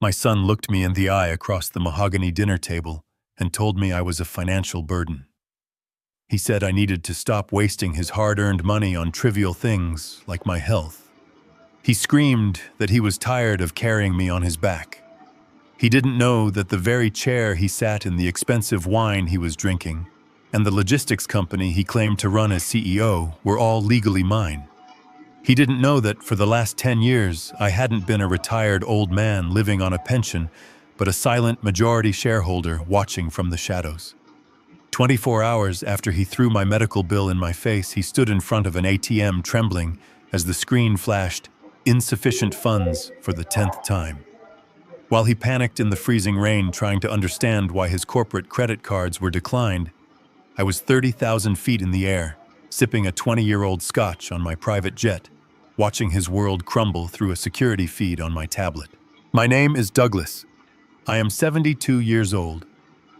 My son looked me in the eye across the mahogany dinner table and told me I was a financial burden. He said I needed to stop wasting his hard-earned money on trivial things like my health. He screamed that he was tired of carrying me on his back. He didn't know that the very chair he sat in, the expensive wine he was drinking, and the logistics company he claimed to run as CEO were all legally mine. He didn't know that for the last 10 years, I hadn't been a retired old man living on a pension, but a silent majority shareholder watching from the shadows. 24 hours after he threw my medical bill in my face, he stood in front of an ATM trembling as the screen flashed insufficient funds for the 10th time. While he panicked in the freezing rain trying to understand why his corporate credit cards were declined, I was 30,000 feet in the air, sipping a 20-year-old scotch on my private jet, watching his world crumble through a security feed on my tablet. My name is Douglas. I am 72 years old,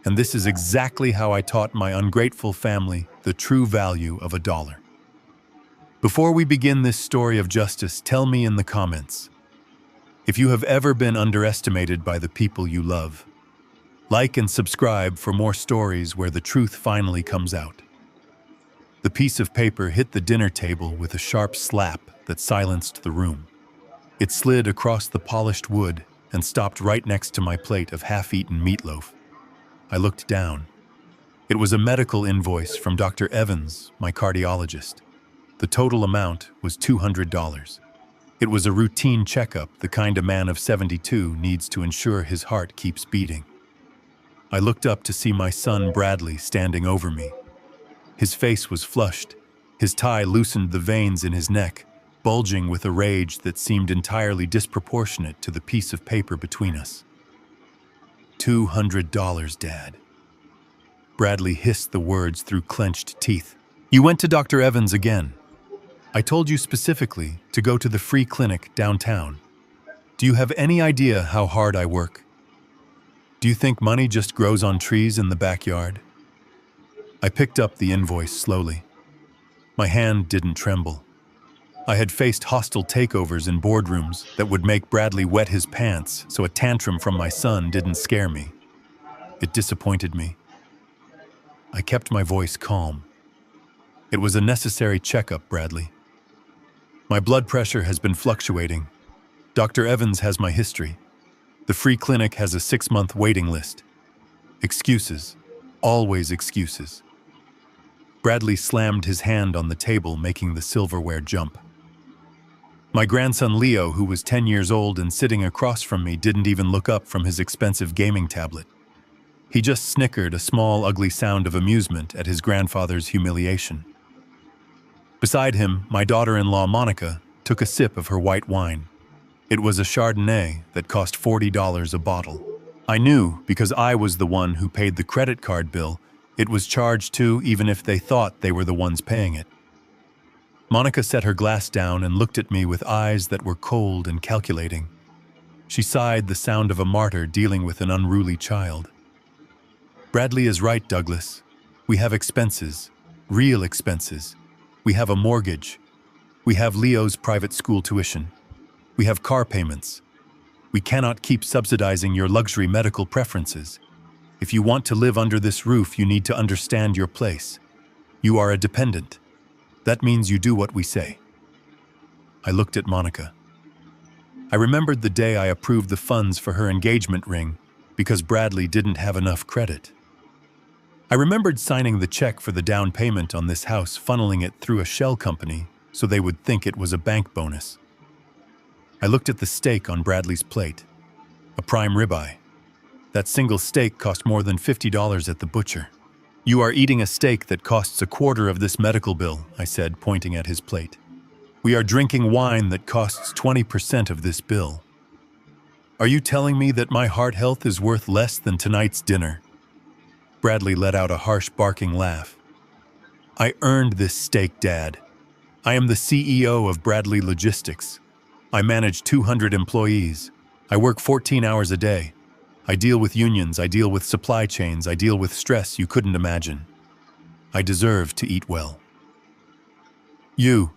and this is exactly how I taught my ungrateful family the true value of $1. Before we begin this story of justice, tell me in the comments if you have ever been underestimated by the people you love. Like and subscribe for more stories where the truth finally comes out. The piece of paper hit the dinner table with a sharp slap that silenced the room. It slid across the polished wood and stopped right next to my plate of half-eaten meatloaf. I looked down. It was a medical invoice from Dr. Evans, my cardiologist. The total amount was $200. It was a routine checkup, the kind a man of 72 needs to ensure his heart keeps beating. I looked up to see my son Bradley standing over me. His face was flushed. His tie loosened the veins in his neck, bulging with a rage that seemed entirely disproportionate to the piece of paper between us. $200, Dad. Bradley hissed the words through clenched teeth. You went to Dr. Evans again. I told you specifically to go to the free clinic downtown. Do you have any idea how hard I work? Do you think money just grows on trees in the backyard? I picked up the invoice slowly. My hand didn't tremble. I had faced hostile takeovers in boardrooms that would make Bradley wet his pants, so a tantrum from my son didn't scare me. It disappointed me. I kept my voice calm. It was a necessary checkup, Bradley. My blood pressure has been fluctuating. Dr. Evans has my history. The free clinic has a 6-month waiting list. Excuses. Always excuses. Bradley slammed his hand on the table, making the silverware jump. My grandson Leo, who was 10 years old and sitting across from me, didn't even look up from his expensive gaming tablet. He just snickered a small, ugly sound of amusement at his grandfather's humiliation. Beside him, my daughter-in-law Monica took a sip of her white wine. It was a Chardonnay that cost $40 a bottle. I knew, because I was the one who paid the credit card bill, it was charged too, even if they thought they were the ones paying it. Monica set her glass down and looked at me with eyes that were cold and calculating. She sighed, the sound of a martyr dealing with an unruly child. Bradley is right, Douglas. We have expenses, real expenses. We have a mortgage. We have Leo's private school tuition. We have car payments. We cannot keep subsidizing your luxury medical preferences. If you want to live under this roof, you need to understand your place. You are a dependent. That means you do what we say. I looked at Monica. I remembered the day I approved the funds for her engagement ring because Bradley didn't have enough credit. I remembered signing the check for the down payment on this house, funneling it through a shell company so they would think it was a bank bonus. I looked at the steak on Bradley's plate, a prime ribeye. That single steak cost more than $50 at the butcher. You are eating a steak that costs a quarter of this medical bill, I said, pointing at his plate. We are drinking wine that costs 20% of this bill. Are you telling me that my heart health is worth less than tonight's dinner? Bradley let out a harsh barking laugh. I earned this steak, Dad. I am the CEO of Bradley Logistics. I manage 200 employees. I work 14 hours a day. I deal with unions, I deal with supply chains, I deal with stress you couldn't imagine. I deserve to eat well. You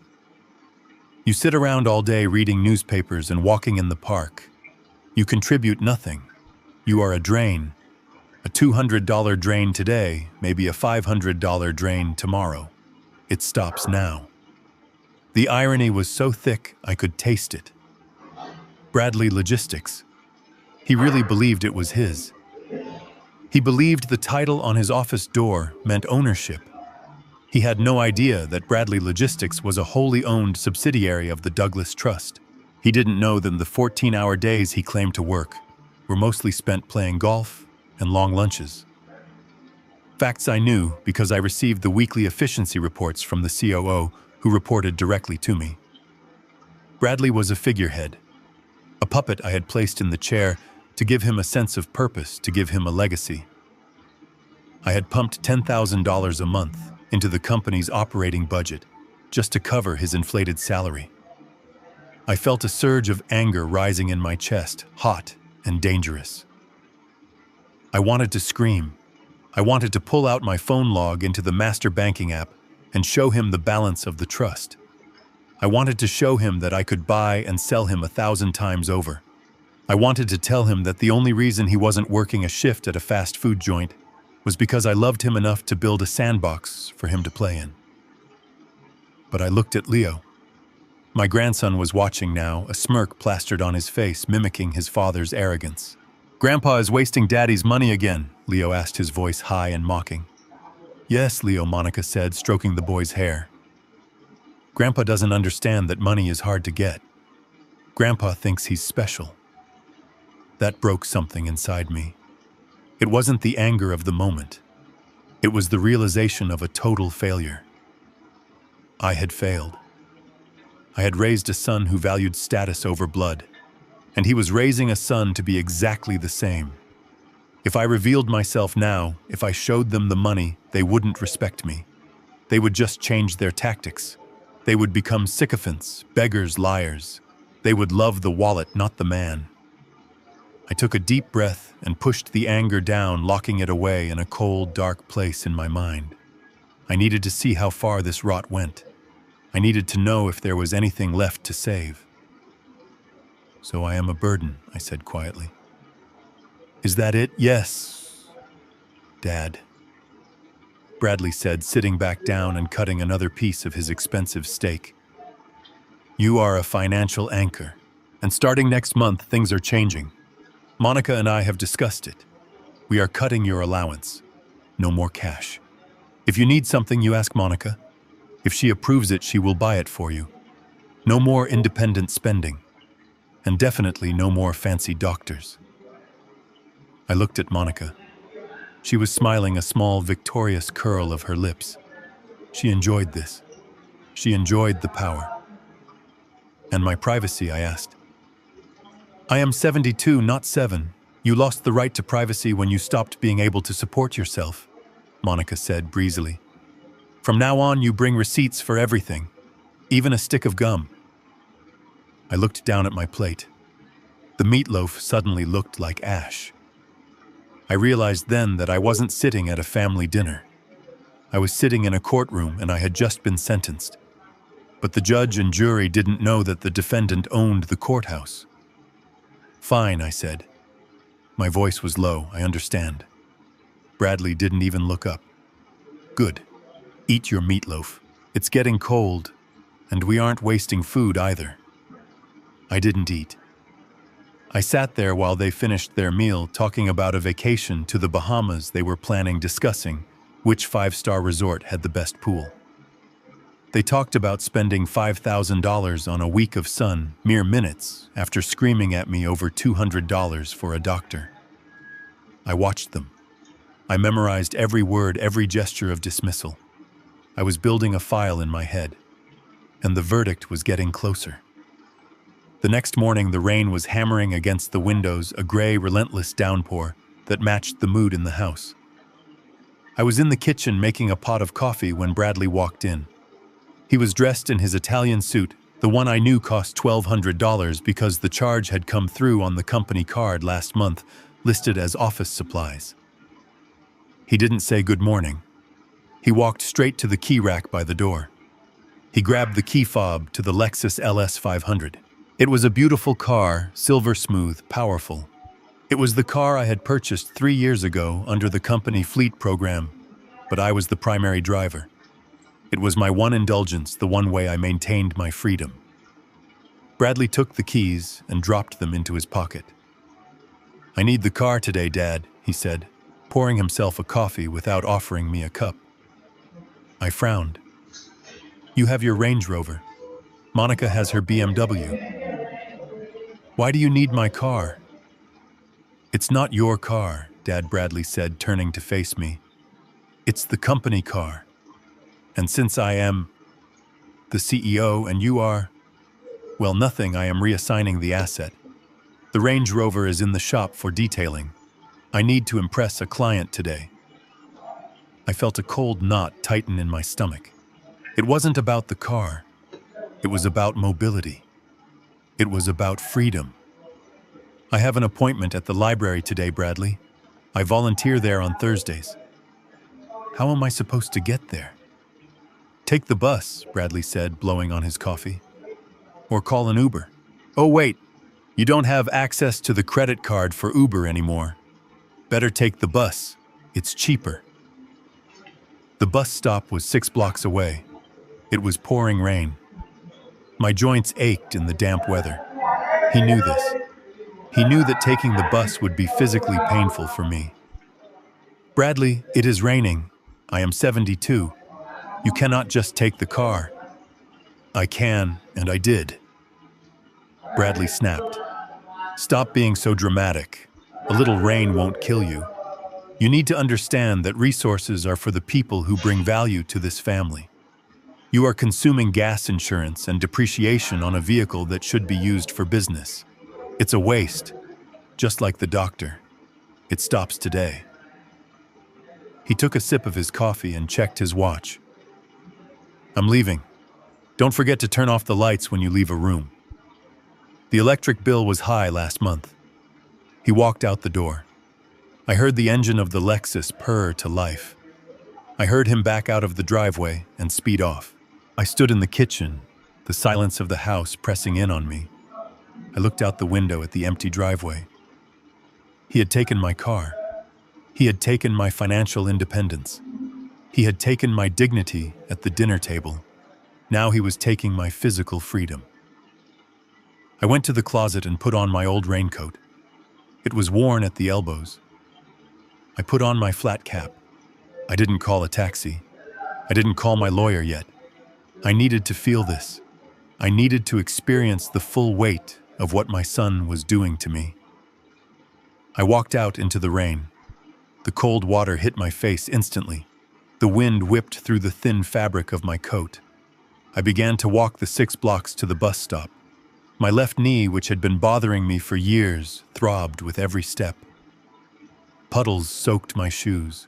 sit around all day reading newspapers and walking in the park. You contribute nothing. You are a drain. A $200 drain today, maybe a $500 drain tomorrow. It stops now. The irony was so thick I could taste it. Bradley Logistics. He really believed it was his. He believed the title on his office door meant ownership. He had no idea that Bradley Logistics was a wholly owned subsidiary of the Douglas Trust. He didn't know that the 14-hour days he claimed to work were mostly spent playing golf and long lunches. Facts I knew because I received the weekly efficiency reports from the COO, who reported directly to me. Bradley was a figurehead, a puppet I had placed in the chair to give him a sense of purpose, to give him a legacy. I had pumped $10,000 a month into the company's operating budget just to cover his inflated salary. I felt a surge of anger rising in my chest, hot and dangerous. I wanted to scream. I wanted to pull out my phone log into the master banking app and show him the balance of the trust. I wanted to show him that I could buy and sell him 1,000 times over. I wanted to tell him that the only reason he wasn't working a shift at a fast food joint was because I loved him enough to build a sandbox for him to play in. But I looked at Leo. My grandson was watching now, a smirk plastered on his face, mimicking his father's arrogance. "Grandpa is wasting Daddy's money again," Leo asked, his voice high and mocking. "Yes, Leo," Monica said, stroking the boy's hair. "Grandpa doesn't understand that money is hard to get. Grandpa thinks he's special." That broke something inside me. It wasn't the anger of the moment. It was the realization of a total failure. I had failed. I had raised a son who valued status over blood, and he was raising a son to be exactly the same. If I revealed myself now, if I showed them the money, they wouldn't respect me. They would just change their tactics. They would become sycophants, beggars, liars. They would love the wallet, not the man. I took a deep breath and pushed the anger down, locking it away in a cold, dark place in my mind. I needed to see how far this rot went. I needed to know if there was anything left to save. "So I am a burden," I said quietly. "Is that it?" "Yes, Dad," Bradley said, sitting back down and cutting another piece of his expensive steak. "You are a financial anchor, and starting next month, things are changing. Monica and I have discussed it. We are cutting your allowance. No more cash. If you need something, you ask Monica. If she approves it, she will buy it for you. No more independent spending. And definitely no more fancy doctors." I looked at Monica. She was smiling, a small, victorious curl of her lips. She enjoyed this. She enjoyed the power. "And my privacy?" I asked. "I am 72, not 7. You lost the right to privacy when you stopped being able to support yourself," Monica said breezily. "From now on, you bring receipts for everything, even a stick of gum." I looked down at my plate. The meatloaf suddenly looked like ash. I realized then that I wasn't sitting at a family dinner. I was sitting in a courtroom and I had just been sentenced. But the judge and jury didn't know that the defendant owned the courthouse. "Fine," I said. My voice was low, I understand. Bradley didn't even look up. "Good. Eat your meatloaf. It's getting cold, and we aren't wasting food either." I didn't eat. I sat there while they finished their meal, talking about a vacation to the Bahamas they were planning, discussing which 5-star resort had the best pool. They talked about spending $5,000 on a week of sun, mere minutes after screaming at me over $200 for a doctor. I watched them. I memorized every word, every gesture of dismissal. I was building a file in my head, and the verdict was getting closer. The next morning, the rain was hammering against the windows, a gray, relentless downpour that matched the mood in the house. I was in the kitchen making a pot of coffee when Bradley walked in. He was dressed in his Italian suit, the one I knew cost $1,200 because the charge had come through on the company card last month, listed as office supplies. He didn't say good morning. He walked straight to the key rack by the door. He grabbed the key fob to the Lexus LS 500. It was a beautiful car, silver smooth, powerful. It was the car I had purchased 3 years ago under the company fleet program, but I was the primary driver. It was my one indulgence, the one way I maintained my freedom. Bradley took the keys and dropped them into his pocket. "I need the car today, Dad," he said, pouring himself a coffee without offering me a cup. I frowned. "You have your Range Rover. Monica has her BMW. Why do you need my car?" "It's not your car," Dad Bradley said, turning to face me. "It's the company car. And since I am the CEO and you are, well, nothing, I am reassigning the asset. The Range Rover is in the shop for detailing. I need to impress a client today." I felt a cold knot tighten in my stomach. It wasn't about the car. It was about mobility. It was about freedom. "I have an appointment at the library today, Bradley. I volunteer there on Thursdays." "How am I supposed to get there?" "Take the bus," Bradley said, blowing on his coffee. "Or call an Uber." "Oh, wait. You don't have access to the credit card for Uber anymore. Better take the bus. It's cheaper." The bus stop was 6 blocks away. It was pouring rain. My joints ached in the damp weather. He knew this. He knew that taking the bus would be physically painful for me. "Bradley, it is raining. I am 72. You cannot just take the car." "I can, and I did." Bradley snapped. "Stop being so dramatic. A little rain won't kill you. You need to understand that resources are for the people who bring value to this family. You are consuming gas insurance and depreciation on a vehicle that should be used for business. It's a waste, just like the doctor. It stops today." He took a sip of his coffee and checked his watch. "I'm leaving. Don't forget to turn off the lights when you leave a room." The electric bill was high last month. He walked out the door. I heard the engine of the Lexus purr to life. I heard him back out of the driveway and speed off. I stood in the kitchen, the silence of the house pressing in on me. I looked out the window at the empty driveway. He had taken my car. He had taken my financial independence. He had taken my dignity at the dinner table. Now he was taking my physical freedom. I went to the closet and put on my old raincoat. It was worn at the elbows. I put on my flat cap. I didn't call a taxi. I didn't call my lawyer yet. I needed to feel this. I needed to experience the full weight of what my son was doing to me. I walked out into the rain. The cold water hit my face instantly. The wind whipped through the thin fabric of my coat. I began to walk the 6 blocks to the bus stop. My left knee, which had been bothering me for years, throbbed with every step. Puddles soaked my shoes.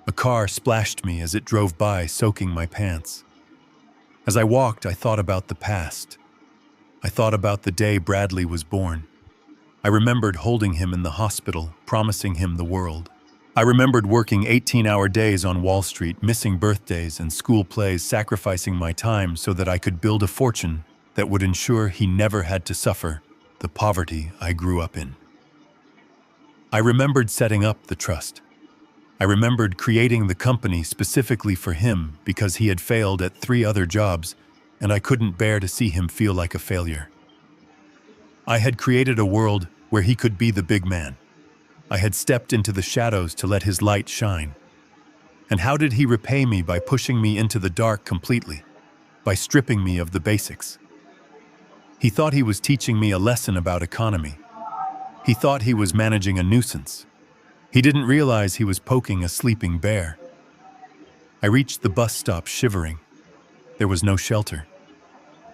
A car splashed me as it drove by, soaking my pants. As I walked, I thought about the past. I thought about the day Bradley was born. I remembered holding him in the hospital, promising him the world. I remembered working 18-hour days on Wall Street, missing birthdays and school plays, sacrificing my time so that I could build a fortune that would ensure he never had to suffer the poverty I grew up in. I remembered setting up the trust. I remembered creating the company specifically for him because he had failed at 3 other jobs, and I couldn't bear to see him feel like a failure. I had created a world where he could be the big man. I had stepped into the shadows to let his light shine. And how did he repay me? By pushing me into the dark completely, by stripping me of the basics. He thought he was teaching me a lesson about economy. He thought he was managing a nuisance. He didn't realize he was poking a sleeping bear. I reached the bus stop shivering. There was no shelter.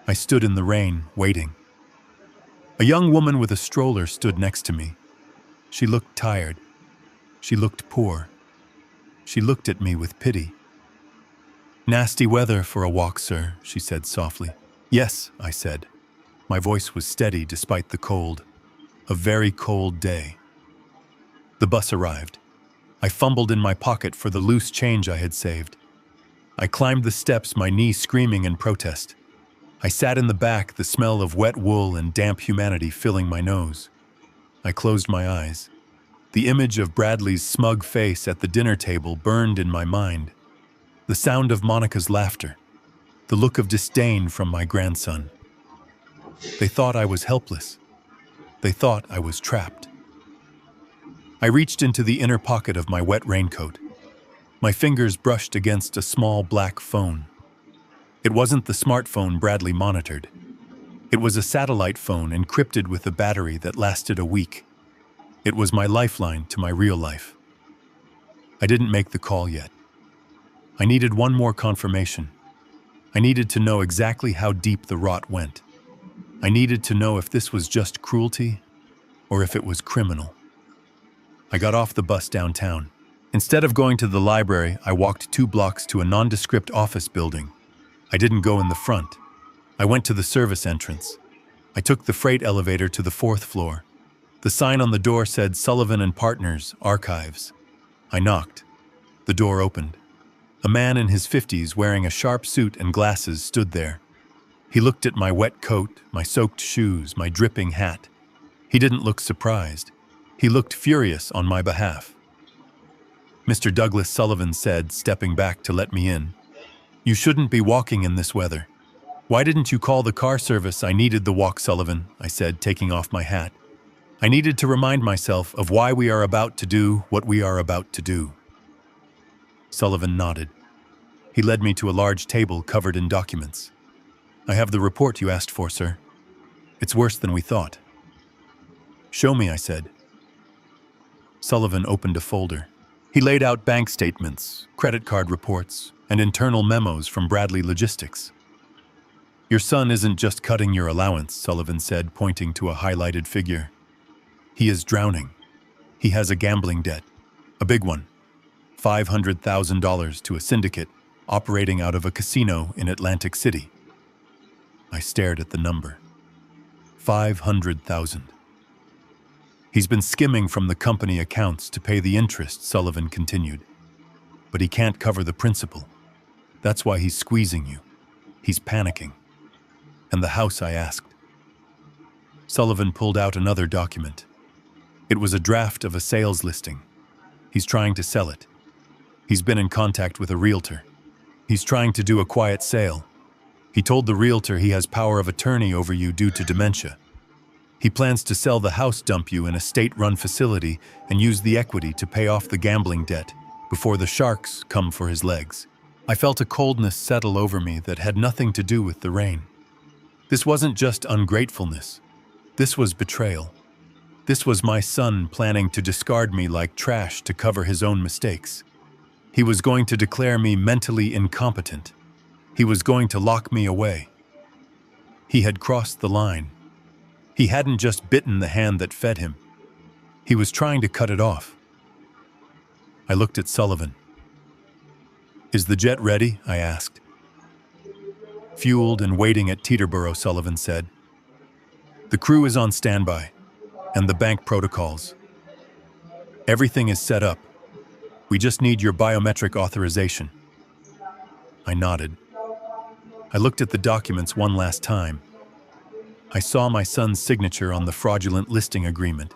I stood in the rain, waiting. A young woman with a stroller stood next to me. She looked tired. She looked poor. She looked at me with pity. "Nasty weather for a walk, sir," she said softly. "Yes," I said. My voice was steady despite the cold. A very cold day. The bus arrived. I fumbled in my pocket for the loose change I had saved. I climbed the steps, my knee screaming in protest. I sat in the back, the smell of wet wool and damp humanity filling my nose. I closed my eyes. The image of Bradley's smug face at the dinner table burned in my mind. The sound of Monica's laughter. The look of disdain from my grandson. They thought I was helpless. They thought I was trapped. I reached into the inner pocket of my wet raincoat. My fingers brushed against a small black phone. It wasn't the smartphone Bradley monitored. It was a satellite phone encrypted with a battery that lasted a week. It was my lifeline to my real life. I didn't make the call yet. I needed one more confirmation. I needed to know exactly how deep the rot went. I needed to know if this was just cruelty or if it was criminal. I got off the bus downtown. Instead of going to the library, I walked 2 blocks to a nondescript office building. I didn't go in the front. I went to the service entrance. I took the freight elevator to the 4th floor. The sign on the door said Sullivan and Partners, Archives. I knocked. The door opened. A man in his 50s wearing a sharp suit and glasses stood there. He looked at my wet coat, my soaked shoes, my dripping hat. He didn't look surprised. He looked furious on my behalf. Mr. Douglas Sullivan said, stepping back to let me in. "You shouldn't be walking in this weather." "Why didn't you call the car service?" "I needed the walk, Sullivan," I said, taking off my hat. "I needed to remind myself of why we are about to do what we are about to do." Sullivan nodded. He led me to a large table covered in documents. "I have the report you asked for, sir. It's worse than we thought." "Show me," I said. Sullivan opened a folder. He laid out bank statements, credit card reports, and internal memos from Bradley Logistics. "Your son isn't just cutting your allowance," Sullivan said, pointing to a highlighted figure. "He is drowning. He has a gambling debt, a big one, $500,000 to a syndicate operating out of a casino in Atlantic City." I stared at the number. 500,000. "He's been skimming from the company accounts to pay the interest," Sullivan continued. "But he can't cover the principal. That's why he's squeezing you. He's panicking." "And the house?" I asked. Sullivan pulled out another document. It was a draft of a sales listing. He's trying to sell it. He's been in contact with a realtor. He's trying to do a quiet sale. He told the realtor he has power of attorney over you due to dementia. He plans to sell the house, dump you in a state-run facility, and use the equity to pay off the gambling debt before the sharks come for his legs. I felt a coldness settle over me that had nothing to do with the rain. This wasn't just ungratefulness. This was betrayal. This was my son planning to discard me like trash to cover his own mistakes. He was going to declare me mentally incompetent. He was going to lock me away. He had crossed the line. He hadn't just bitten the hand that fed him. He was trying to cut it off. I looked at Sullivan. "Is the jet ready?" I asked. "Fueled and waiting at Teterboro," Sullivan said. "The crew is on standby, and the bank protocols. Everything is set up. We just need your biometric authorization." I nodded. I looked at the documents one last time. I saw my son's signature on the fraudulent listing agreement.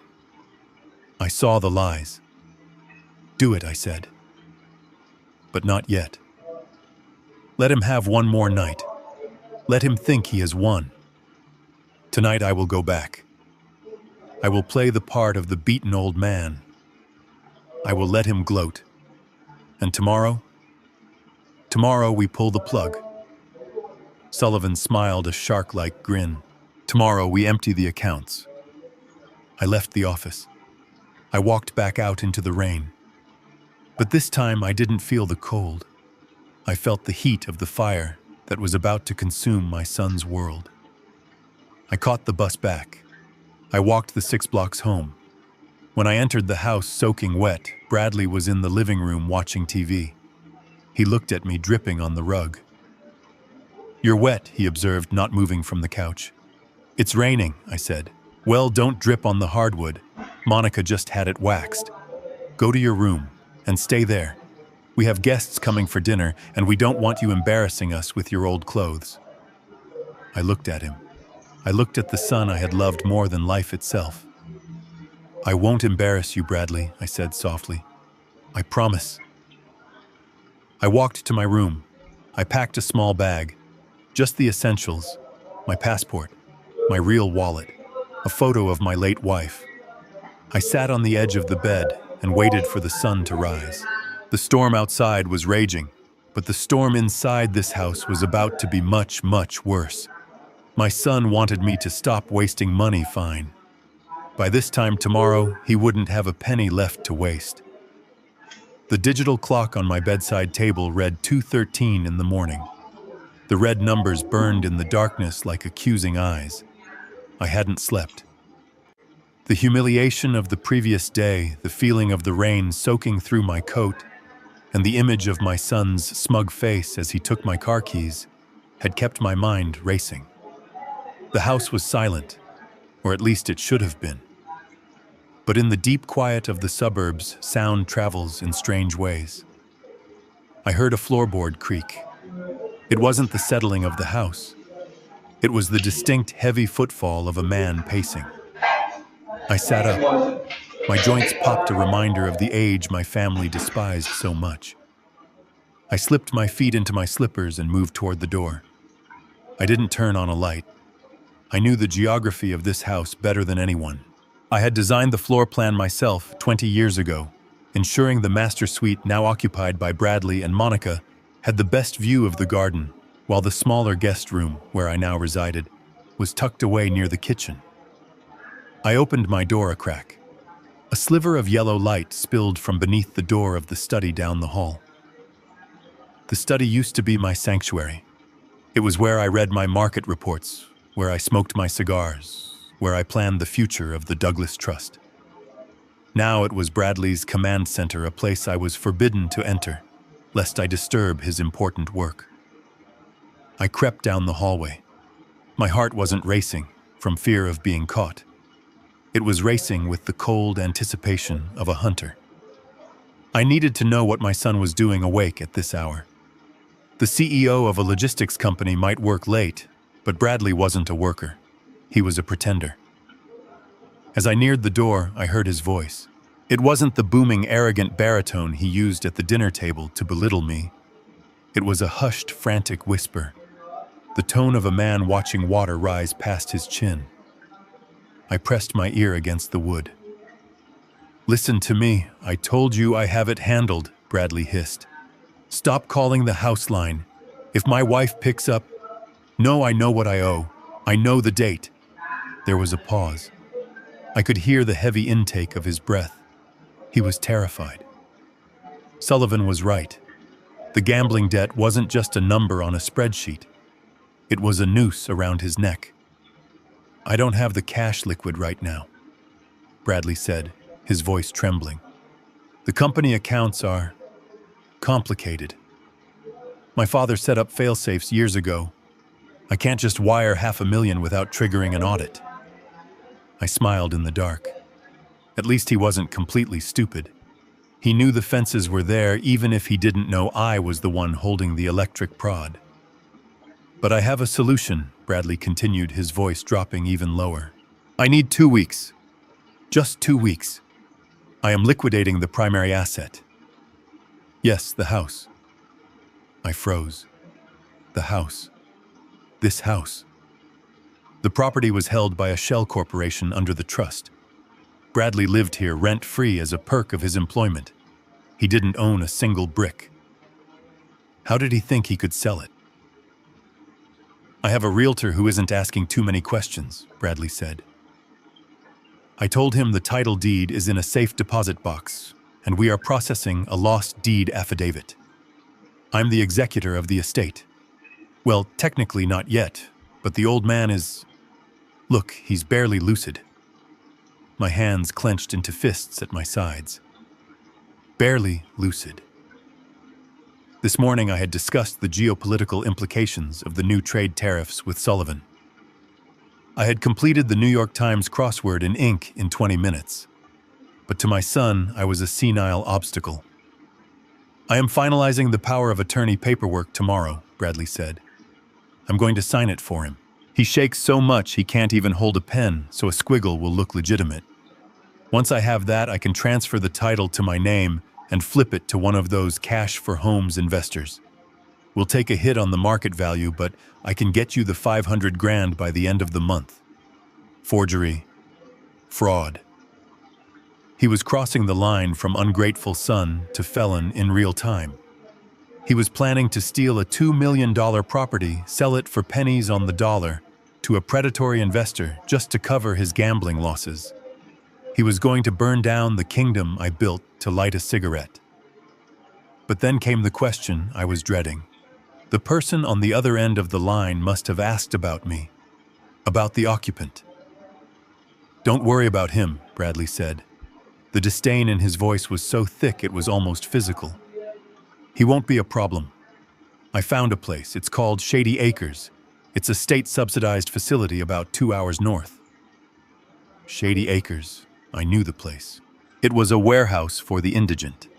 I saw the lies. "Do it," I said. "But not yet. Let him have one more night. Let him think he has won. Tonight I will go back. I will play the part of the beaten old man. I will let him gloat. And tomorrow we pull the plug." Sullivan smiled a shark-like grin. "Tomorrow we empty the accounts." I left the office. I walked back out into the rain. But this time I didn't feel the cold. I felt the heat of the fire that was about to consume my son's world. I caught the bus back. I walked the 6 blocks home. When I entered the house soaking wet, Bradley was in the living room watching TV. He looked at me dripping on the rug. "You're wet," he observed, not moving from the couch. "It's raining," I said. "Well, don't drip on the hardwood. Monica just had it waxed. Go to your room and stay there. We have guests coming for dinner, and we don't want you embarrassing us with your old clothes." I looked at him. I looked at the son I had loved more than life itself. "I won't embarrass you, Bradley," I said softly. "I promise." I walked to my room. I packed a small bag, just the essentials, my passport, my real wallet, a photo of my late wife. I sat on the edge of the bed and waited for the sun to rise. The storm outside was raging, but the storm inside this house was about to be much, much worse. My son wanted me to stop wasting money, fine. By this time tomorrow, he wouldn't have a penny left to waste. The digital clock on my bedside table read 2:13 in the morning. The red numbers burned in the darkness like accusing eyes. I hadn't slept. The humiliation of the previous day, the feeling of the rain soaking through my coat, and the image of my son's smug face as he took my car keys had kept my mind racing. The house was silent, or at least it should have been. But in the deep quiet of the suburbs, sound travels in strange ways. I heard a floorboard creak. It wasn't the settling of the house. It was the distinct, heavy footfall of a man pacing. I sat up. My joints popped, a reminder of the age my family despised so much. I slipped my feet into my slippers and moved toward the door. I didn't turn on a light. I knew the geography of this house better than anyone. I had designed the floor plan myself 20 years ago, ensuring the master suite, now occupied by Bradley and Monica, had the best view of the garden, while the smaller guest room, where I now resided, was tucked away near the kitchen. I opened my door a crack. A sliver of yellow light spilled from beneath the door of the study down the hall. The study used to be my sanctuary. It was where I read my market reports, where I smoked my cigars, where I planned the future of the Douglas Trust. Now it was Bradley's command center, a place I was forbidden to enter, lest I disturb his important work. I crept down the hallway. My heart wasn't racing from fear of being caught. It was racing with the cold anticipation of a hunter. I needed to know what my son was doing awake at this hour. The CEO of a logistics company might work late, but Bradley wasn't a worker. He was a pretender. As I neared the door, I heard his voice. It wasn't the booming, arrogant baritone he used at the dinner table to belittle me. It was a hushed, frantic whisper, the tone of a man watching water rise past his chin. I pressed my ear against the wood. "Listen to me. I told you I have it handled," Bradley hissed. "Stop calling the house line. If my wife picks up..." "No, I know what I owe. I know the date." There was a pause. I could hear the heavy intake of his breath. He was terrified. Sullivan was right. The gambling debt wasn't just a number on a spreadsheet. It was a noose around his neck. "I don't have the cash liquid right now," Bradley said, his voice trembling. "The company accounts are complicated. My father set up fail-safes years ago. I can't just wire $500,000 without triggering an audit." I smiled in the dark. At least he wasn't completely stupid. He knew the fences were there even if he didn't know I was the one holding the electric prod. "But I have a solution," Bradley continued, his voice dropping even lower. "I need 2 weeks. Just 2 weeks. I am liquidating the primary asset." "Yes, the house." I froze. The house. This house. The property was held by a shell corporation under the trust. Bradley lived here rent-free as a perk of his employment. He didn't own a single brick. How did he think he could sell it? "I have a realtor who isn't asking too many questions," Bradley said. I told him the title deed is in a safe deposit box, and we are processing a lost deed affidavit. I'm the executor of the estate. Well, technically not yet, but the old man is... Look, he's barely lucid. My hands clenched into fists at my sides. Barely lucid. This morning I had discussed the geopolitical implications of the new trade tariffs with Sullivan. I had completed the New York Times crossword in ink in 20 minutes. But to my son, I was a senile obstacle. "I am finalizing the power of attorney paperwork tomorrow," Bradley said. "I'm going to sign it for him. He shakes so much he can't even hold a pen, so a squiggle will look legitimate. Once I have that, I can transfer the title to my name and flip it to one of those cash for homes investors. We'll take a hit on the market value, but I can get you the 500 grand by the end of the month. Forgery. Fraud. He was crossing the line from ungrateful son to felon in real time. He was planning to steal a $2 million property, sell it for pennies on the dollar, to a predatory investor just to cover his gambling losses. He was going to burn down the kingdom I built to light a cigarette. But then came the question I was dreading. The person on the other end of the line must have asked about me, about the occupant. "Don't worry about him," Bradley said. The disdain in his voice was so thick it was almost physical. "He won't be a problem. I found a place. It's called Shady Acres. It's a state-subsidized facility about 2 hours north." Shady Acres. I knew the place. It was a warehouse for the indigent.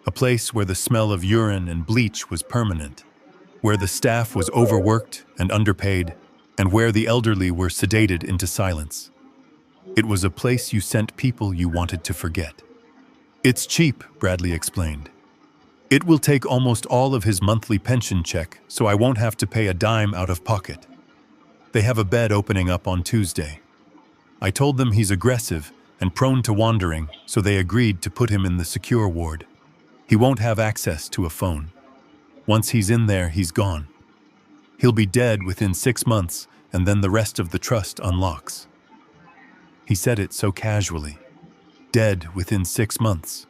A place where the smell of urine and bleach was permanent, where the staff was overworked and underpaid, and where the elderly were sedated into silence. It was a place you sent people you wanted to forget. "It's cheap," Bradley explained. "It will take almost all of his monthly pension check, so I won't have to pay a dime out of pocket. They have a bed opening up on Tuesday." I told them he's aggressive and prone to wandering, so they agreed to put him in the secure ward. He won't have access to a phone. Once he's in there, he's gone. He'll be dead within 6 months, and then the rest of the trust unlocks. He said it so casually. Dead within 6 months.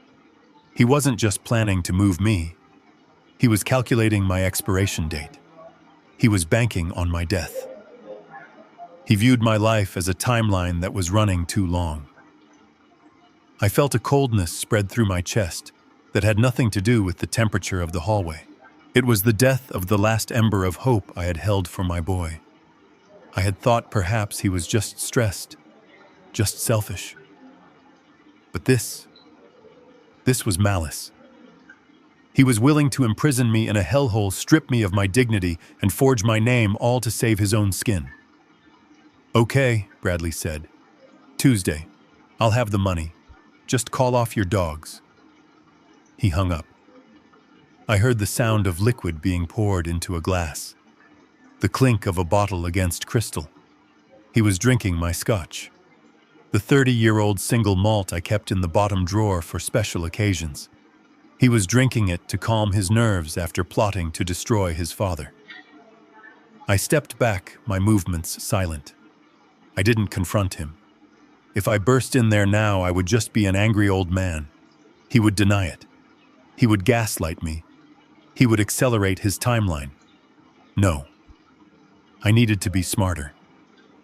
He wasn't just planning to move me. He was calculating my expiration date. He was banking on my death. He viewed my life as a timeline that was running too long. I felt a coldness spread through my chest that had nothing to do with the temperature of the hallway. It was the death of the last ember of hope I had held for my boy. I had thought perhaps he was just stressed, just selfish. But this was malice. He was willing to imprison me in a hellhole, strip me of my dignity, and forge my name, all to save his own skin. "Okay," Bradley said. "Tuesday. I'll have the money. Just call off your dogs." He hung up. I heard the sound of liquid being poured into a glass, the clink of a bottle against crystal. He was drinking my scotch, the 30-year-old single malt I kept in the bottom drawer for special occasions. He was drinking it to calm his nerves after plotting to destroy his father. I stepped back, my movements silent. I didn't confront him. If I burst in there now, I would just be an angry old man. He would deny it. He would gaslight me. He would accelerate his timeline. No. I needed to be smarter.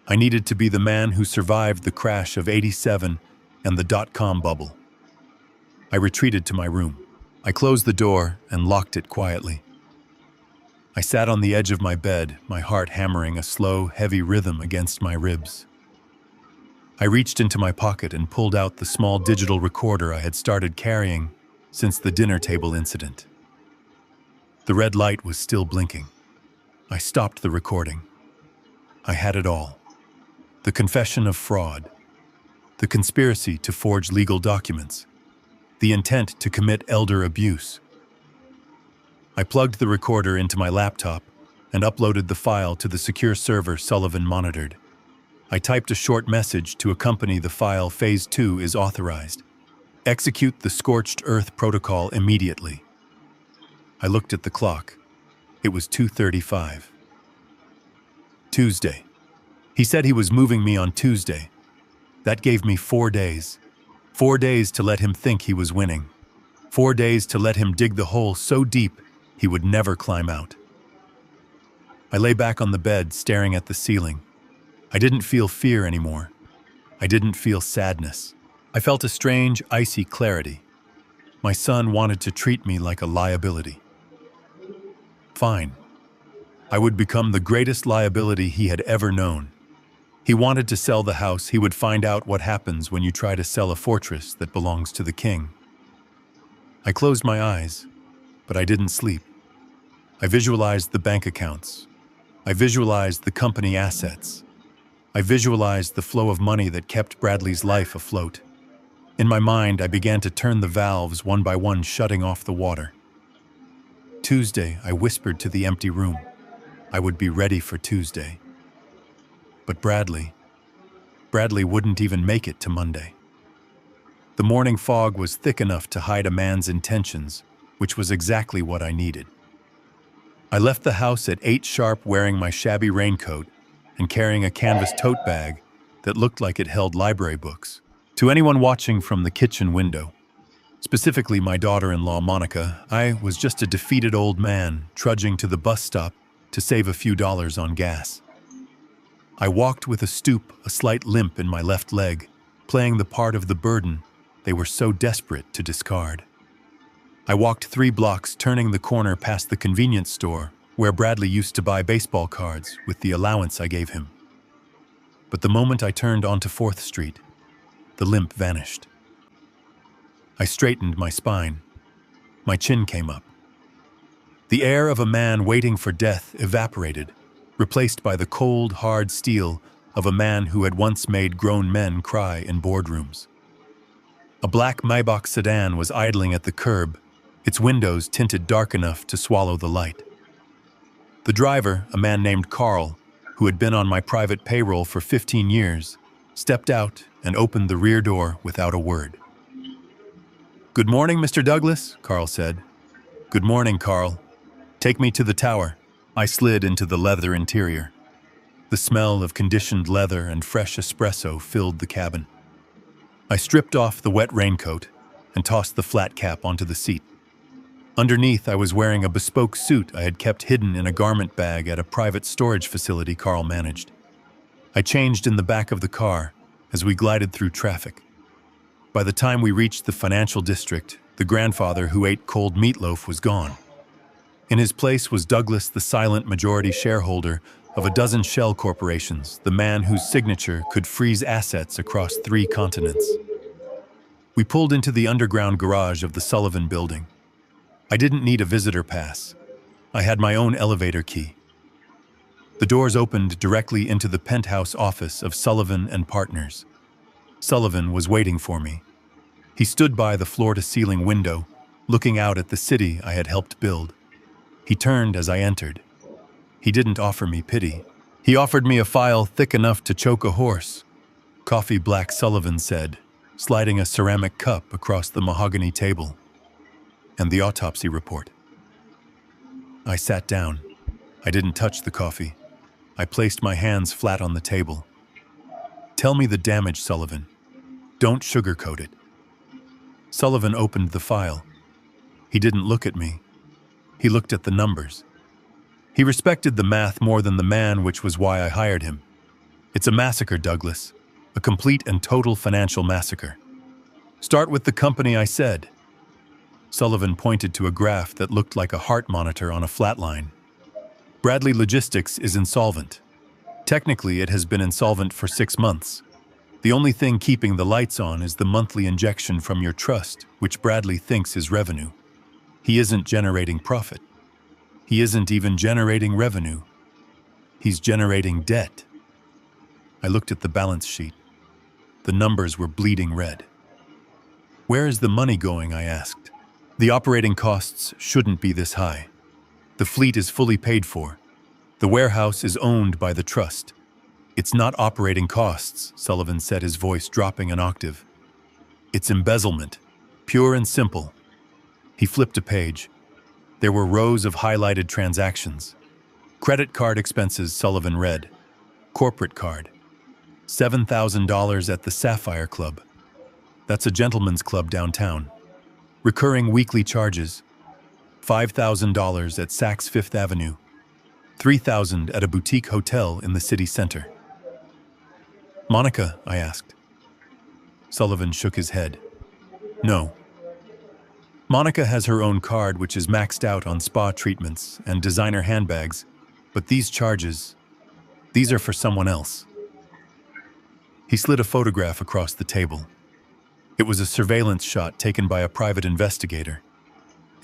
I needed to be the man who survived the crash of '87 and the dot-com bubble. I retreated to my room. I closed the door and locked it quietly. I sat on the edge of my bed, my heart hammering a slow, heavy rhythm against my ribs. I reached into my pocket and pulled out the small digital recorder I had started carrying since the dinner table incident. The red light was still blinking. I stopped the recording. I had it all. The confession of fraud, the conspiracy to forge legal documents, the intent to commit elder abuse. I plugged the recorder into my laptop and uploaded the file to the secure server Sullivan monitored. I typed a short message to accompany the file. Phase 2 is authorized. Execute the scorched earth protocol immediately. I looked at the clock. It was 2:35. Tuesday. He said he was moving me on Tuesday. That gave me 4 days. 4 days to let him think he was winning. 4 days to let him dig the hole so deep he would never climb out. I lay back on the bed, staring at the ceiling. I didn't feel fear anymore. I didn't feel sadness. I felt a strange, icy clarity. My son wanted to treat me like a liability. Fine. I would become the greatest liability he had ever known. He wanted to sell the house. He would find out what happens when you try to sell a fortress that belongs to the king. I closed my eyes, but I didn't sleep. I visualized the bank accounts, I visualized the company assets. I visualized the flow of money that kept Bradley's life afloat. In my mind, I began to turn the valves one by one, shutting off the water. Tuesday, I whispered to the empty room. I would be ready for Tuesday. But Bradley wouldn't even make it to Monday. The morning fog was thick enough to hide a man's intentions, which was exactly what I needed. I left the house at 8 sharp, wearing my shabby raincoat and carrying a canvas tote bag that looked like it held library books. To anyone watching from the kitchen window, specifically my daughter-in-law Monica, I was just a defeated old man trudging to the bus stop to save a few dollars on gas. I walked with a stoop, a slight limp in my left leg, playing the part of the burden they were so desperate to discard. I walked 3 blocks, turning the corner past the convenience store where Bradley used to buy baseball cards with the allowance I gave him. But the moment I turned onto 4th Street, the limp vanished. I straightened my spine. My chin came up. The air of a man waiting for death evaporated, replaced by the cold, hard steel of a man who had once made grown men cry in boardrooms. A black Maybach sedan was idling at the curb, its windows tinted dark enough to swallow the light. The driver, a man named Carl, who had been on my private payroll for 15 years, stepped out and opened the rear door without a word. "Good morning, Mr. Douglas," Carl said. "Good morning, Carl. Take me to the tower." I slid into the leather interior. The smell of conditioned leather and fresh espresso filled the cabin. I stripped off the wet raincoat and tossed the flat cap onto the seat. Underneath, I was wearing a bespoke suit I had kept hidden in a garment bag at a private storage facility Carl managed. I changed in the back of the car as we glided through traffic. By the time we reached the financial district, the grandfather who ate cold meatloaf was gone. In his place was Douglas, the silent majority shareholder of a dozen shell corporations, the man whose signature could freeze assets across 3 continents. We pulled into the underground garage of the Sullivan building. I didn't need a visitor pass. I had my own elevator key. The doors opened directly into the penthouse office of Sullivan and Partners. Sullivan was waiting for me. He stood by the floor-to-ceiling window, looking out at the city I had helped build. He turned as I entered. He didn't offer me pity. He offered me a file thick enough to choke a horse. "Coffee black," Sullivan said, sliding a ceramic cup across the mahogany table. "And the autopsy report." I sat down. I didn't touch the coffee. I placed my hands flat on the table. "Tell me the damage, Sullivan. Don't sugarcoat it." Sullivan opened the file. He didn't look at me. He looked at the numbers. He respected the math more than the man, which was why I hired him. "It's a massacre, Douglas. A complete and total financial massacre." "Start with the company," I said. Sullivan pointed to a graph that looked like a heart monitor on a flat line. "Bradley Logistics is insolvent. Technically, it has been insolvent for 6 months. The only thing keeping the lights on is the monthly injection from your trust, which Bradley thinks is revenue. He isn't generating profit. He isn't even generating revenue. He's generating debt." I looked at the balance sheet. The numbers were bleeding red. "Where is the money going?" I asked. "The operating costs shouldn't be this high. The fleet is fully paid for. The warehouse is owned by the trust. It's not operating costs," Sullivan said, his voice dropping an octave. "It's embezzlement, pure and simple." He flipped a page. There were rows of highlighted transactions. "Credit card expenses," Sullivan read. "Corporate card. $7,000 at the Sapphire Club. That's a gentleman's club downtown. Recurring weekly charges. $5,000 at Saks Fifth Avenue. $3,000 at a boutique hotel in the city center." "Monica?" I asked. Sullivan shook his head. "No. Monica has her own card, which is maxed out on spa treatments and designer handbags, but these charges, these are for someone else." He slid a photograph across the table. It was a surveillance shot taken by a private investigator.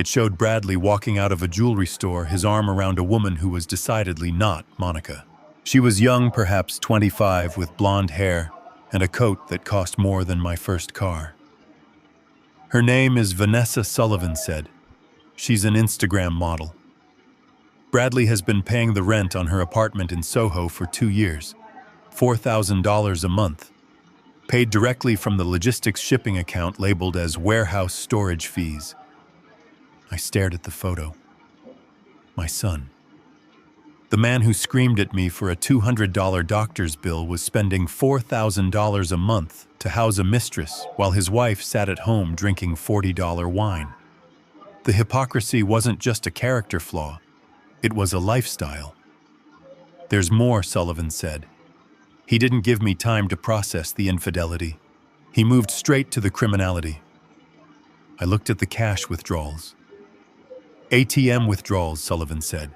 It showed Bradley walking out of a jewelry store, his arm around a woman who was decidedly not Monica. She was young, perhaps 25, with blonde hair and a coat that cost more than my first car. Her name is Vanessa, Sullivan said. She's an Instagram model. Bradley has been paying the rent on her apartment in Soho for 2 years, $4,000 a month, paid directly from the logistics shipping account labeled as warehouse storage fees. I stared at the photo. My son. The man who screamed at me for a $200 doctor's bill was spending $4,000 a month to house a mistress while his wife sat at home drinking $40 wine. The hypocrisy wasn't just a character flaw, it was a lifestyle. There's more, Sullivan said. He didn't give me time to process the infidelity. He moved straight to the criminality. I looked at the cash withdrawals. ATM withdrawals, Sullivan said.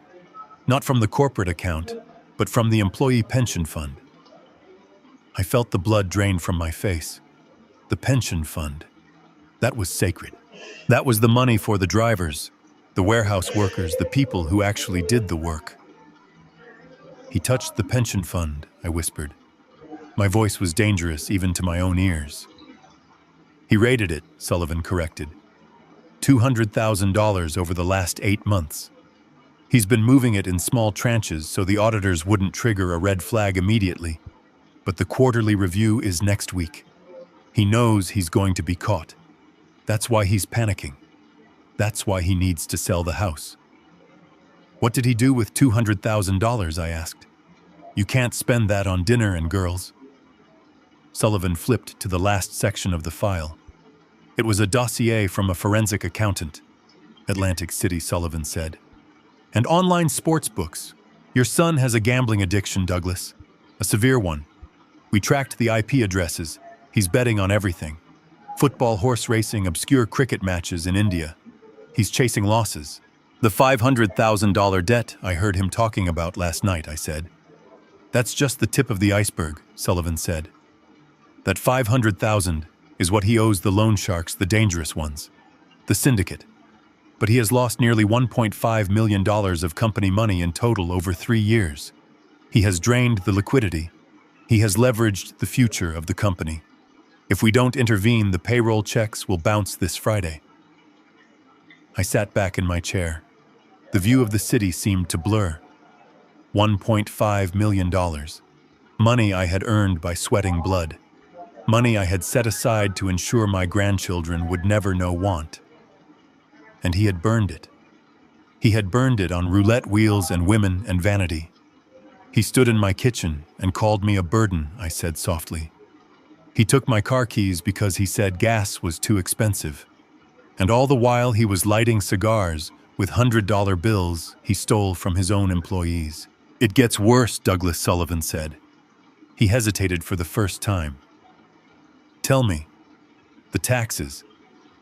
Not from the corporate account, but from the employee pension fund. I felt the blood drain from my face. The pension fund. That was sacred. That was the money for the drivers, the warehouse workers, the people who actually did the work. He touched the pension fund, I whispered. My voice was dangerous even to my own ears. He raided it, Sullivan corrected. $200,000 over the last 8 months. He's been moving it in small tranches so the auditors wouldn't trigger a red flag immediately. But the quarterly review is next week. He knows he's going to be caught. That's why he's panicking. That's why he needs to sell the house. What did he do with $200,000, I asked. You can't spend that on dinner and girls. Sullivan flipped to the last section of the file. It was a dossier from a forensic accountant. Atlantic City, Sullivan said. And online sports books. Your son has a gambling addiction, Douglas. A severe one. We tracked the IP addresses. He's betting on everything. Football, horse racing, obscure cricket matches in India. He's chasing losses. The $500,000 debt I heard him talking about last night, I said. That's just the tip of the iceberg, Sullivan said. That $500,000 is what he owes the loan sharks, the dangerous ones, the syndicate. But he has lost nearly $1.5 million of company money in total over 3 years. He has drained the liquidity. He has leveraged the future of the company. If we don't intervene, the payroll checks will bounce this Friday. I sat back in my chair. The view of the city seemed to blur. $1.5 million. Money I had earned by sweating blood. Money I had set aside to ensure my grandchildren would never know want. And he had burned it. He had burned it on roulette wheels and women and vanity. He stood in my kitchen and called me a burden, I said softly. He took my car keys because he said gas was too expensive. And all the while he was lighting cigars with $100 bills he stole from his own employees. It gets worse, Douglas, Sullivan said. He hesitated for the first time. Tell me. The taxes.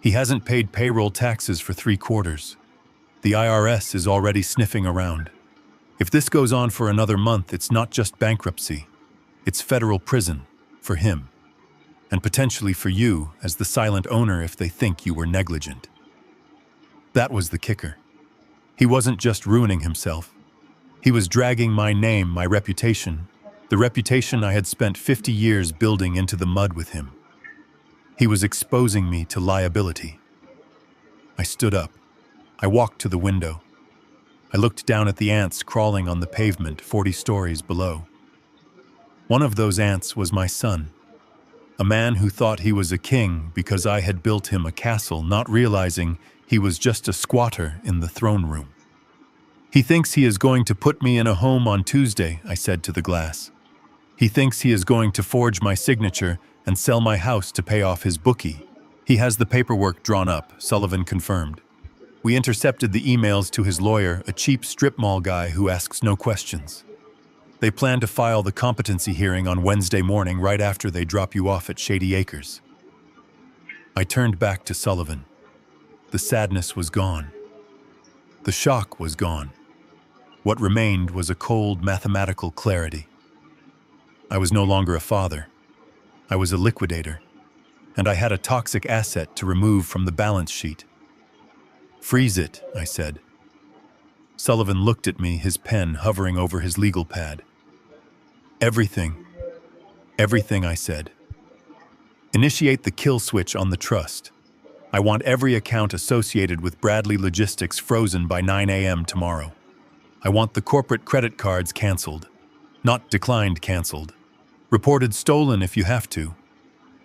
He hasn't paid payroll taxes for 3 quarters. The IRS is already sniffing around. If this goes on for another month, it's not just bankruptcy. It's federal prison, for him. And potentially for you, as the silent owner if they think you were negligent. That was the kicker. He wasn't just ruining himself. He was dragging my name, my reputation, the reputation I had spent 50 years building into the mud with him. He was exposing me to liability. I stood up. I walked to the window. I looked down at the ants crawling on the pavement 40 stories below. One of those ants was my son, a man who thought he was a king because I had built him a castle, not realizing he was just a squatter in the throne room. He thinks he is going to put me in a home on Tuesday, I said to the glass. He thinks he is going to forge my signature and sell my house to pay off his bookie. He has the paperwork drawn up, Sullivan confirmed. We intercepted the emails to his lawyer, a cheap strip mall guy who asks no questions. They plan to file the competency hearing on Wednesday morning right after they drop you off at Shady Acres. I turned back to Sullivan. The sadness was gone. The shock was gone. What remained was a cold mathematical clarity. I was no longer a father. I was a liquidator, and I had a toxic asset to remove from the balance sheet. Freeze it, I said. Sullivan looked at me, his pen hovering over his legal pad. Everything, I said. Initiate the kill switch on the trust. I want every account associated with Bradley Logistics frozen by 9 a.m. tomorrow. I want the corporate credit cards canceled. Not declined, canceled. Reported stolen if you have to.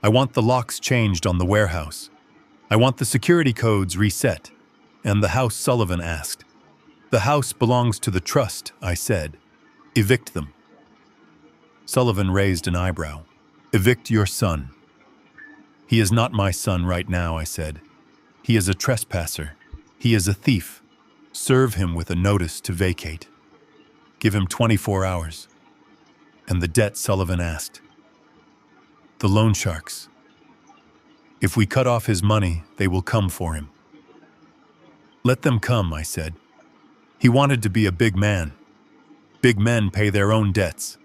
I want the locks changed on the warehouse. I want the security codes reset. And the house, Sullivan asked. The house belongs to the trust, I said. Evict them. Sullivan raised an eyebrow. Evict your son. He is not my son right now, I said. He is a trespasser. He is a thief. Serve him with a notice to vacate. Give him 24 hours. And the debt, Sullivan asked. The loan sharks. If we cut off his money, they will come for him. Let them come, I said. He wanted to be a big man. Big men pay their own debts.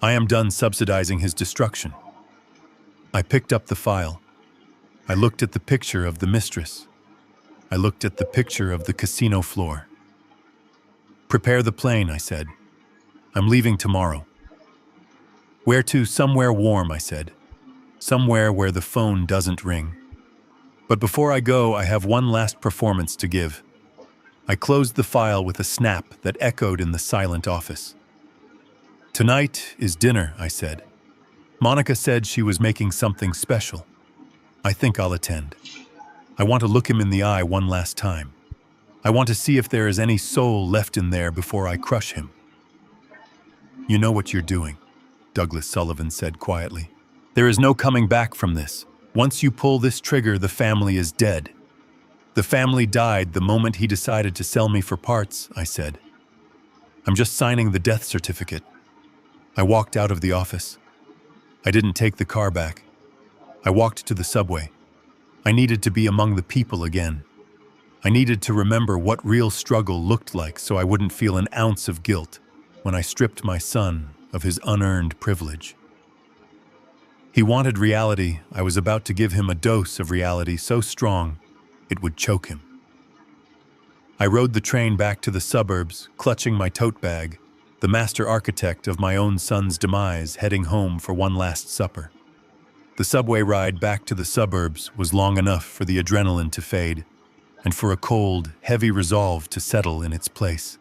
I am done subsidizing his destruction. I picked up the file. I looked at the picture of the mistress. I looked at the picture of the casino floor. Prepare the plane, I said. I'm leaving tomorrow. Where to? Somewhere warm, I said. Somewhere where the phone doesn't ring. But before I go, I have one last performance to give. I closed the file with a snap that echoed in the silent office. Tonight is dinner, I said. Monica said she was making something special. I think I'll attend. I want to look him in the eye one last time. I want to see if there is any soul left in there before I crush him. You know what you're doing, Douglas Sullivan said quietly. There is no coming back from this. Once you pull this trigger, the family is dead. The family died the moment he decided to sell me for parts, I said. I'm just signing the death certificate. I walked out of the office. I didn't take the car back. I walked to the subway. I needed to be among the people again. I needed to remember what real struggle looked like so I wouldn't feel an ounce of guilt when I stripped my son of his unearned privilege. He wanted reality. I was about to give him a dose of reality so strong it would choke him. I rode the train back to the suburbs, clutching my tote bag, the master architect of my own son's demise, heading home for one last supper. The subway ride back to the suburbs was long enough for the adrenaline to fade, and for a cold, heavy resolve to settle in its place.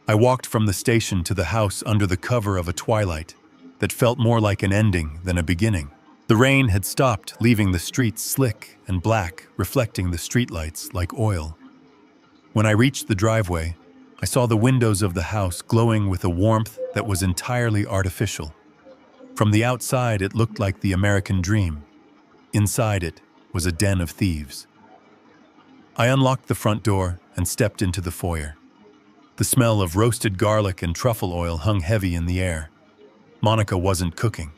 I walked from the station to the house under the cover of a twilight that felt more like an ending than a beginning. The rain had stopped, leaving the streets slick and black, reflecting the streetlights like oil. When I reached the driveway, I saw the windows of the house glowing with a warmth that was entirely artificial. From the outside, it looked like the American dream. Inside it was a den of thieves. I unlocked the front door and stepped into the foyer. The smell of roasted garlic and truffle oil hung heavy in the air. Monica wasn't cooking.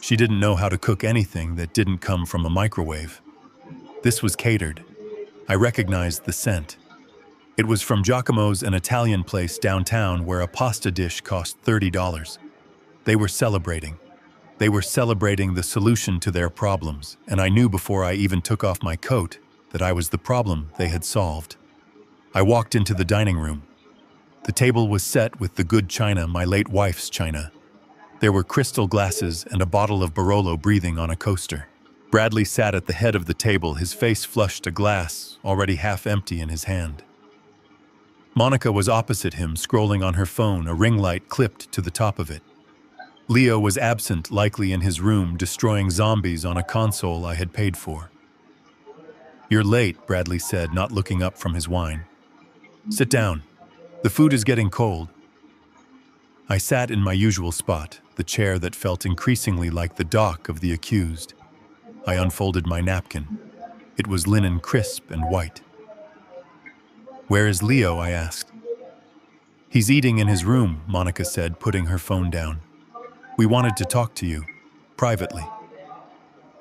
She didn't know how to cook anything that didn't come from a microwave. This was catered. I recognized the scent. It was from Giacomo's, an Italian place downtown where a pasta dish cost $30. They were celebrating. They were celebrating the solution to their problems, and I knew before I even took off my coat that I was the problem they had solved. I walked into the dining room. The table was set with the good china, my late wife's china. There were crystal glasses and a bottle of Barolo breathing on a coaster. Bradley sat at the head of the table, his face flushed, a glass, already half empty, in his hand. Monica was opposite him, scrolling on her phone, a ring light clipped to the top of it. Leo was absent, likely in his room, destroying zombies on a console I had paid for. You're late, Bradley said, not looking up from his wine. Sit down. The food is getting cold. I sat in my usual spot, the chair that felt increasingly like the dock of the accused. I unfolded my napkin. It was linen, crisp and white. Where is Leo? I asked. He's eating in his room, Monica said, putting her phone down. We wanted to talk to you, privately.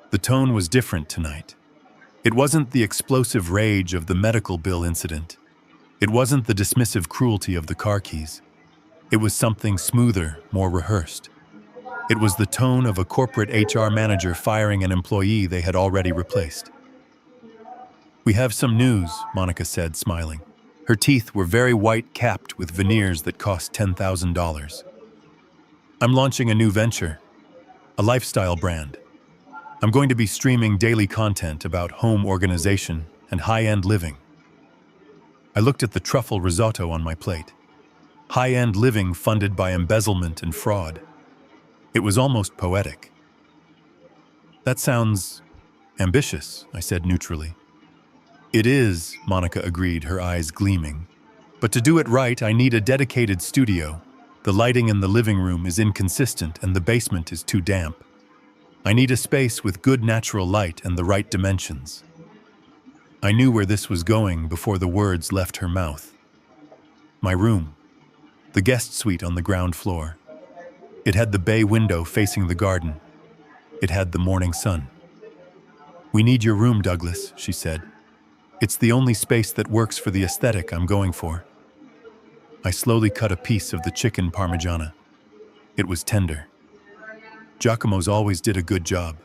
The tone was different tonight. It wasn't the explosive rage of the medical bill incident. It wasn't the dismissive cruelty of the car keys. It was something smoother, more rehearsed. It was the tone of a corporate HR manager firing an employee they had already replaced. We have some news, Monica said, smiling. Her teeth were very white, capped with veneers that cost $10,000. I'm launching a new venture, a lifestyle brand. I'm going to be streaming daily content about home organization and high-end living. I looked at the truffle risotto on my plate. High-end living funded by embezzlement and fraud. It was almost poetic. That sounds ambitious, I said neutrally. It is, Monica agreed, her eyes gleaming. But to do it right, I need a dedicated studio. The lighting in the living room is inconsistent and the basement is too damp. I need a space with good natural light and the right dimensions. I knew where this was going before the words left her mouth. My room, the guest suite on the ground floor. It had the bay window facing the garden. It had the morning sun. We need your room, Douglas, she said. It's the only space that works for the aesthetic I'm going for. I slowly cut a piece of the chicken parmigiana. It was tender. Giacomo's always did a good job.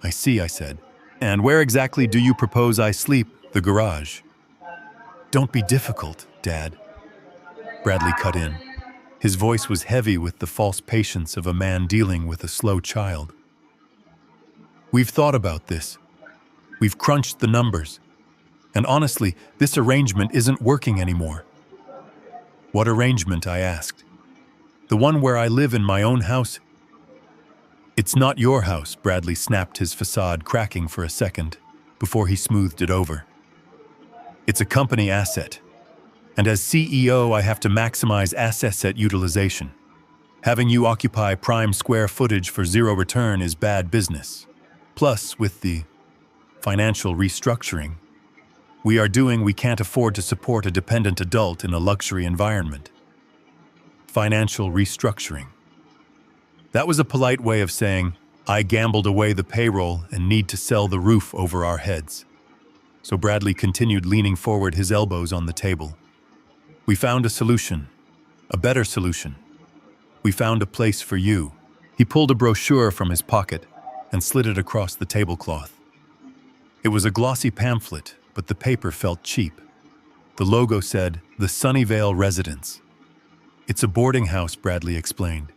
I see, I said. And where exactly do you propose I sleep? The garage. Don't be difficult, Dad. Bradley cut in. His voice was heavy with the false patience of a man dealing with a slow child. We've thought about this. We've crunched the numbers. And honestly, this arrangement isn't working anymore. What arrangement? I asked. The one where I live in my own house. It's not your house, Bradley snapped, his facade cracking for a second before he smoothed it over. It's a company asset. And as CEO, I have to maximize asset utilization. Having you occupy prime square footage for zero return is bad business. Plus, with the financial restructuring we can't afford to support a dependent adult in a luxury environment. Financial restructuring. That was a polite way of saying, I gambled away the payroll and need to sell the roof over our heads. So Bradley continued, leaning forward, his elbows on the table. We found a solution, a better solution. We found a place for you. He pulled a brochure from his pocket and slid it across the tablecloth. It was a glossy pamphlet, but the paper felt cheap. The logo said, The Sunnyvale Residence. It's a boarding house, Bradley explained.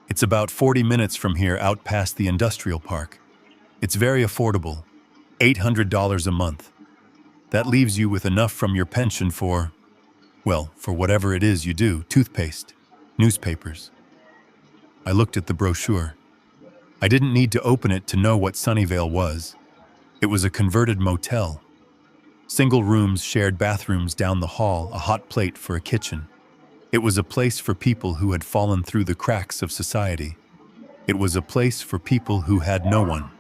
It's about 40 minutes from here, out past the industrial park. It's very affordable, $800 a month. That leaves you with enough from your pension for whatever it is you do, toothpaste, newspapers. I looked at the brochure. I didn't need to open it to know what Sunnyvale was. It was a converted motel. Single rooms, shared bathrooms down the hall, a hot plate for a kitchen. It was a place for people who had fallen through the cracks of society. It was a place for people who had no one.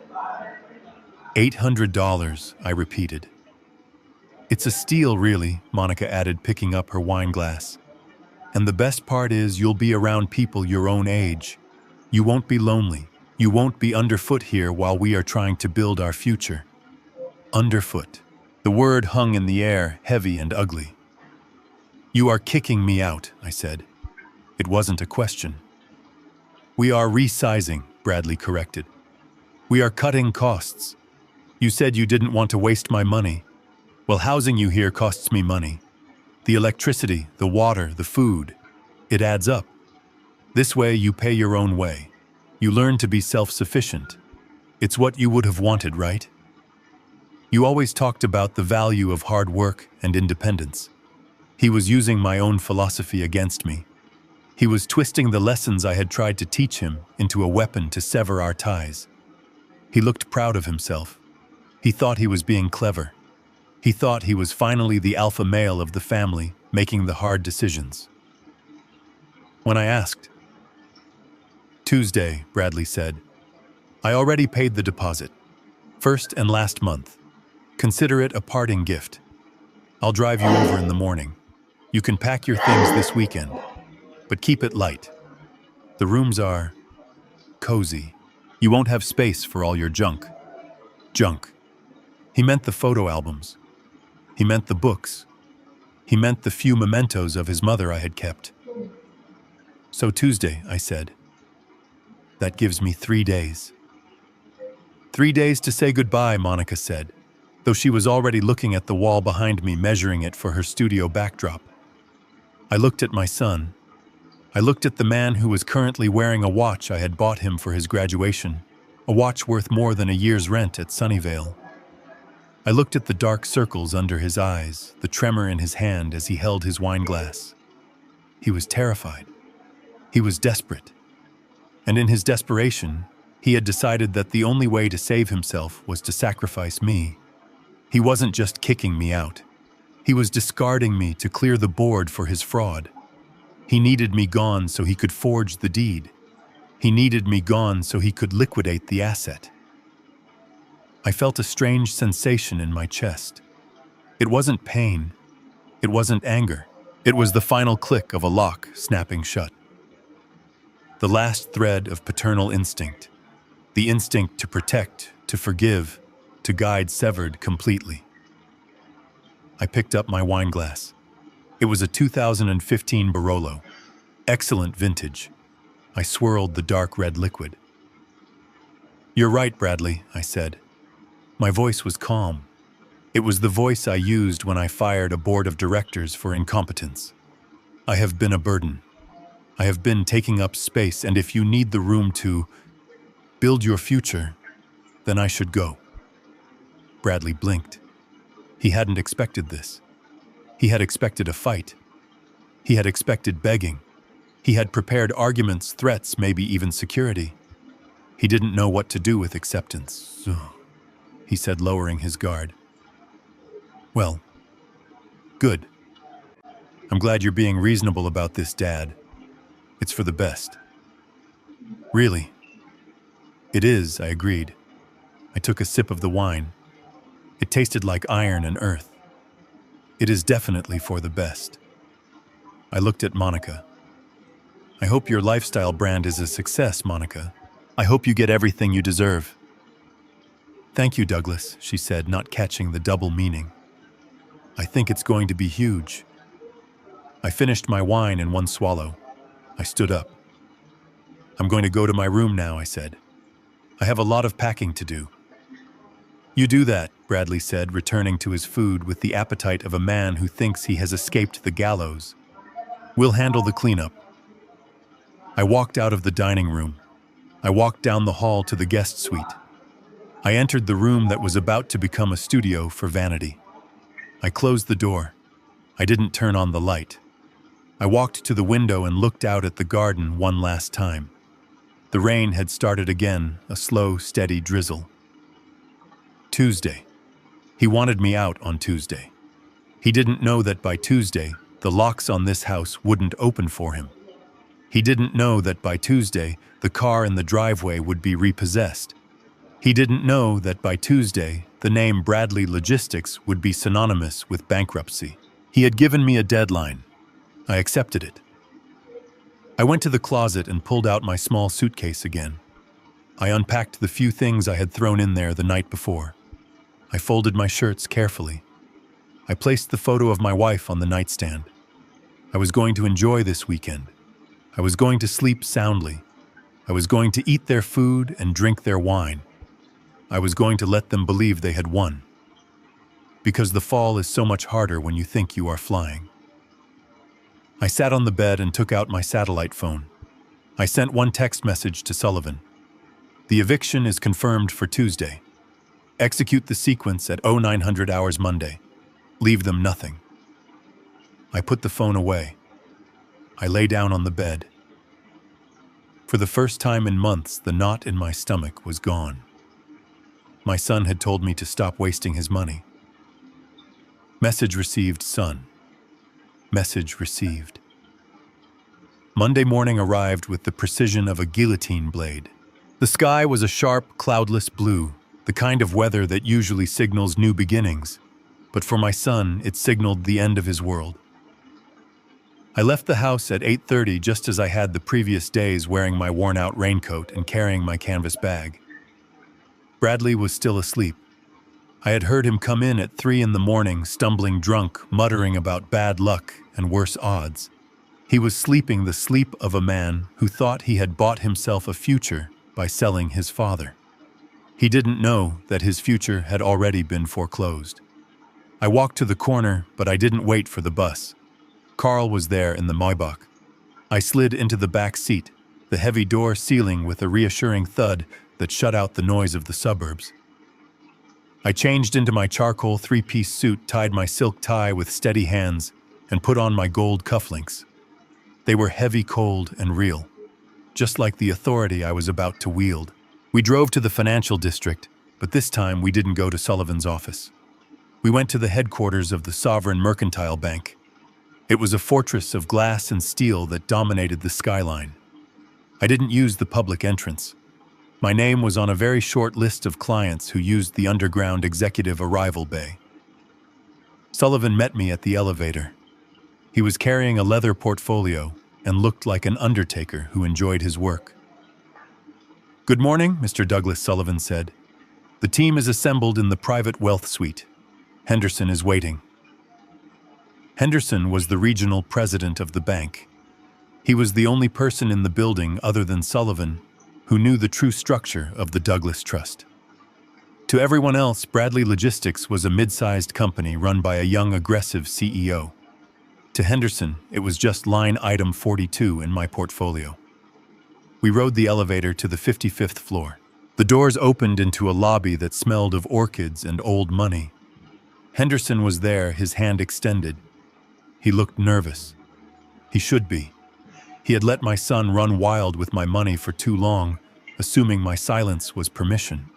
$800, I repeated. It's a steal, really, Monica added, picking up her wine glass. And the best part is you'll be around people your own age. You won't be lonely. You won't be underfoot here while we are trying to build our future. Underfoot. The word hung in the air, heavy and ugly. You are kicking me out, I said. It wasn't a question. We are resizing, Bradley corrected. We are cutting costs. You said you didn't want to waste my money. Well, housing you here costs me money. The electricity, the water, the food. It adds up. This way you pay your own way. You learn to be self-sufficient. It's what you would have wanted, right? You always talked about the value of hard work and independence. He was using my own philosophy against me. He was twisting the lessons I had tried to teach him into a weapon to sever our ties. He looked proud of himself. He thought he was being clever. He thought he was finally the alpha male of the family, making the hard decisions. When I asked, Tuesday, Bradley said, I already paid the deposit. First and last month. Consider it a parting gift. I'll drive you over in the morning. You can pack your things this weekend, but keep it light. The rooms are cozy. You won't have space for all your junk. Junk. He meant the photo albums. He meant the books. He meant the few mementos of his mother I had kept. So Tuesday, I said. That gives me 3 days. 3 days to say goodbye, Monica said. though she was already looking at the wall behind me, measuring it for her studio backdrop. I looked at my son. I looked at the man who was currently wearing a watch I had bought him for his graduation, a watch worth more than a year's rent at Sunnyvale. I looked at the dark circles under his eyes, the tremor in his hand as he held his wine glass. He was terrified. He was desperate. And in his desperation, he had decided that the only way to save himself was to sacrifice me. He wasn't just kicking me out. He was discarding me to clear the board for his fraud. He needed me gone so he could forge the deed. He needed me gone so he could liquidate the asset. I felt a strange sensation in my chest. It wasn't pain. It wasn't anger. It was the final click of a lock snapping shut. The last thread of paternal instinct. The instinct to protect, to forgive, to guide severed completely. I picked up my wine glass. It was a 2015 Barolo. Excellent vintage. I swirled the dark red liquid. "You're right, Bradley," I said. My voice was calm. It was the voice I used when I fired a board of directors for incompetence. I have been a burden. I have been taking up space, and if you need the room to build your future, then I should go. Bradley blinked. He hadn't expected this. He had expected a fight. He had expected begging. He had prepared arguments, threats, maybe even security. He didn't know what to do with acceptance. He said, lowering his guard. "Well, good. I'm glad you're being reasonable about this, Dad. It's for the best." "Really?" "It is," I agreed. I took a sip of the wine. It tasted like iron and earth. "It is definitely for the best." I looked at Monica. "I hope your lifestyle brand is a success, Monica. I hope you get everything you deserve." "Thank you, Douglas," she said, not catching the double meaning. "I think it's going to be huge." I finished my wine in one swallow. I stood up. "I'm going to go to my room now," I said. "I have a lot of packing to do." "You do that," Bradley said, returning to his food with the appetite of a man who thinks he has escaped the gallows. "We'll handle the cleanup." I walked out of the dining room. I walked down the hall to the guest suite. I entered the room that was about to become a studio for vanity. I closed the door. I didn't turn on the light. I walked to the window and looked out at the garden one last time. The rain had started again, a slow, steady drizzle. Tuesday. He wanted me out on Tuesday. He didn't know that by Tuesday, the locks on this house wouldn't open for him. He didn't know that by Tuesday, the car in the driveway would be repossessed. He didn't know that by Tuesday, the name Bradley Logistics would be synonymous with bankruptcy. He had given me a deadline. I accepted it. I went to the closet and pulled out my small suitcase again. I unpacked the few things I had thrown in there the night before. I folded my shirts carefully. I placed the photo of my wife on the nightstand. I was going to enjoy this weekend. I was going to sleep soundly. I was going to eat their food and drink their wine. I was going to let them believe they had won. Because the fall is so much harder when you think you are flying. I sat on the bed and took out my satellite phone. I sent one text message to Sullivan. "The eviction is confirmed for Tuesday. Execute the sequence at 0900 hours Monday. Leave them nothing." I put the phone away. I lay down on the bed. For the first time in months, the knot in my stomach was gone. My son had told me to stop wasting his money. Message received, son. Message received. Monday morning arrived with the precision of a guillotine blade. The sky was a sharp, cloudless blue, the kind of weather that usually signals new beginnings, but for my son, it signaled the end of his world. I left the house at 8:30 just as I had the previous days, wearing my worn-out raincoat and carrying my canvas bag. Bradley was still asleep. I had heard him come in at 3 in the morning, stumbling drunk, muttering about bad luck and worse odds. He was sleeping the sleep of a man who thought he had bought himself a future by selling his father. He didn't know that his future had already been foreclosed. I walked to the corner, but I didn't wait for the bus. Carl was there in the Maybach. I slid into the back seat, the heavy door sealing with a reassuring thud that shut out the noise of the suburbs. I changed into my charcoal three-piece suit, tied my silk tie with steady hands, and put on my gold cufflinks. They were heavy, cold, and real, just like the authority I was about to wield. We drove to the financial district, but this time we didn't go to Sullivan's office. We went to the headquarters of the Sovereign Mercantile Bank. It was a fortress of glass and steel that dominated the skyline. I didn't use the public entrance. My name was on a very short list of clients who used the underground executive arrival bay. Sullivan met me at the elevator. He was carrying a leather portfolio and looked like an undertaker who enjoyed his work. "Good morning, Mr. Douglas," Sullivan said. "The team is assembled in the private wealth suite. Henderson is waiting." Henderson was the regional president of the bank. He was the only person in the building other than Sullivan who knew the true structure of the Douglas Trust. To everyone else, Bradley Logistics was a mid-sized company run by a young, aggressive CEO. To Henderson, it was just line item 42 in my portfolio. We rode the elevator to the 55th floor. The doors opened into a lobby that smelled of orchids and old money. Henderson was there, his hand extended. He looked nervous. He should be. He had let my son run wild with my money for too long, assuming my silence was permission.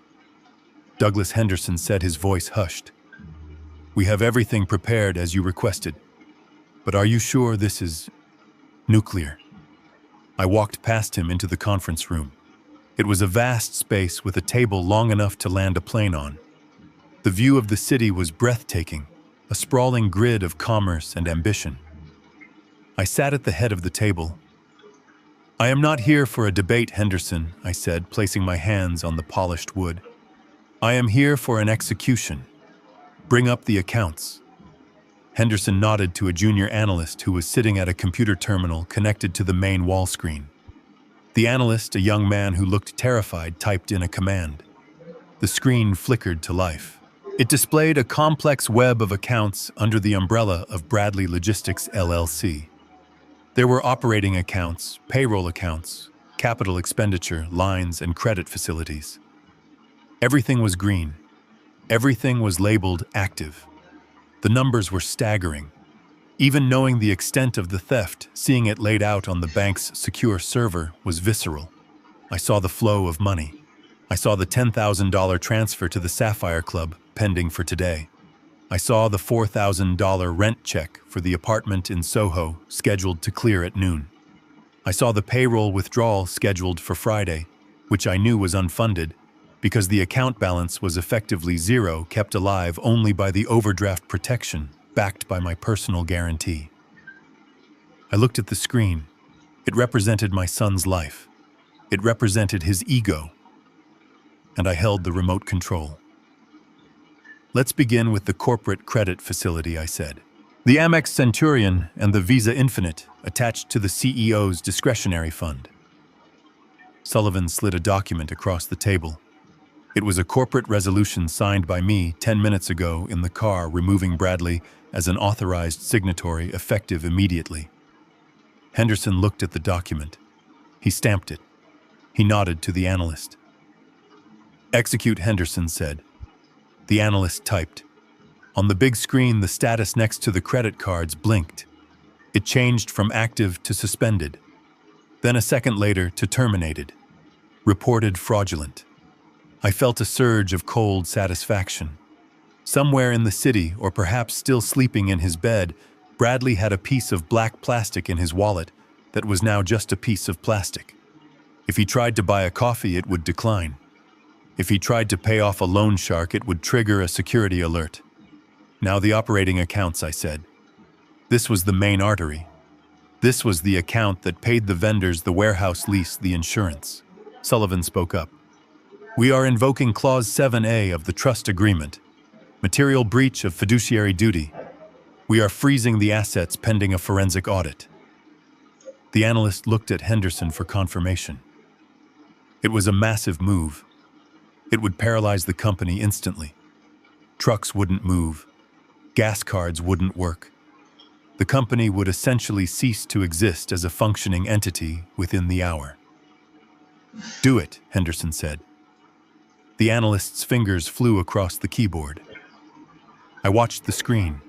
Douglas Henderson said, his voice hushed. "We have everything prepared as you requested. But are you sure this is nuclear?" I walked past him into the conference room. It was a vast space with a table long enough to land a plane on. The view of the city was breathtaking, a sprawling grid of commerce and ambition. I sat at the head of the table. "I am not here for a debate, Henderson," I said, placing my hands on the polished wood. "I am here for an execution. Bring up the accounts." Henderson nodded to a junior analyst who was sitting at a computer terminal connected to the main wall screen. The analyst, a young man who looked terrified, typed in a command. The screen flickered to life. It displayed a complex web of accounts under the umbrella of Bradley Logistics LLC. There were operating accounts, payroll accounts, capital expenditure, lines, and credit facilities. Everything was green. Everything was labeled active. The numbers were staggering. Even knowing the extent of the theft, seeing it laid out on the bank's secure server was visceral. I saw the flow of money. I saw the $10,000 transfer to the Sapphire Club, pending for today. I saw the $4,000 rent check for the apartment in Soho, scheduled to clear at noon. I saw the payroll withdrawal scheduled for Friday, which I knew was unfunded, because the account balance was effectively zero, kept alive only by the overdraft protection backed by my personal guarantee. I looked at the screen. It represented my son's life. It represented his ego. And I held the remote control. "Let's begin with the corporate credit facility," I said. "The Amex Centurion and the Visa Infinite attached to the CEO's discretionary fund." Sullivan slid a document across the table. It was a corporate resolution signed by me 10 minutes ago in the car, removing Bradley as an authorized signatory effective immediately. Henderson looked at the document. He stamped it. He nodded to the analyst. "Execute," Henderson said. The analyst typed. On the big screen, the status next to the credit cards blinked. It changed from active to suspended. Then a second later to terminated. Reported fraudulent. I felt a surge of cold satisfaction. Somewhere in the city, or perhaps still sleeping in his bed, Bradley had a piece of black plastic in his wallet that was now just a piece of plastic. If he tried to buy a coffee, it would decline. If he tried to pay off a loan shark, it would trigger a security alert. Now the operating accounts, I said. This was the main artery. This was the account that paid the vendors the warehouse lease, the insurance. Sullivan spoke up. "We are invoking Clause 7A of the Trust Agreement, material breach of fiduciary duty. We are freezing the assets pending a forensic audit." The analyst looked at Henderson for confirmation. It was a massive move. It would paralyze the company instantly. Trucks wouldn't move. Gas cards wouldn't work. The company would essentially cease to exist as a functioning entity within the hour. "Do it," Henderson said. The analyst's fingers flew across the keyboard. I watched the screen.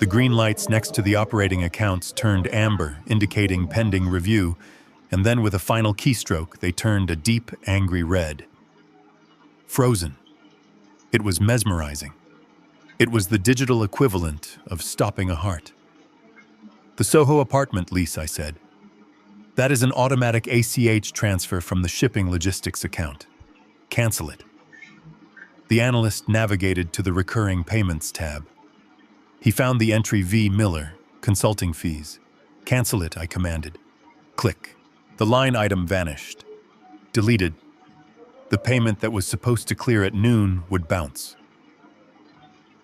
The green lights next to the operating accounts turned amber, indicating pending review, and then with a final keystroke, they turned a deep, angry red. Frozen. It was mesmerizing. It was the digital equivalent of stopping a heart. "The Soho apartment lease," I said. "That is an automatic ACH transfer from the shipping logistics account. Cancel it." The analyst navigated to the recurring payments tab. He found the entry V. Miller, consulting fees. "Cancel it," I commanded. Click. The line item vanished. Deleted. The payment that was supposed to clear at noon would bounce.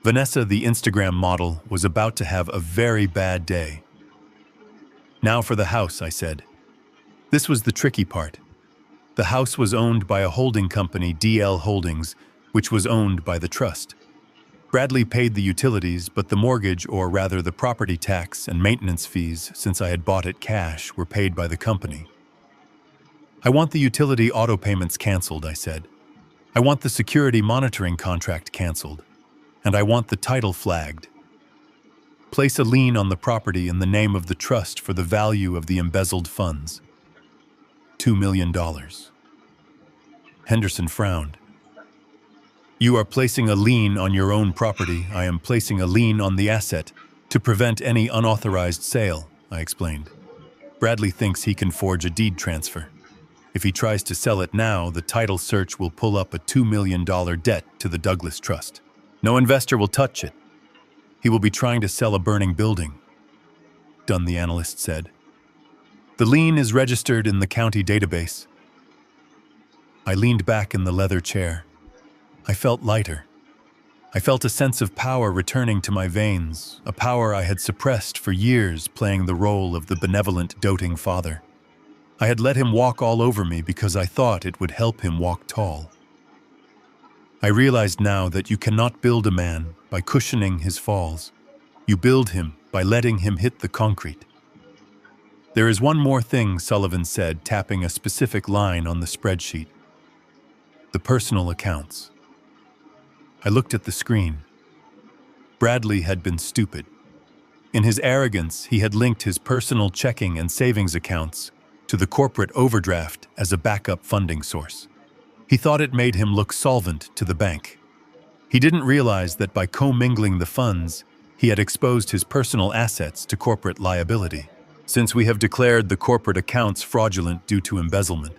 Vanessa, the Instagram model, was about to have a very bad day. "Now for the house," I said. This was the tricky part. The house was owned by a holding company, DL Holdings, which was owned by the trust. Bradley paid the utilities, but the mortgage, or rather the property tax and maintenance fees, since I had bought it cash, were paid by the company. "I want the utility auto payments canceled," I said. "I want the security monitoring contract canceled. And I want the title flagged. Place a lien on the property in the name of the trust for the value of the embezzled funds. $2 million. Henderson frowned. "You are placing a lien on your own property. I am placing a lien on the asset to prevent any unauthorized sale," I explained. "Bradley thinks he can forge a deed transfer. If he tries to sell it now, the title search will pull up a $2 million debt to the Douglas Trust. No investor will touch it. He will be trying to sell a burning building." "Done," the analyst said. "The lien is registered in the county database." I leaned back in the leather chair. I felt lighter. I felt a sense of power returning to my veins, a power I had suppressed for years, playing the role of the benevolent, doting father. I had let him walk all over me because I thought it would help him walk tall. I realized now that you cannot build a man by cushioning his falls. You build him by letting him hit the concrete. "There is one more thing," Sullivan said, tapping a specific line on the spreadsheet. "The personal accounts." I looked at the screen. Bradley had been stupid. In his arrogance, he had linked his personal checking and savings accounts to the corporate overdraft as a backup funding source. He thought it made him look solvent to the bank. He didn't realize that by commingling the funds, he had exposed his personal assets to corporate liability, since we have declared the corporate accounts fraudulent due to embezzlement.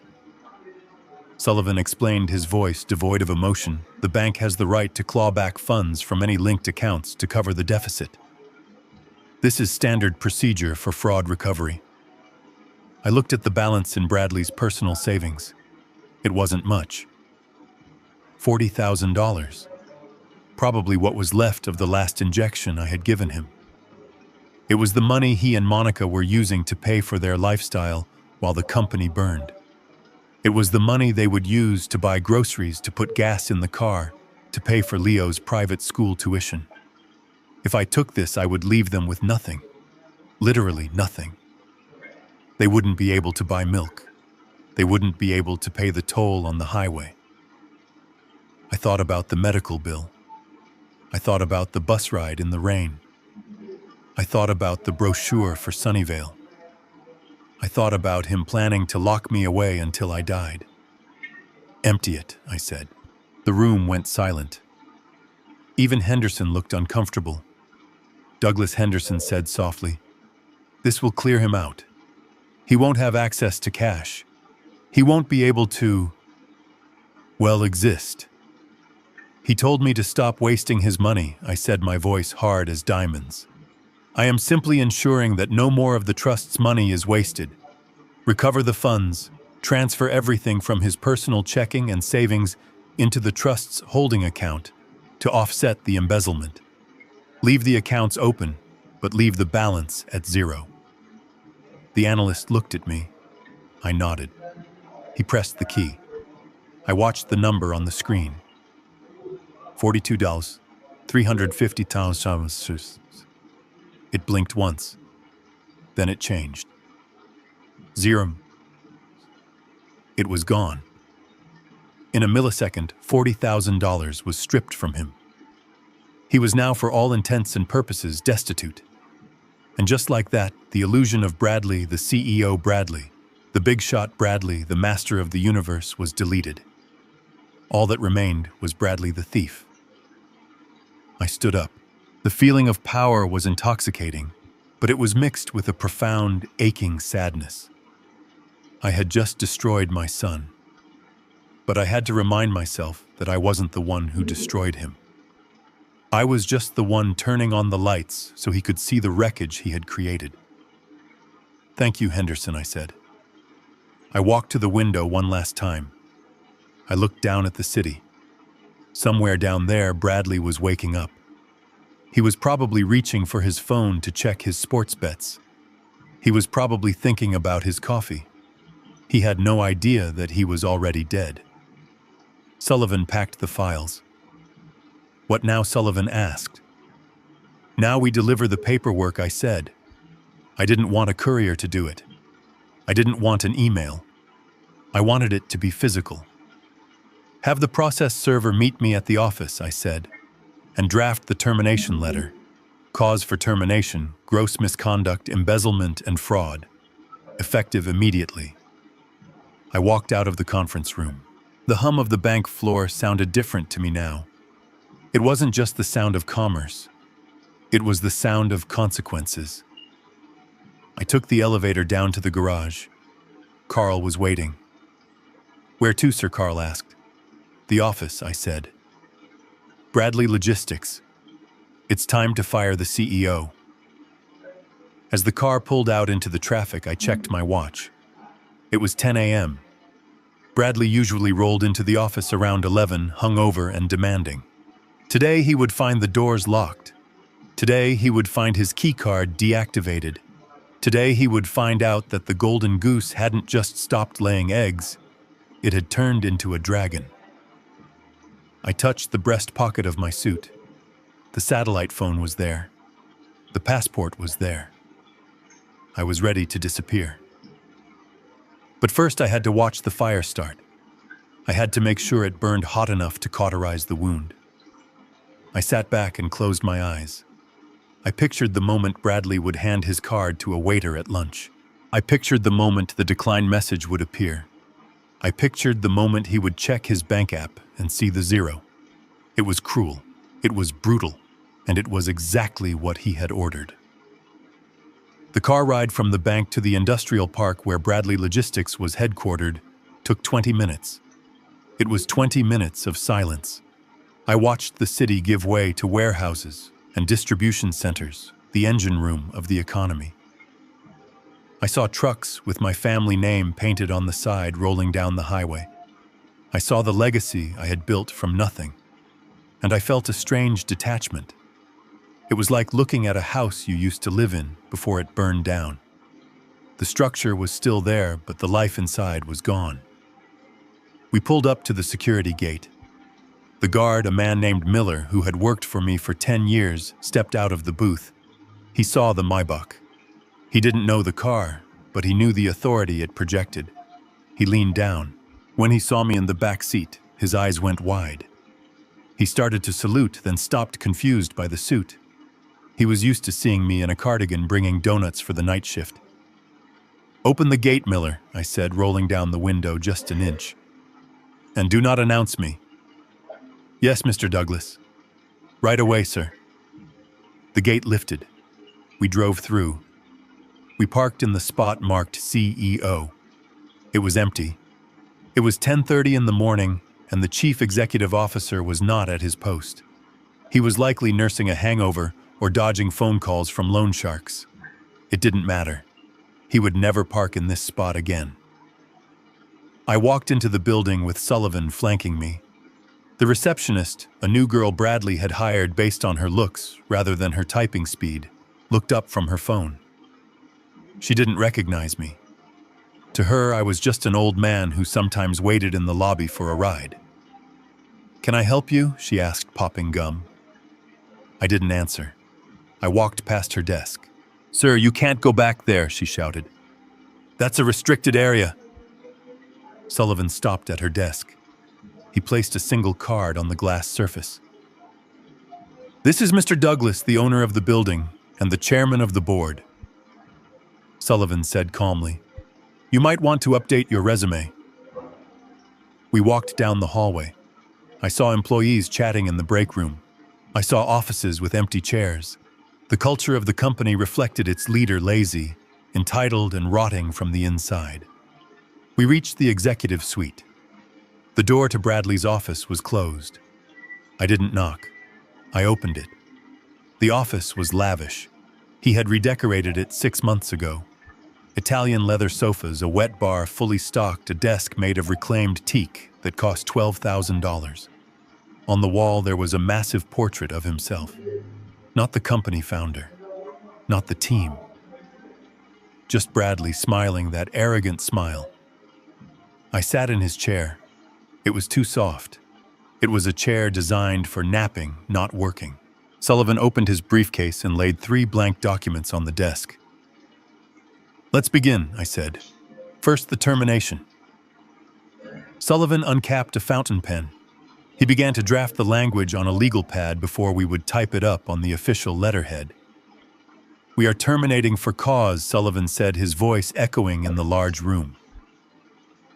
Sullivan explained, his voice devoid of emotion. "The bank has the right to claw back funds from any linked accounts to cover the deficit. This is standard procedure for fraud recovery." I looked at the balance in Bradley's personal savings. It wasn't much. $40,000. Probably what was left of the last injection I had given him. It was the money he and Monica were using to pay for their lifestyle while the company burned. It was the money they would use to buy groceries, to put gas in the car, to pay for Leo's private school tuition. If I took this, I would leave them with nothing. Literally nothing. They wouldn't be able to buy milk. They wouldn't be able to pay the toll on the highway. I thought about the medical bill. I thought about the bus ride in the rain. I thought about the brochure for Sunnyvale. I thought about him planning to lock me away until I died. "Empty it," I said. The room went silent. Even Henderson looked uncomfortable. Douglas Henderson said softly, "This will clear him out. He won't have access to cash. He won't be able to, well, exist." He told me to stop wasting his money, I said, my voice hard as diamonds. "I am simply ensuring that no more of the trust's money is wasted. Recover the funds, transfer everything from his personal checking and savings into the trust's holding account to offset the embezzlement. Leave the accounts open, but leave the balance at zero." The analyst looked at me. I nodded. He pressed the key. I watched the number on the screen. $42, $350,000. It blinked once. Then it changed. Zero. It was gone. In a millisecond, $40,000 was stripped from him. He was now, for all intents and purposes, destitute. And just like that, the illusion of Bradley, the CEO Bradley, the big shot Bradley, the master of the universe, was deleted. All that remained was Bradley the thief. I stood up. The feeling of power was intoxicating, but it was mixed with a profound, aching sadness. I had just destroyed my son. But I had to remind myself that I wasn't the one who destroyed him. I was just the one turning on the lights so he could see the wreckage he had created. "Thank you, Henderson," I said. I walked to the window one last time. I looked down at the city. Somewhere down there, Bradley was waking up. He was probably reaching for his phone to check his sports bets. He was probably thinking about his coffee. He had no idea that he was already dead. Sullivan packed the files. "What now?" Sullivan asked. "Now we deliver the paperwork," I said. I didn't want a courier to do it. I didn't want an email. I wanted it to be physical. "Have the process server meet me at the office," I said, "and draft the termination letter. Cause for termination, gross misconduct, embezzlement, and fraud. Effective immediately." I walked out of the conference room. The hum of the bank floor sounded different to me now. It wasn't just the sound of commerce. It was the sound of consequences. I took the elevator down to the garage. Carl was waiting. "Where to, sir?" Carl asked. "The office," I said. "Bradley Logistics. It's time to fire the CEO." As the car pulled out into the traffic, I checked my watch. It was 10 a.m. Bradley usually rolled into the office around 11, hungover and demanding. Today he would find the doors locked. Today he would find his keycard deactivated. Today he would find out that the golden goose hadn't just stopped laying eggs, it had turned into a dragon. I touched the breast pocket of my suit. The satellite phone was there. The passport was there. I was ready to disappear. But first I had to watch the fire start. I had to make sure it burned hot enough to cauterize the wound. I sat back and closed my eyes. I pictured the moment Bradley would hand his card to a waiter at lunch. I pictured the moment the decline message would appear. I pictured the moment he would check his bank app and see the zero. It was cruel, it was brutal, and it was exactly what he had ordered. The car ride from the bank to the industrial park where Bradley Logistics was headquartered took 20 minutes. It was 20 minutes of silence. I watched the city give way to warehouses and distribution centers, the engine room of the economy. I saw trucks with my family name painted on the side rolling down the highway. I saw the legacy I had built from nothing, and I felt a strange detachment. It was like looking at a house you used to live in before it burned down. The structure was still there, but the life inside was gone. We pulled up to the security gate. The guard, a man named Miller, who had worked for me for 10 years, stepped out of the booth. He saw the Maybach. He didn't know the car, but he knew the authority it projected. He leaned down. When he saw me in the back seat, his eyes went wide. He started to salute, then stopped, confused by the suit. He was used to seeing me in a cardigan bringing donuts for the night shift. "Open the gate, Miller," I said, rolling down the window just an inch. "And do not announce me." "Yes, Mr. Douglas." "Right away, sir." The gate lifted. We drove through. We parked in the spot marked CEO. It was empty. It was 10:30 in the morning, and the chief executive officer was not at his post. He was likely nursing a hangover or dodging phone calls from loan sharks. It didn't matter. He would never park in this spot again. I walked into the building with Sullivan flanking me. The receptionist, a new girl Bradley had hired based on her looks rather than her typing speed, looked up from her phone. She didn't recognize me. To her, I was just an old man who sometimes waited in the lobby for a ride. "Can I help you?" she asked, popping gum. I didn't answer. I walked past her desk. "Sir, you can't go back there," she shouted. "That's a restricted area." Sullivan stopped at her desk. He placed a single card on the glass surface. "This is Mr. Douglas, the owner of the building and the chairman of the board," Sullivan said calmly. "You might want to update your resume." We walked down the hallway. I saw employees chatting in the break room. I saw offices with empty chairs. The culture of the company reflected its leader lazy, entitled and rotting from the inside. We reached the executive suite. The door to Bradley's office was closed. I didn't knock. I opened it. The office was lavish. He had redecorated it 6 months ago. Italian leather sofas, a wet bar fully stocked, a desk made of reclaimed teak that cost $12,000. On the wall there was a massive portrait of himself. Not the company founder. Not the team. Just Bradley smiling that arrogant smile. I sat in his chair. It was too soft. It was a chair designed for napping, not working. Sullivan opened his briefcase and laid 3 blank documents on the desk. "Let's begin," I said. "First, the termination." Sullivan uncapped a fountain pen. He began to draft the language on a legal pad before we would type it up on the official letterhead. "We are terminating for cause," Sullivan said, his voice echoing in the large room.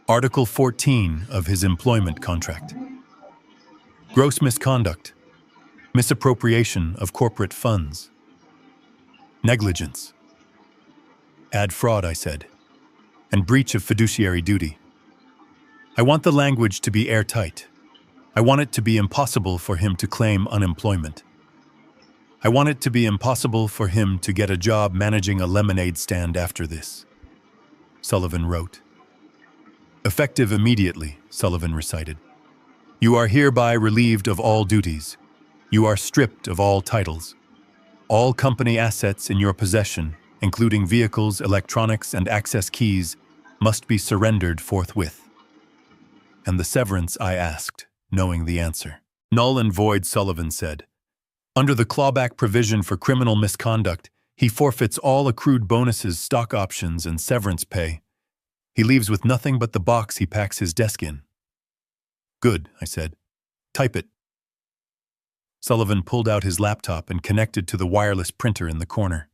Article 14 of his employment contract. Gross misconduct. Misappropriation of corporate funds. Negligence. Add fraud, I said. And breach of fiduciary duty. I want the language to be airtight. I want it to be impossible for him to claim unemployment. I want it to be impossible for him to get a job managing a lemonade stand after this. Sullivan wrote. Effective immediately, Sullivan recited. You are hereby relieved of all duties. You are stripped of all titles. All company assets in your possession, including vehicles, electronics, and access keys, must be surrendered forthwith. And the severance, I asked, knowing the answer. Null and void, Sullivan said. Under the clawback provision for criminal misconduct, he forfeits all accrued bonuses, stock options, and severance pay. He leaves with nothing but the box he packs his desk in. Good, I said. Type it. Sullivan pulled out his laptop and connected to the wireless printer in the corner.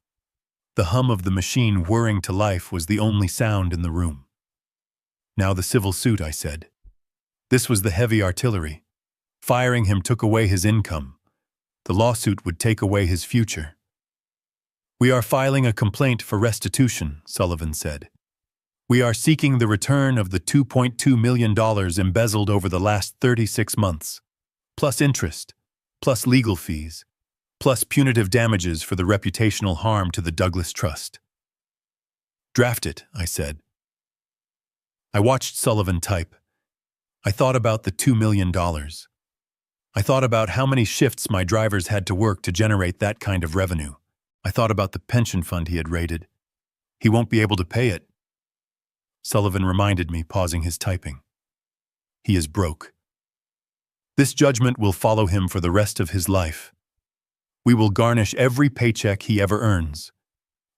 The hum of the machine whirring to life was the only sound in the room. Now the civil suit, I said. This was the heavy artillery. Firing him took away his income. The lawsuit would take away his future. We are filing a complaint for restitution, Sullivan said. We are seeking the return of the $2.2 million embezzled over the last 36 months, plus interest, plus legal fees, plus punitive damages for the reputational harm to the Douglas Trust. Draft it, I said. I watched Sullivan type. I thought about the $2 million. I thought about how many shifts my drivers had to work to generate that kind of revenue. I thought about the pension fund he had raided. He won't be able to pay it. Sullivan reminded me, pausing his typing. He is broke. This judgment will follow him for the rest of his life. We will garnish every paycheck he ever earns.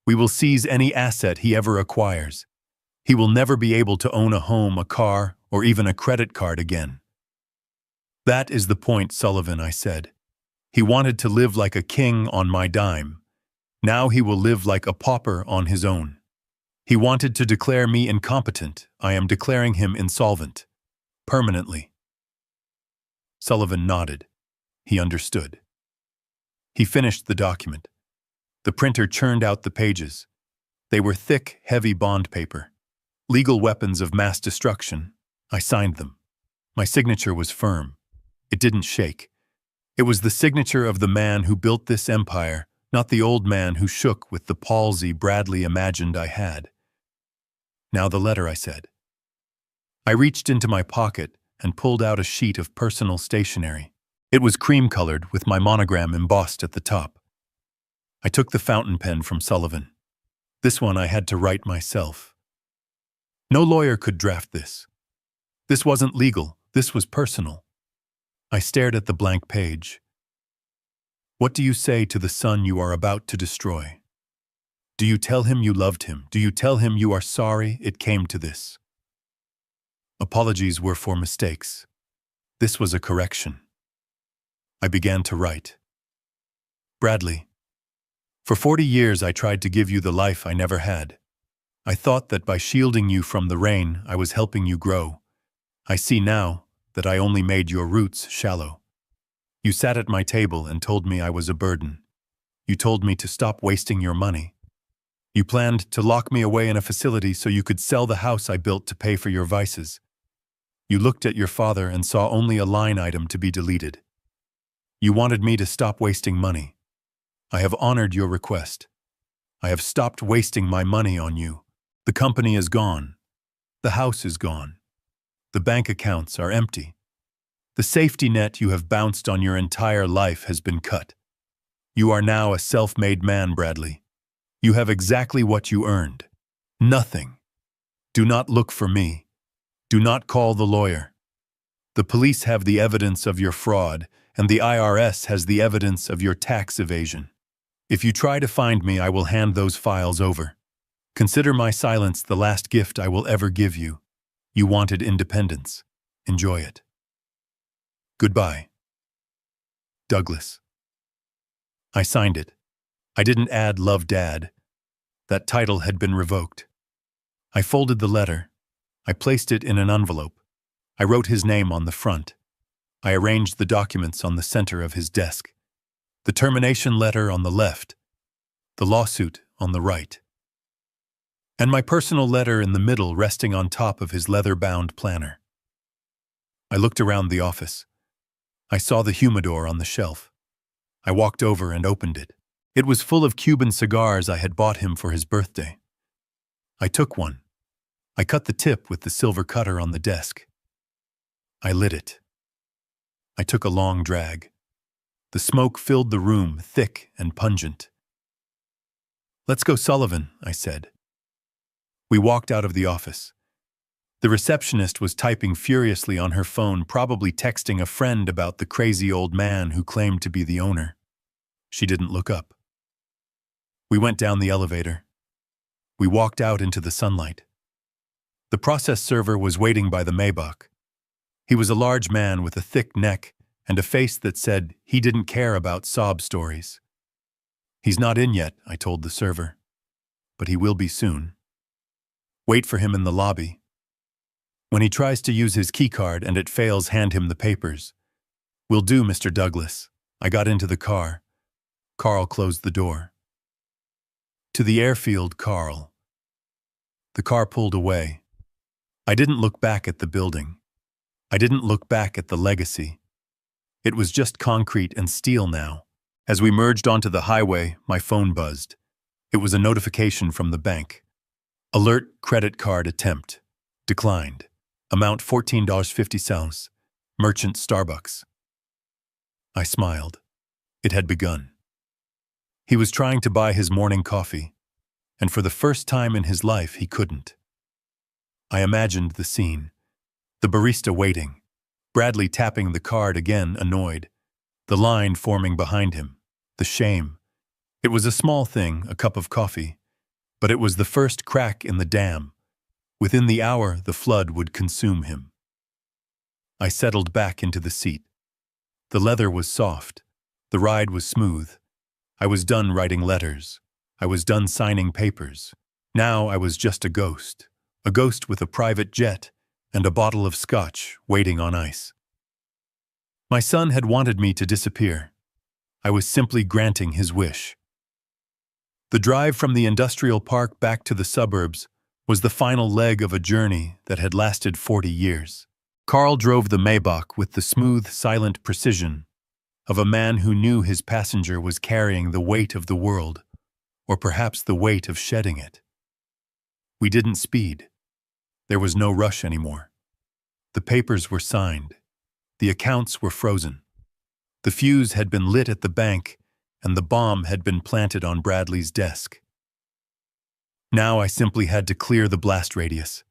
We will seize any asset he ever acquires. He will never be able to own a home, a car, or even a credit card again. That is the point, Sullivan, I said. He wanted to live like a king on my dime. Now he will live like a pauper on his own. He wanted to declare me incompetent. I am declaring him insolvent. Permanently. Sullivan nodded. He understood. He finished the document. The printer churned out the pages. They were thick, heavy bond paper. Legal weapons of mass destruction. I signed them. My signature was firm. It didn't shake. It was the signature of the man who built this empire, not the old man who shook with the palsy Bradley imagined I had. Now the letter, I said. I reached into my pocket and pulled out a sheet of personal stationery. It was cream-colored with my monogram embossed at the top. I took the fountain pen from Sullivan. This one I had to write myself. No lawyer could draft this. This wasn't legal, this was personal. I stared at the blank page. What do you say to the son you are about to destroy? Do you tell him you loved him? Do you tell him you are sorry it came to this? Apologies were for mistakes. This was a correction. I began to write. Bradley, for 40 years I tried to give you the life I never had. I thought that by shielding you from the rain, I was helping you grow. I see now that I only made your roots shallow. You sat at my table and told me I was a burden. You told me to stop wasting your money. You planned to lock me away in a facility so you could sell the house I built to pay for your vices. You looked at your father and saw only a line item to be deleted. You wanted me to stop wasting money. I have honored your request. I have stopped wasting my money on you. The company is gone. The house is gone. The bank accounts are empty. The safety net you have bounced on your entire life has been cut. You are now a self-made man, Bradley. You have exactly what you earned. Nothing. Do not look for me. Do not call the lawyer. The police have the evidence of your fraud, and the IRS has the evidence of your tax evasion. If you try to find me, I will hand those files over. Consider my silence the last gift I will ever give you. You wanted independence. Enjoy it. Goodbye. Douglas. I signed it. I didn't add "Love, Dad." That title had been revoked. I folded the letter. I placed it in an envelope. I wrote his name on the front. I arranged the documents on the center of his desk. The termination letter on the left. The lawsuit on the right. And my personal letter in the middle resting on top of his leather-bound planner. I looked around the office. I saw the humidor on the shelf. I walked over and opened it. It was full of Cuban cigars I had bought him for his birthday. I took one. I cut the tip with the silver cutter on the desk. I lit it. I took a long drag. The smoke filled the room, thick and pungent. "Let's go, Sullivan," I said. We walked out of the office. The receptionist was typing furiously on her phone, probably texting a friend about the crazy old man who claimed to be the owner. She didn't look up. We went down the elevator. We walked out into the sunlight. The process server was waiting by the Maybach. He was a large man with a thick neck and a face that said he didn't care about sob stories. "He's not in yet," I told the server. "But he will be soon. Wait for him in the lobby. When he tries to use his keycard and it fails, hand him the papers." "Will do, Mr. Douglas." I got into the car. Carl closed the door. "To the airfield, Carl." The car pulled away. I didn't look back at the building. I didn't look back at the legacy. It was just concrete and steel now. As we merged onto the highway, my phone buzzed. It was a notification from the bank. Alert: credit card attempt. Declined. Amount $14.50. Merchant Starbucks. I smiled. It had begun. He was trying to buy his morning coffee, and for the first time in his life he couldn't. I imagined the scene. The barista waiting. Bradley tapping the card again, annoyed. The line forming behind him. The shame. It was a small thing, a cup of coffee, but it was the first crack in the dam. Within the hour, the flood would consume him. I settled back into the seat. The leather was soft. The ride was smooth. I was done writing letters. I was done signing papers. Now I was just a ghost with a private jet and a bottle of scotch waiting on ice. My son had wanted me to disappear. I was simply granting his wish. The drive from the industrial park back to the suburbs was the final leg of a journey that had lasted 40 years. Carl drove the Maybach with the smooth, silent precision of a man who knew his passenger was carrying the weight of the world, or perhaps the weight of shedding it. We didn't speed. There was no rush anymore. The papers were signed. The accounts were frozen. The fuse had been lit at the bank, and the bomb had been planted on Bradley's desk. Now I simply had to clear the blast radius.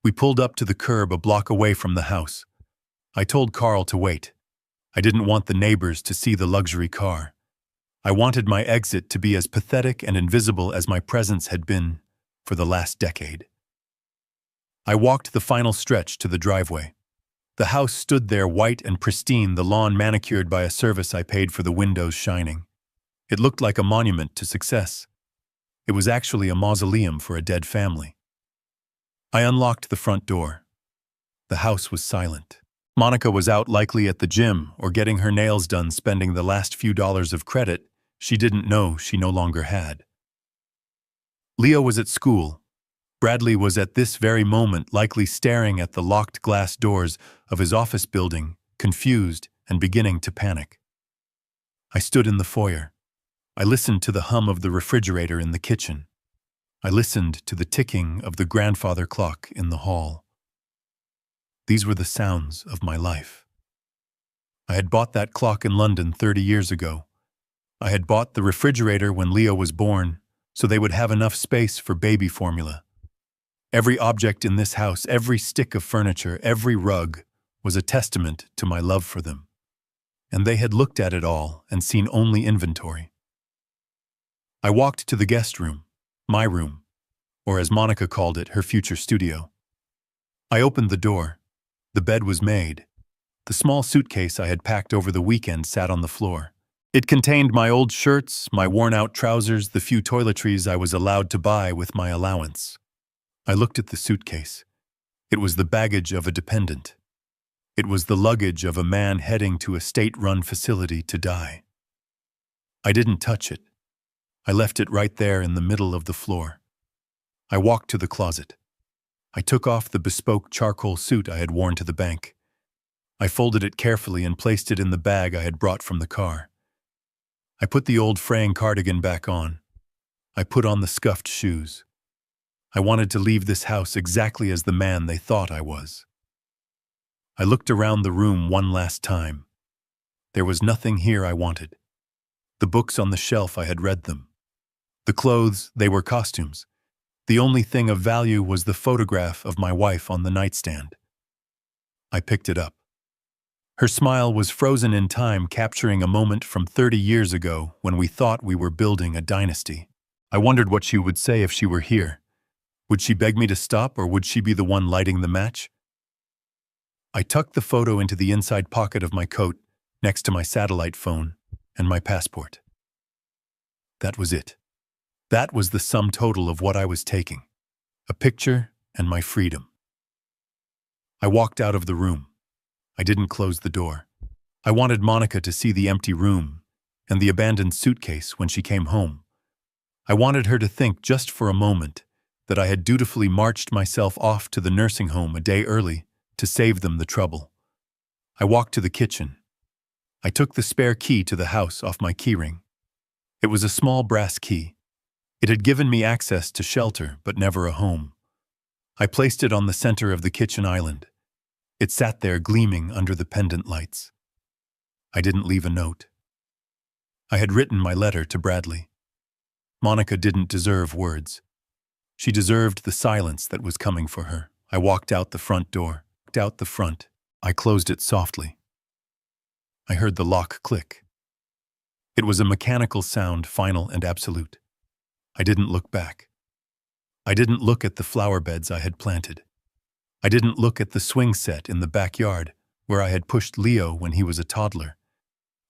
We pulled up to the curb a block away from the house. I told Carl to wait. I didn't want the neighbors to see the luxury car. I wanted my exit to be as pathetic and invisible as my presence had been for the last decade. I walked the final stretch to the driveway. The house stood there white and pristine, the lawn manicured by a service I paid for, the windows shining. It looked like a monument to success. It was actually a mausoleum for a dead family. I unlocked the front door. The house was silent. Monica was out, likely at the gym or getting her nails done, spending the last few dollars of credit she didn't know she no longer had. Leo was at school. Bradley was at this very moment likely staring at the locked glass doors of his office building, confused and beginning to panic. I stood in the foyer. I listened to the hum of the refrigerator in the kitchen. I listened to the ticking of the grandfather clock in the hall. These were the sounds of my life. I had bought that clock in London 30 years ago. I had bought the refrigerator when Leo was born, so they would have enough space for baby formula. Every object in this house, every stick of furniture, every rug, was a testament to my love for them. And they had looked at it all and seen only inventory. I walked to the guest room, my room, or as Monica called it, her future studio. I opened the door. The bed was made. The small suitcase I had packed over the weekend sat on the floor. It contained my old shirts, my worn-out trousers, the few toiletries I was allowed to buy with my allowance. I looked at the suitcase. It was the baggage of a dependent. It was the luggage of a man heading to a state-run facility to die. I didn't touch it. I left it right there in the middle of the floor. I walked to the closet. I took off the bespoke charcoal suit I had worn to the bank. I folded it carefully and placed it in the bag I had brought from the car. I put the old fraying cardigan back on. I put on the scuffed shoes. I wanted to leave this house exactly as the man they thought I was. I looked around the room one last time. There was nothing here I wanted. The books on the shelf, I had read them. The clothes, they were costumes. The only thing of value was the photograph of my wife on the nightstand. I picked it up. Her smile was frozen in time, capturing a moment from 30 years ago when we thought we were building a dynasty. I wondered what she would say if she were here. Would she beg me to stop, or would she be the one lighting the match? I tucked the photo into the inside pocket of my coat, next to my satellite phone and my passport. That was it. That was the sum total of what I was taking. A picture and my freedom. I walked out of the room. I didn't close the door. I wanted Monica to see the empty room and the abandoned suitcase when she came home. I wanted her to think just for a moment that I had dutifully marched myself off to the nursing home a day early to save them the trouble. I walked to the kitchen. I took the spare key to the house off my keyring. It was a small brass key. It had given me access to shelter, but never a home. I placed it on the center of the kitchen island. It sat there gleaming under the pendant lights. I didn't leave a note. I had written my letter to Bradley. Monica didn't deserve words. She deserved the silence that was coming for her. I walked out the front door. Out the front. I closed it softly. I heard the lock click. It was a mechanical sound, final and absolute. I didn't look back. I didn't look at the flower beds I had planted. I didn't look at the swing set in the backyard where I had pushed Leo when he was a toddler.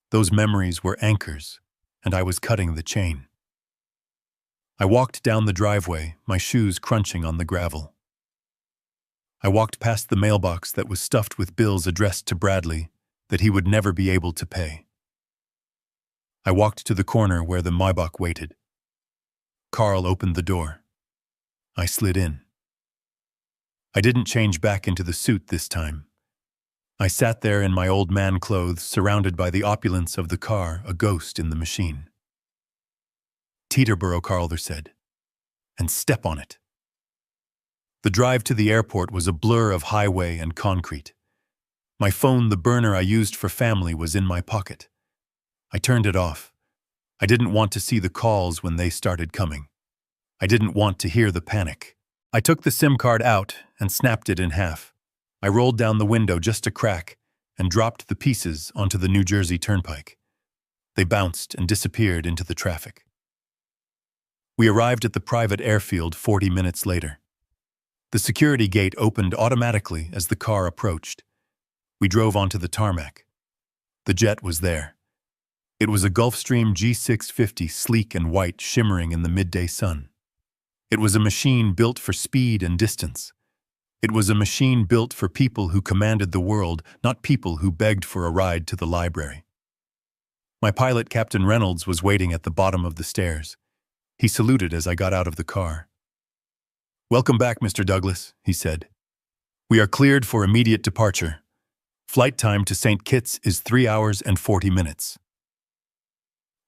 Those memories were anchors, and I was cutting the chain. I walked down the driveway, my shoes crunching on the gravel. I walked past the mailbox that was stuffed with bills addressed to Bradley that he would never be able to pay. I walked to the corner where the Maybach waited. Carl opened the door. I slid in. I didn't change back into the suit this time. I sat there in my old man clothes, surrounded by the opulence of the car, a ghost in the machine. Teterboro, Carl said, and step on it. The drive to the airport was a blur of highway and concrete. My phone, the burner I used for family, was in my pocket. I turned it off. I didn't want to see the calls when they started coming. I didn't want to hear the panic. I took the SIM card out and snapped it in half. I rolled down the window just a crack and dropped the pieces onto the New Jersey Turnpike. They bounced and disappeared into the traffic. We arrived at the private airfield 40 minutes later. The security gate opened automatically as the car approached. We drove onto the tarmac. The jet was there. It was a Gulfstream G650, sleek and white, shimmering in the midday sun. It was a machine built for speed and distance. It was a machine built for people who commanded the world, not people who begged for a ride to the library. My pilot, Captain Reynolds, was waiting at the bottom of the stairs. He saluted as I got out of the car. "Welcome back, Mr. Douglas," he said. "We are cleared for immediate departure. Flight time to St. Kitts is 3 hours and 40 minutes.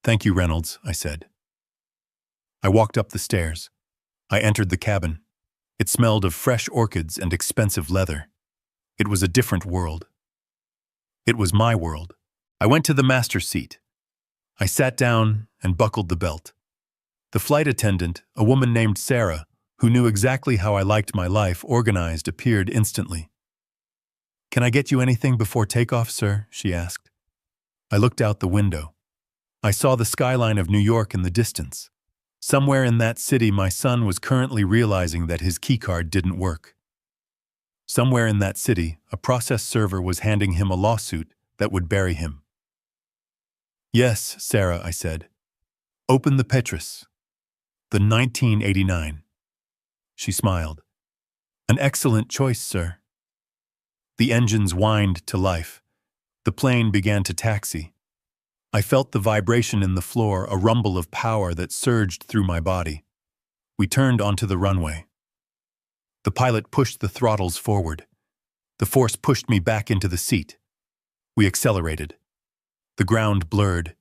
"Thank you, Reynolds," I said. I walked up the stairs. I entered the cabin. It smelled of fresh orchids and expensive leather. It was a different world. It was my world. I went to the master seat. I sat down and buckled the belt. The flight attendant, a woman named Sarah, who knew exactly how I liked my life organized, appeared instantly. "Can I get you anything before takeoff, sir?" she asked. I looked out the window. I saw the skyline of New York in the distance. Somewhere in that city, my son was currently realizing that his keycard didn't work. Somewhere in that city, a process server was handing him a lawsuit that would bury him. "Yes, Sarah," I said. "Open the Petrus. The 1989. She smiled. "An excellent choice, sir." The engines whined to life. The plane began to taxi. I felt the vibration in the floor, a rumble of power that surged through my body. We turned onto the runway. The pilot pushed the throttles forward. The force pushed me back into the seat. We accelerated. The ground blurred.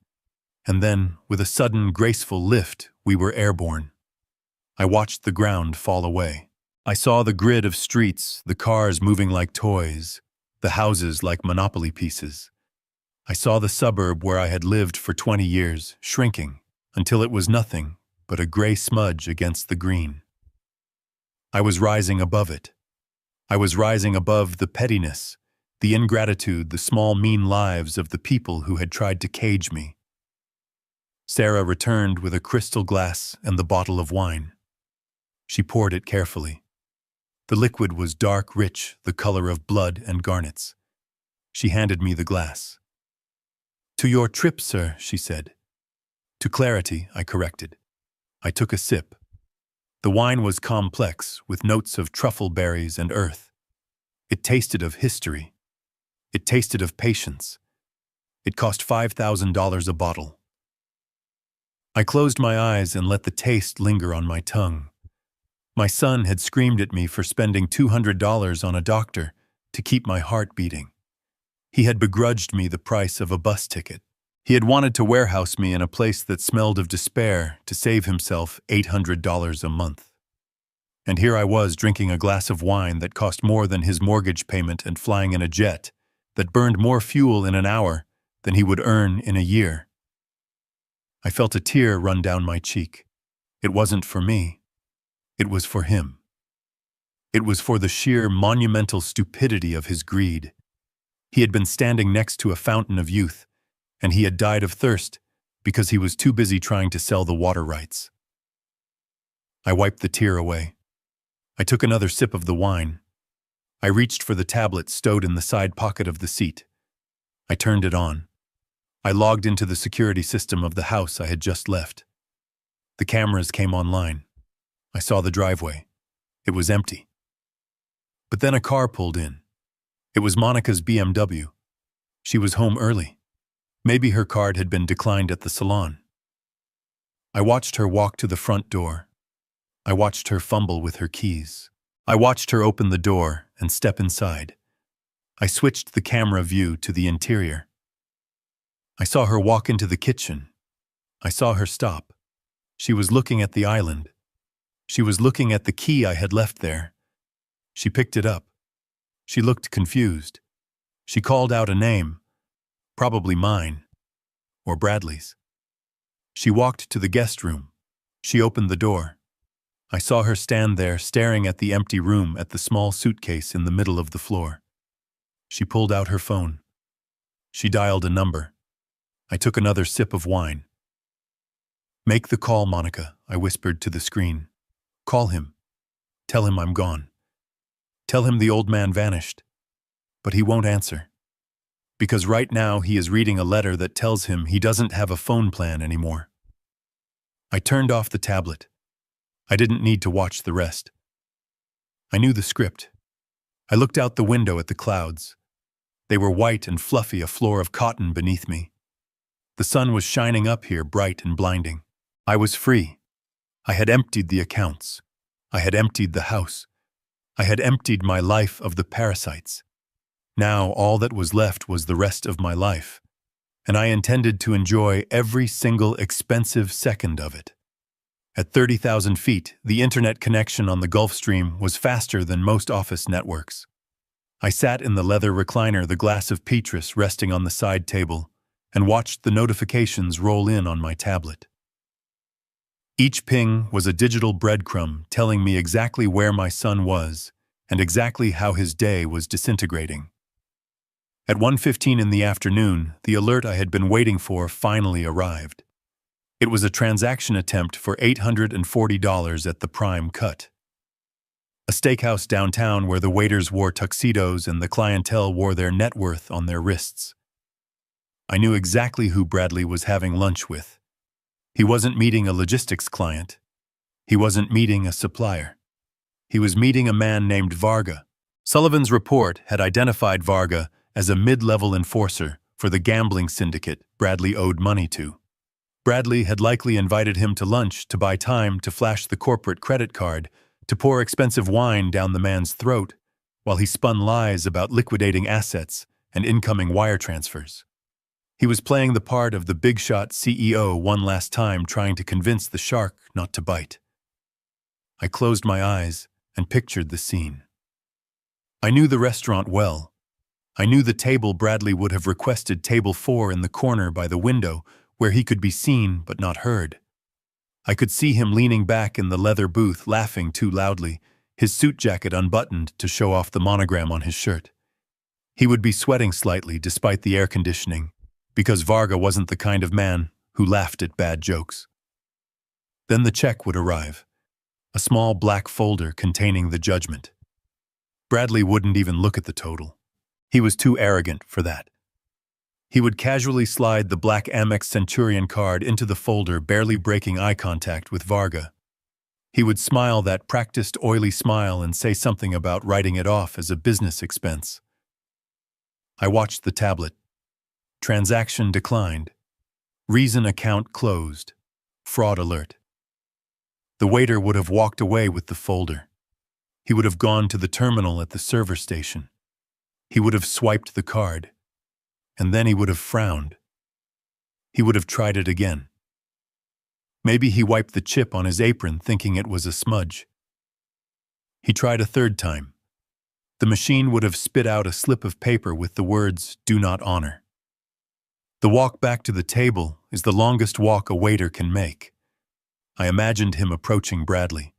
And then, with a sudden, graceful lift, we were airborne. I watched the ground fall away. I saw the grid of streets, the cars moving like toys, the houses like Monopoly pieces. I saw the suburb where I had lived for 20 years, shrinking, until it was nothing but a gray smudge against the green. I was rising above it. I was rising above the pettiness, the ingratitude, the small, mean lives of the people who had tried to cage me. Sarah returned with a crystal glass and the bottle of wine. She poured it carefully. The liquid was dark, rich, the color of blood and garnets. She handed me the glass. "To your trip, sir," she said. "To clarity," I corrected. I took a sip. The wine was complex, with notes of truffle berries and earth. It tasted of history. It tasted of patience. It cost $5,000 a bottle. I closed my eyes and let the taste linger on my tongue. My son had screamed at me for spending $200 on a doctor to keep my heart beating. He had begrudged me the price of a bus ticket. He had wanted to warehouse me in a place that smelled of despair to save himself $800 a month. And here I was drinking a glass of wine that cost more than his mortgage payment and flying in a jet that burned more fuel in an hour than he would earn in a year. I felt a tear run down my cheek. It wasn't for me. It was for him. It was for the sheer monumental stupidity of his greed. He had been standing next to a fountain of youth, and he had died of thirst because he was too busy trying to sell the water rights. I wiped the tear away. I took another sip of the wine. I reached for the tablet stowed in the side pocket of the seat. I turned it on. I logged into the security system of the house I had just left. The cameras came online. I saw the driveway. It was empty. But then a car pulled in. It was Monica's BMW. She was home early. Maybe her card had been declined at the salon. I watched her walk to the front door. I watched her fumble with her keys. I watched her open the door and step inside. I switched the camera view to the interior. I saw her walk into the kitchen. I saw her stop. She was looking at the island. She was looking at the key I had left there. She picked it up. She looked confused. She called out a name, probably mine, or Bradley's. She walked to the guest room. She opened the door. I saw her stand there staring at the empty room at the small suitcase in the middle of the floor. She pulled out her phone. She dialed a number. I took another sip of wine. "Make the call, Monica," I whispered to the screen. "Call him. Tell him I'm gone. Tell him the old man vanished. But he won't answer. Because right now he is reading a letter that tells him he doesn't have a phone plan anymore." I turned off the tablet. I didn't need to watch the rest. I knew the script. I looked out the window at the clouds. They were white and fluffy, a floor of cotton beneath me. The sun was shining up here, bright and blinding. I was free. I had emptied the accounts. I had emptied the house. I had emptied my life of the parasites. Now all that was left was the rest of my life, and I intended to enjoy every single expensive second of it. At 30,000 feet, the internet connection on the Gulf Stream was faster than most office networks. I sat in the leather recliner, the glass of Petrus resting on the side table, and watched the notifications roll in on my tablet. Each ping was a digital breadcrumb telling me exactly where my son was and exactly how his day was disintegrating. At 1:15 in the afternoon, the alert I had been waiting for finally arrived. It was a transaction attempt for $840 at the prime cut. A steakhouse downtown where the waiters wore tuxedos and the clientele wore their net worth on their wrists. I knew exactly who Bradley was having lunch with. He wasn't meeting a logistics client. He wasn't meeting a supplier. He was meeting a man named Varga. Sullivan's report had identified Varga as a mid-level enforcer for the gambling syndicate Bradley owed money to. Bradley had likely invited him to lunch to buy time to flash the corporate credit card, to pour expensive wine down the man's throat, while he spun lies about liquidating assets and incoming wire transfers. He was playing the part of the big-shot CEO one last time, trying to convince the shark not to bite. I closed my eyes and pictured the scene. I knew the restaurant well. I knew the table Bradley would have requested, table 4 in the corner by the window, where he could be seen but not heard. I could see him leaning back in the leather booth, laughing too loudly, his suit jacket unbuttoned to show off the monogram on his shirt. He would be sweating slightly despite the air conditioning, because Varga wasn't the kind of man who laughed at bad jokes. Then the check would arrive, a small black folder containing the judgment. Bradley wouldn't even look at the total. He was too arrogant for that. He would casually slide the black Amex Centurion card into the folder, barely breaking eye contact with Varga. He would smile that practiced, oily smile and say something about writing it off as a business expense. I watched the tablet. Transaction declined. Reason account closed. Fraud alert. The waiter would have walked away with the folder. He would have gone to the terminal at the server station. He would have swiped the card. And then he would have frowned. He would have tried it again. Maybe he wiped the chip on his apron thinking it was a smudge. He tried a third time. The machine would have spit out a slip of paper with the words, "Do not honor." The walk back to the table is the longest walk a waiter can make. I imagined him approaching Bradley.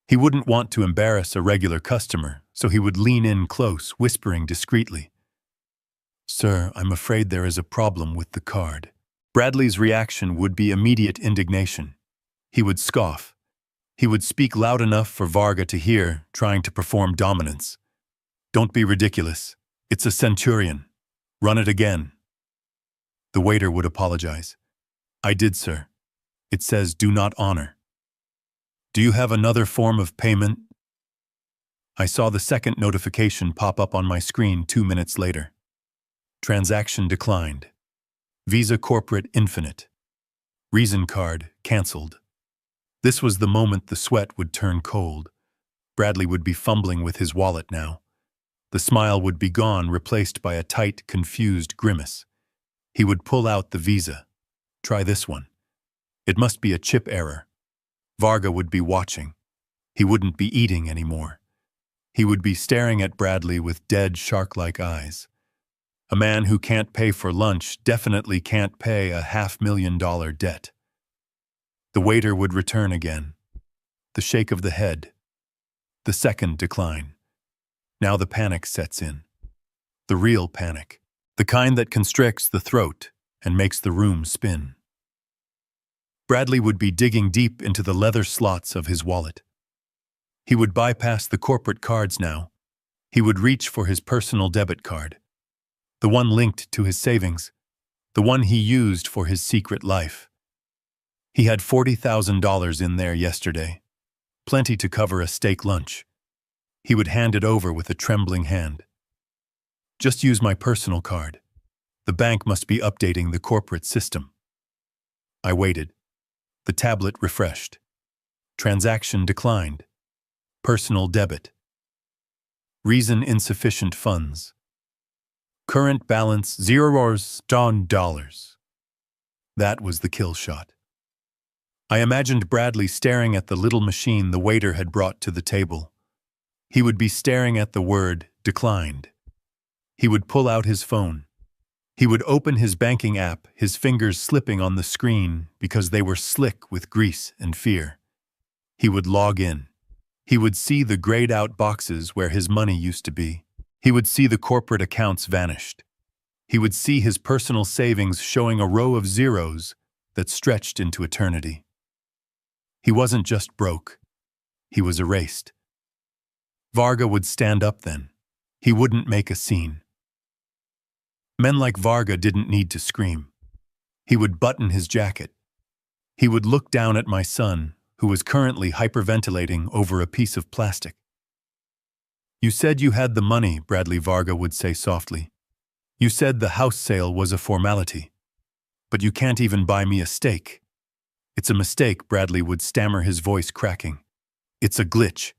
He wouldn't want to embarrass a regular customer, so he would lean in close, whispering discreetly, "Sir, I'm afraid there is a problem with the card." Bradley's reaction would be immediate indignation. He would scoff. He would speak loud enough for Varga to hear, trying to perform dominance. "Don't be ridiculous. It's a Centurion. Run it again." The waiter would apologize. "I did, sir. It says do not honor." "Do you have another form of payment?" I saw the second notification pop up on my screen 2 minutes later. Transaction declined. Visa Corporate Infinite. Reason card canceled. This was the moment the sweat would turn cold. Bradley would be fumbling with his wallet now. The smile would be gone, replaced by a tight, confused grimace. He would pull out the Visa. Try this one. It must be a chip error. Varga would be watching. He wouldn't be eating anymore. He would be staring at Bradley with dead, shark-like eyes. A man who can't pay for lunch definitely can't pay a $500,000 debt. The waiter would return again. the shake of the head, the second decline. Now the panic sets in. The real panic. The kind that constricts the throat and makes the room spin. Bradley would be digging deep into the leather slots of his wallet. He would bypass the corporate cards now. He would reach for his personal debit card. The one linked to his savings. The one he used for his secret life. He had $40,000 in there yesterday. Plenty to cover a steak lunch. He would hand it over with a trembling hand. Just use my personal card. The bank must be updating the corporate system. I waited. The tablet refreshed. Transaction declined. Personal debit. Reason insufficient funds. Current balance $0. That was the kill shot. I imagined Bradley staring at the little machine the waiter had brought to the table. He would be staring at the word declined. He would pull out his phone. He would open his banking app, his fingers slipping on the screen because they were slick with grease and fear. He would log in. He would see the grayed-out boxes where his money used to be. He would see the corporate accounts vanished. He would see his personal savings showing a row of zeros that stretched into eternity. He wasn't just broke. He was erased. Varga would stand up then. He wouldn't make a scene. Men like Varga didn't need to scream. He would button his jacket. He would look down at my son, who was currently hyperventilating over a piece of plastic. You said you had the money, Bradley Varga would say softly. You said the house sale was a formality. But you can't even buy me a steak. It's a mistake, Bradley would stammer, his voice cracking. It's a glitch.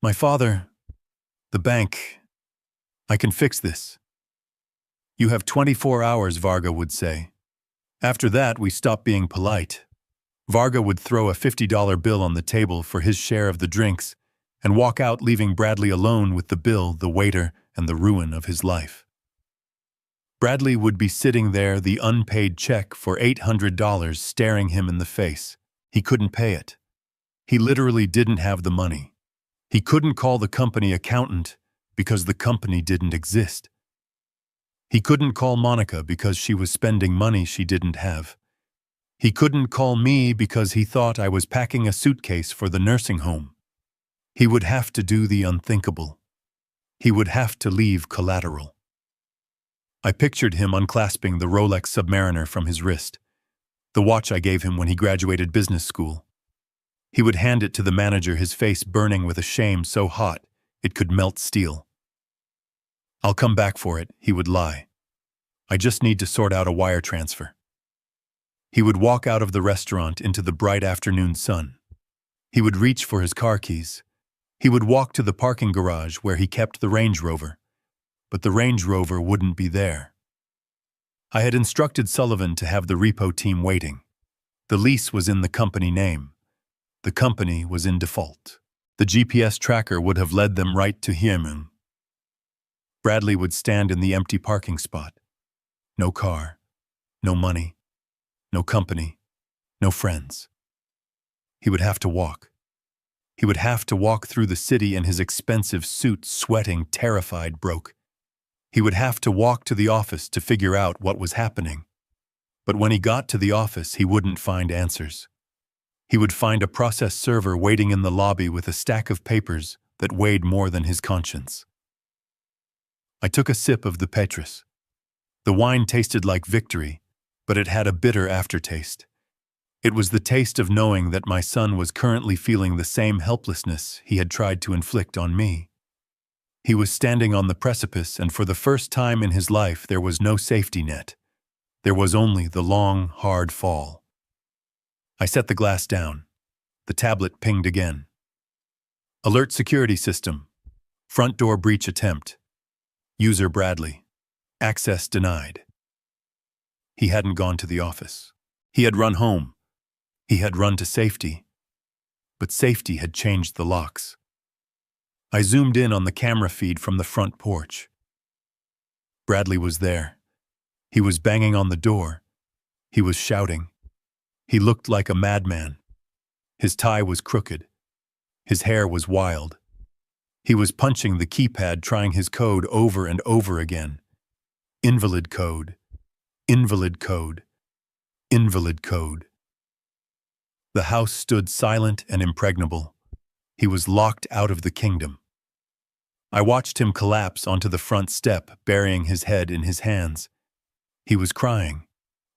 My father, the bank, I can fix this. You have 24 hours, Varga would say. After that, we stop being polite. Varga would throw a $50 bill on the table for his share of the drinks and walk out, leaving Bradley alone with the bill, the waiter, and the ruin of his life. Bradley would be sitting there, the unpaid check for $800 staring him in the face. He couldn't pay it. He literally didn't have the money. He couldn't call the company accountant because the company didn't exist. He couldn't call Monica because she was spending money she didn't have. He couldn't call me because he thought I was packing a suitcase for the nursing home. He would have to do the unthinkable. He would have to leave collateral. I pictured him unclasping the Rolex Submariner from his wrist, the watch I gave him when he graduated business school. He would hand it to the manager, his face burning with a shame so hot it could melt steel. I'll come back for it, he would lie. I just need to sort out a wire transfer. He would walk out of the restaurant into the bright afternoon sun. He would reach for his car keys. He would walk to the parking garage where he kept the Range Rover. But the Range Rover wouldn't be there. I had instructed Sullivan to have the repo team waiting. The lease was in the company name. The company was in default. The GPS tracker would have led them right to him. Bradley would stand in the empty parking spot. No car, no money, no company, no friends. He would have to walk. He would have to walk through the city in his expensive suit, sweating, terrified, broke. He would have to walk to the office to figure out what was happening. But when he got to the office, he wouldn't find answers. He would find a process server waiting in the lobby with a stack of papers that weighed more than his conscience. I took a sip of the Petrus. The wine tasted like victory, but it had a bitter aftertaste. It was the taste of knowing that my son was currently feeling the same helplessness he had tried to inflict on me. He was standing on the precipice, and for the first time in his life there was no safety net. There was only the long, hard fall. I set the glass down. The tablet pinged again. Alert security system. Front door breach attempt. User Bradley. Access denied. He hadn't gone to the office. He had run home. He had run to safety. But safety had changed the locks. I zoomed in on the camera feed from the front porch. Bradley was there. He was banging on the door. He was shouting. He looked like a madman. His tie was crooked. His hair was wild. He was punching the keypad, trying his code over and over again. Invalid code. Invalid code. Invalid code. The house stood silent and impregnable. He was locked out of the kingdom. I watched him collapse onto the front step, burying his head in his hands. He was crying.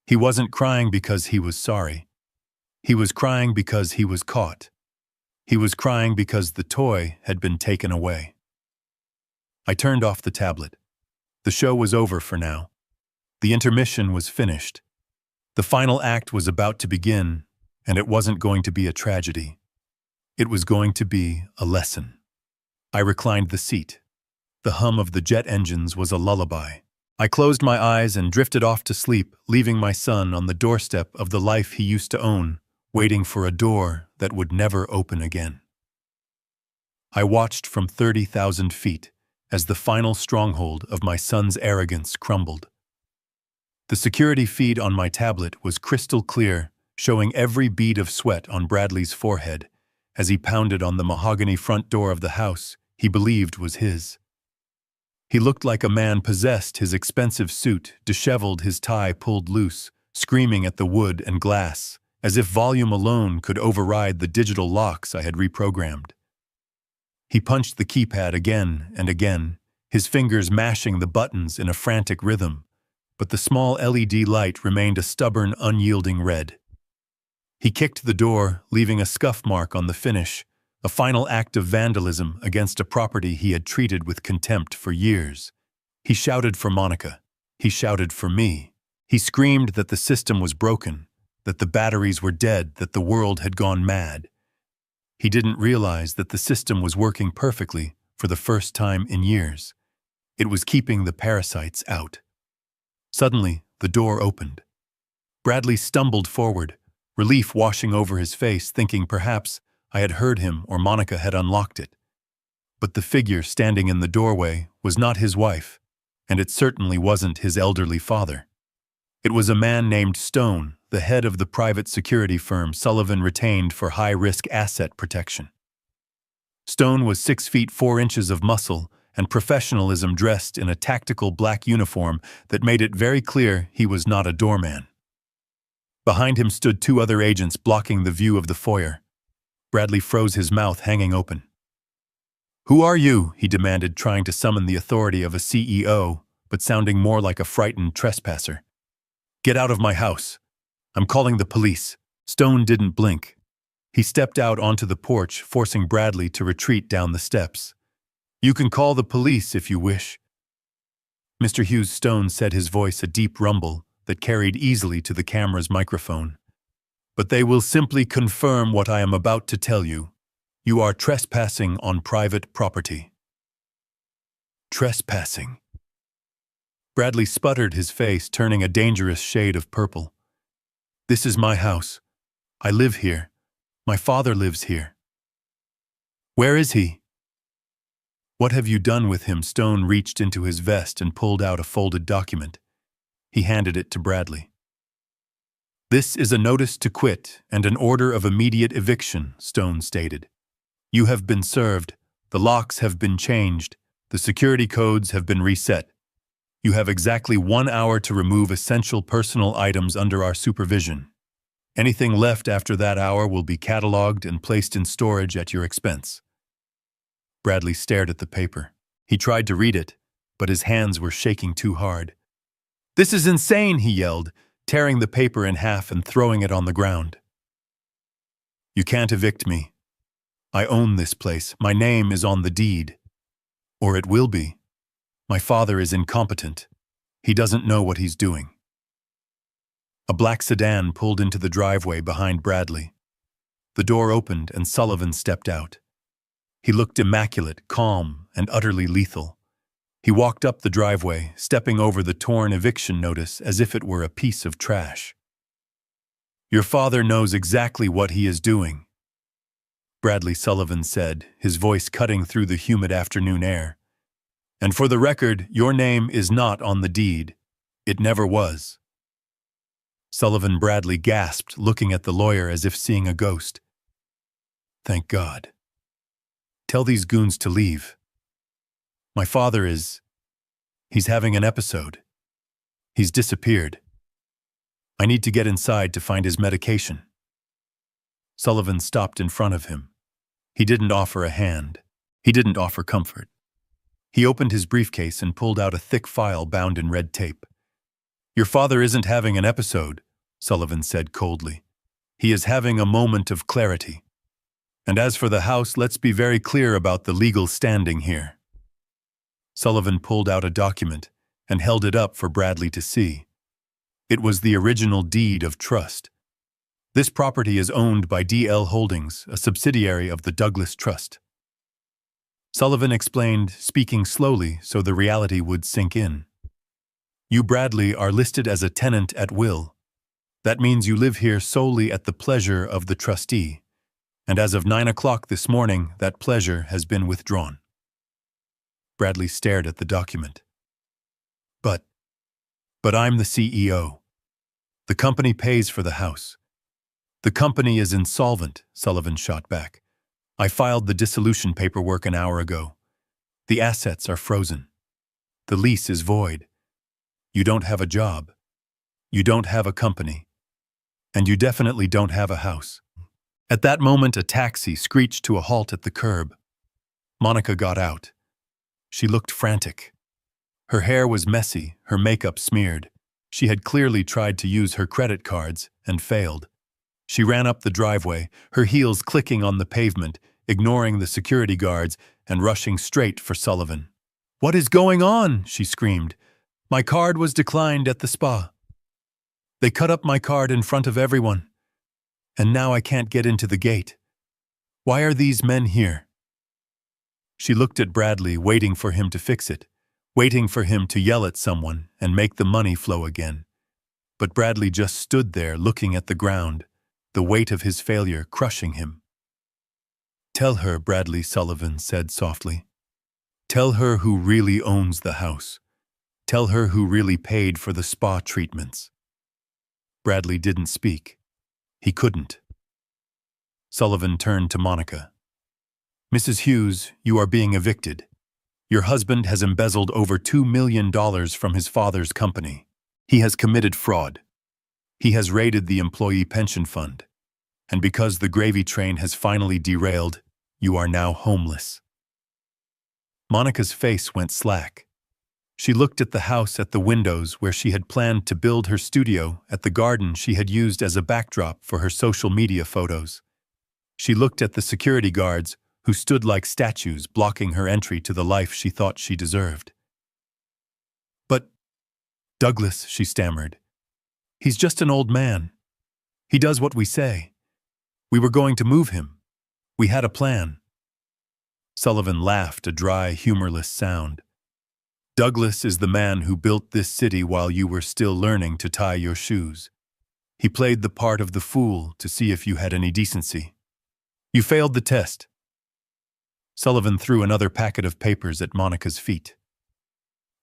He wasn't crying because he was sorry. He was crying because he was caught. He was crying because the toy had been taken away. I turned off the tablet. The show was over for now. The intermission was finished. The final act was about to begin, and it wasn't going to be a tragedy. It was going to be a lesson. I reclined the seat. The hum of the jet engines was a lullaby. I closed my eyes and drifted off to sleep, leaving my son on the doorstep of the life he used to own, waiting for a door that would never open again. I watched from 30,000 feet as the final stronghold of my son's arrogance crumbled. The security feed on my tablet was crystal clear, showing every bead of sweat on Bradley's forehead as he pounded on the mahogany front door of the house he believed was his. He looked like a man possessed, his expensive suit disheveled, his tie pulled loose, screaming at the wood and glass, as if volume alone could override the digital locks I had reprogrammed. He punched the keypad again and again, his fingers mashing the buttons in a frantic rhythm, but the small LED light remained a stubborn, unyielding red. He kicked the door, leaving a scuff mark on the finish, a final act of vandalism against a property he had treated with contempt for years. He shouted for Monica. He shouted for me. He screamed that the system was broken, that the batteries were dead, that the world had gone mad. He didn't realize that the system was working perfectly for the first time in years. It was keeping the parasites out. Suddenly, the door opened. Bradley stumbled forward, relief washing over his face, thinking perhaps I had heard him or Monica had unlocked it. But the figure standing in the doorway was not his wife, and it certainly wasn't his elderly father. It was a man named Stone, the head of the private security firm Sullivan retained for high-risk asset protection. Stone was 6 feet 4 inches of muscle and professionalism, dressed in a tactical black uniform that made it very clear he was not a doorman. Behind him stood 2 other agents blocking the view of the foyer. Bradley froze, his mouth hanging open. "Who are you?" he demanded, trying to summon the authority of a CEO, but sounding more like a frightened trespasser. "Get out of my house. I'm calling the police." Stone didn't blink. He stepped out onto the porch, forcing Bradley to retreat down the steps. "You can call the police if you wish." Mr. Hughes, Stone said, his voice a deep rumble that carried easily to the camera's microphone. "But they will simply confirm what I am about to tell you. You are trespassing on private property." Trespassing. Bradley sputtered, his face turning a dangerous shade of purple. "This is my house. I live here. My father lives here." "Where is he?" "What have you done with him?" Stone reached into his vest and pulled out a folded document. He handed it to Bradley. "This is a notice to quit and an order of immediate eviction," Stone stated. "You have been served, the locks have been changed, the security codes have been reset. You have exactly 1 hour to remove essential personal items under our supervision. Anything left after that hour will be cataloged and placed in storage at your expense." Bradley stared at the paper. He tried to read it, but his hands were shaking too hard. "This is insane," he yelled, tearing the paper in half and throwing it on the ground. "You can't evict me. I own this place. My name is on the deed. Or it will be. My father is incompetent. He doesn't know what he's doing." A black sedan pulled into the driveway behind Bradley. The door opened and Sullivan stepped out. He looked immaculate, calm, and utterly lethal. He walked up the driveway, stepping over the torn eviction notice as if it were a piece of trash. "Your father knows exactly what he is doing," Bradley Sullivan said, his voice cutting through the humid afternoon air. "And for the record, your name is not on the deed. It never was." Sullivan Bradley gasped, looking at the lawyer as if seeing a ghost. Thank God. Tell these goons to leave. My father he's having an episode. He's disappeared. I need to get inside to find his medication. Sullivan stopped in front of him. He didn't offer a hand. He didn't offer comfort. He opened his briefcase and pulled out a thick file bound in red tape. Your father isn't having an episode, Sullivan said coldly. He is having a moment of clarity. And as for the house, let's be very clear about the legal standing here. Sullivan pulled out a document and held it up for Bradley to see. It was the original deed of trust. This property is owned by DL Holdings, a subsidiary of the Douglas Trust. Sullivan explained, speaking slowly so the reality would sink in. You, Bradley, are listed as a tenant at will. That means you live here solely at the pleasure of the trustee, and as of 9 o'clock this morning, that pleasure has been withdrawn. Bradley stared at the document. But I'm the CEO. The company pays for the house. The company is insolvent, Sullivan shot back. I filed the dissolution paperwork an hour ago. The assets are frozen. The lease is void. You don't have a job. You don't have a company. And you definitely don't have a house. At that moment, a taxi screeched to a halt at the curb. Monica got out. She looked frantic. Her hair was messy, her makeup smeared. She had clearly tried to use her credit cards and failed. She ran up the driveway, her heels clicking on the pavement, ignoring the security guards and rushing straight for Sullivan. What is going on? She screamed. My card was declined at the spa. They cut up my card in front of everyone. And now I can't get into the gate. Why are these men here? She looked at Bradley, waiting for him to fix it, waiting for him to yell at someone and make the money flow again. But Bradley just stood there looking at the ground, the weight of his failure crushing him. Tell her, Bradley, Sullivan said softly. Tell her who really owns the house. Tell her who really paid for the spa treatments. Bradley didn't speak. He couldn't. Sullivan turned to Monica. Mrs. Hughes, you are being evicted. Your husband has embezzled over $2 million from his father's company. He has committed fraud. He has raided the employee pension fund. And because the gravy train has finally derailed, you are now homeless. Monica's face went slack. She looked at the house, at the windows where she had planned to build her studio, at the garden she had used as a backdrop for her social media photos. She looked at the security guards who stood like statues blocking her entry to the life she thought she deserved. But, Douglas, she stammered, he's just an old man. He does what we say. We were going to move him. We had a plan. Sullivan laughed, a dry, humorless sound. Douglas is the man who built this city while you were still learning to tie your shoes. He played the part of the fool to see if you had any decency. You failed the test. Sullivan threw another packet of papers at Monica's feet.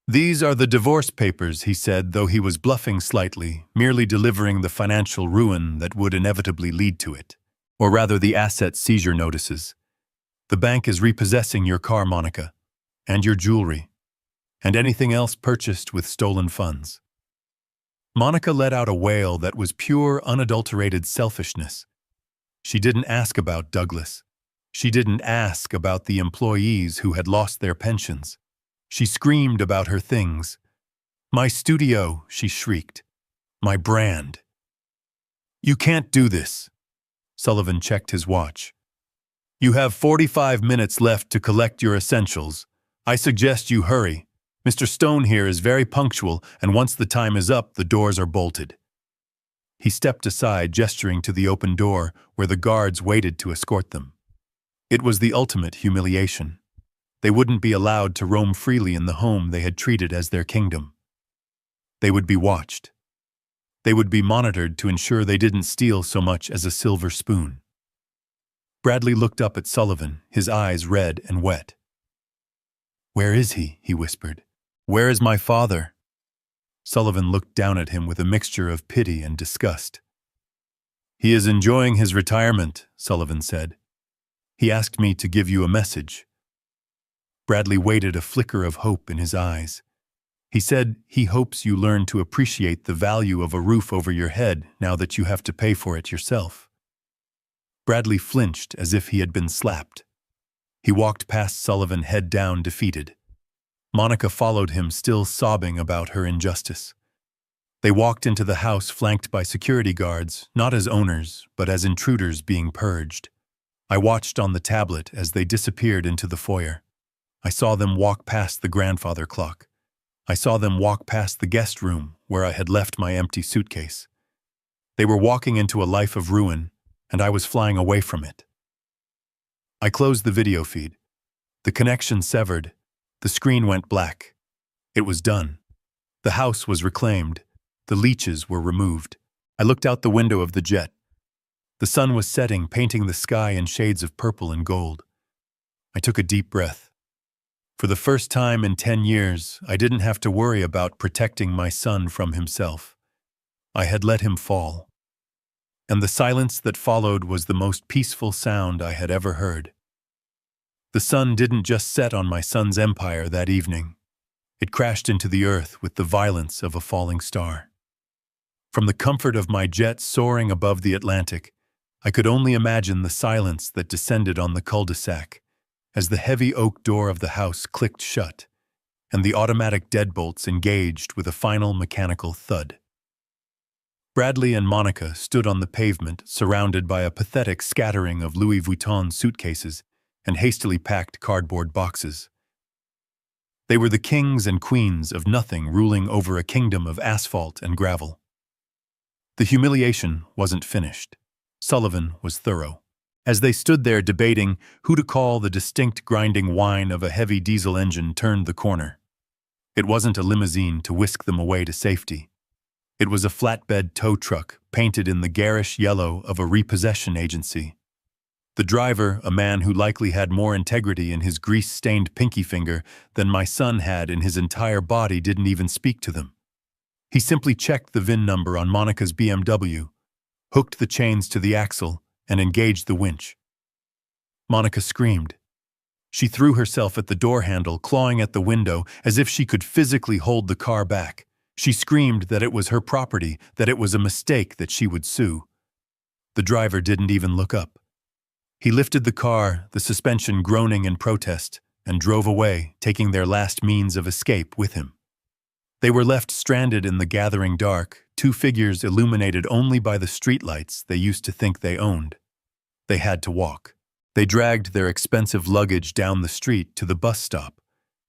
These are the divorce papers, he said, though he was bluffing slightly, merely delivering the financial ruin that would inevitably lead to it. Or rather, the asset seizure notices. The bank is repossessing your car, Monica, and your jewelry, and anything else purchased with stolen funds. Monica let out a wail that was pure, unadulterated selfishness. She didn't ask about Douglas. She didn't ask about the employees who had lost their pensions. She screamed about her things. My studio, she shrieked. My brand. You can't do this. Sullivan checked his watch. You have 45 minutes left to collect your essentials. I suggest you hurry. Mr. Stone here is very punctual, and once the time is up, the doors are bolted. He stepped aside, gesturing to the open door where the guards waited to escort them. It was the ultimate humiliation. They wouldn't be allowed to roam freely in the home they had treated as their kingdom. They would be watched. They would be monitored to ensure they didn't steal so much as a silver spoon. Bradley looked up at Sullivan, his eyes red and wet. Where is he? He whispered. Where is my father? Sullivan looked down at him with a mixture of pity and disgust. He is enjoying his retirement, Sullivan said. He asked me to give you a message. Bradley waited, a flicker of hope in his eyes. He said he hopes you learn to appreciate the value of a roof over your head now that you have to pay for it yourself. Bradley flinched as if he had been slapped. He walked past Sullivan, head down, defeated. Monica followed him, still sobbing about her injustice. They walked into the house flanked by security guards, not as owners, but as intruders being purged. I watched on the tablet as they disappeared into the foyer. I saw them walk past the grandfather clock. I saw them walk past the guest room where I had left my empty suitcase. They were walking into a life of ruin, and I was flying away from it. I closed the video feed. The connection severed. The screen went black. It was done. The house was reclaimed. The leeches were removed. I looked out the window of the jet. The sun was setting, painting the sky in shades of purple and gold. I took a deep breath. For the first time in 10 years, I didn't have to worry about protecting my son from himself. I had let him fall. And the silence that followed was the most peaceful sound I had ever heard. The sun didn't just set on my son's empire that evening. It crashed into the earth with the violence of a falling star. From the comfort of my jet soaring above the Atlantic, I could only imagine the silence that descended on the cul-de-sac as the heavy oak door of the house clicked shut and the automatic deadbolts engaged with a final mechanical thud. Bradley and Monica stood on the pavement, surrounded by a pathetic scattering of Louis Vuitton suitcases and hastily packed cardboard boxes. They were the kings and queens of nothing, ruling over a kingdom of asphalt and gravel. The humiliation wasn't finished. Sullivan was thorough. As they stood there debating who to call, the distinct grinding whine of a heavy diesel engine turned the corner. It wasn't a limousine to whisk them away to safety. It was a flatbed tow truck painted in the garish yellow of a repossession agency. The driver, a man who likely had more integrity in his grease-stained pinky finger than my son had in his entire body, didn't even speak to them. He simply checked the VIN number on Monica's BMW, hooked the chains to the axle, and engaged the winch. Monica screamed. She threw herself at the door handle, clawing at the window as if she could physically hold the car back. She screamed that it was her property, that it was a mistake, that she would sue. The driver didn't even look up. He lifted the car, the suspension groaning in protest, and drove away, taking their last means of escape with him. They were left stranded in the gathering dark, two figures illuminated only by the streetlights they used to think they owned. They had to walk. They dragged their expensive luggage down the street to the bus stop,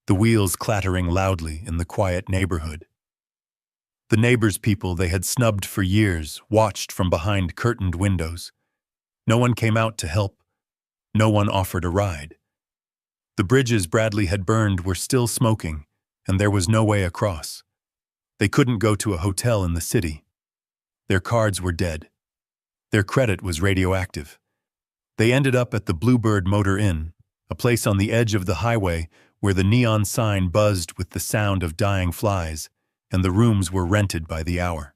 the wheels clattering loudly in the quiet neighborhood. The neighbors' people they had snubbed for years watched from behind curtained windows. No one came out to help. No one offered a ride. The bridges Bradley had burned were still smoking, and there was no way across. They couldn't go to a hotel in the city. Their cards were dead. Their credit was radioactive. They ended up at the Bluebird Motor Inn, a place on the edge of the highway where the neon sign buzzed with the sound of dying flies, and the rooms were rented by the hour.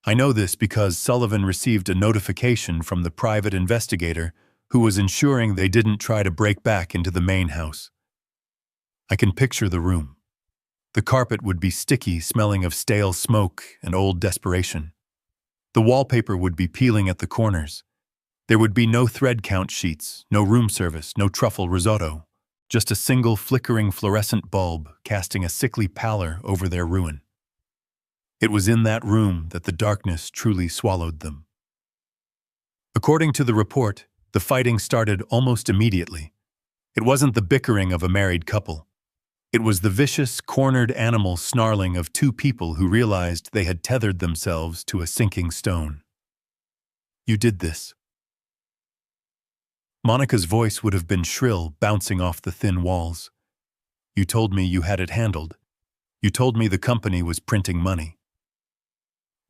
I know this because Sullivan received a notification from the private investigator who was ensuring they didn't try to break back into the main house. I can picture the room. The carpet would be sticky, smelling of stale smoke and old desperation. The wallpaper would be peeling at the corners. There would be no thread count sheets, no room service, no truffle risotto, just a single flickering fluorescent bulb casting a sickly pallor over their ruin. It was in that room that the darkness truly swallowed them. According to the report, the fighting started almost immediately. It wasn't the bickering of a married couple. It was the vicious, cornered animal snarling of two people who realized they had tethered themselves to a sinking stone. "You did this." Monica's voice would have been shrill, bouncing off the thin walls. "You told me you had it handled. You told me the company was printing money."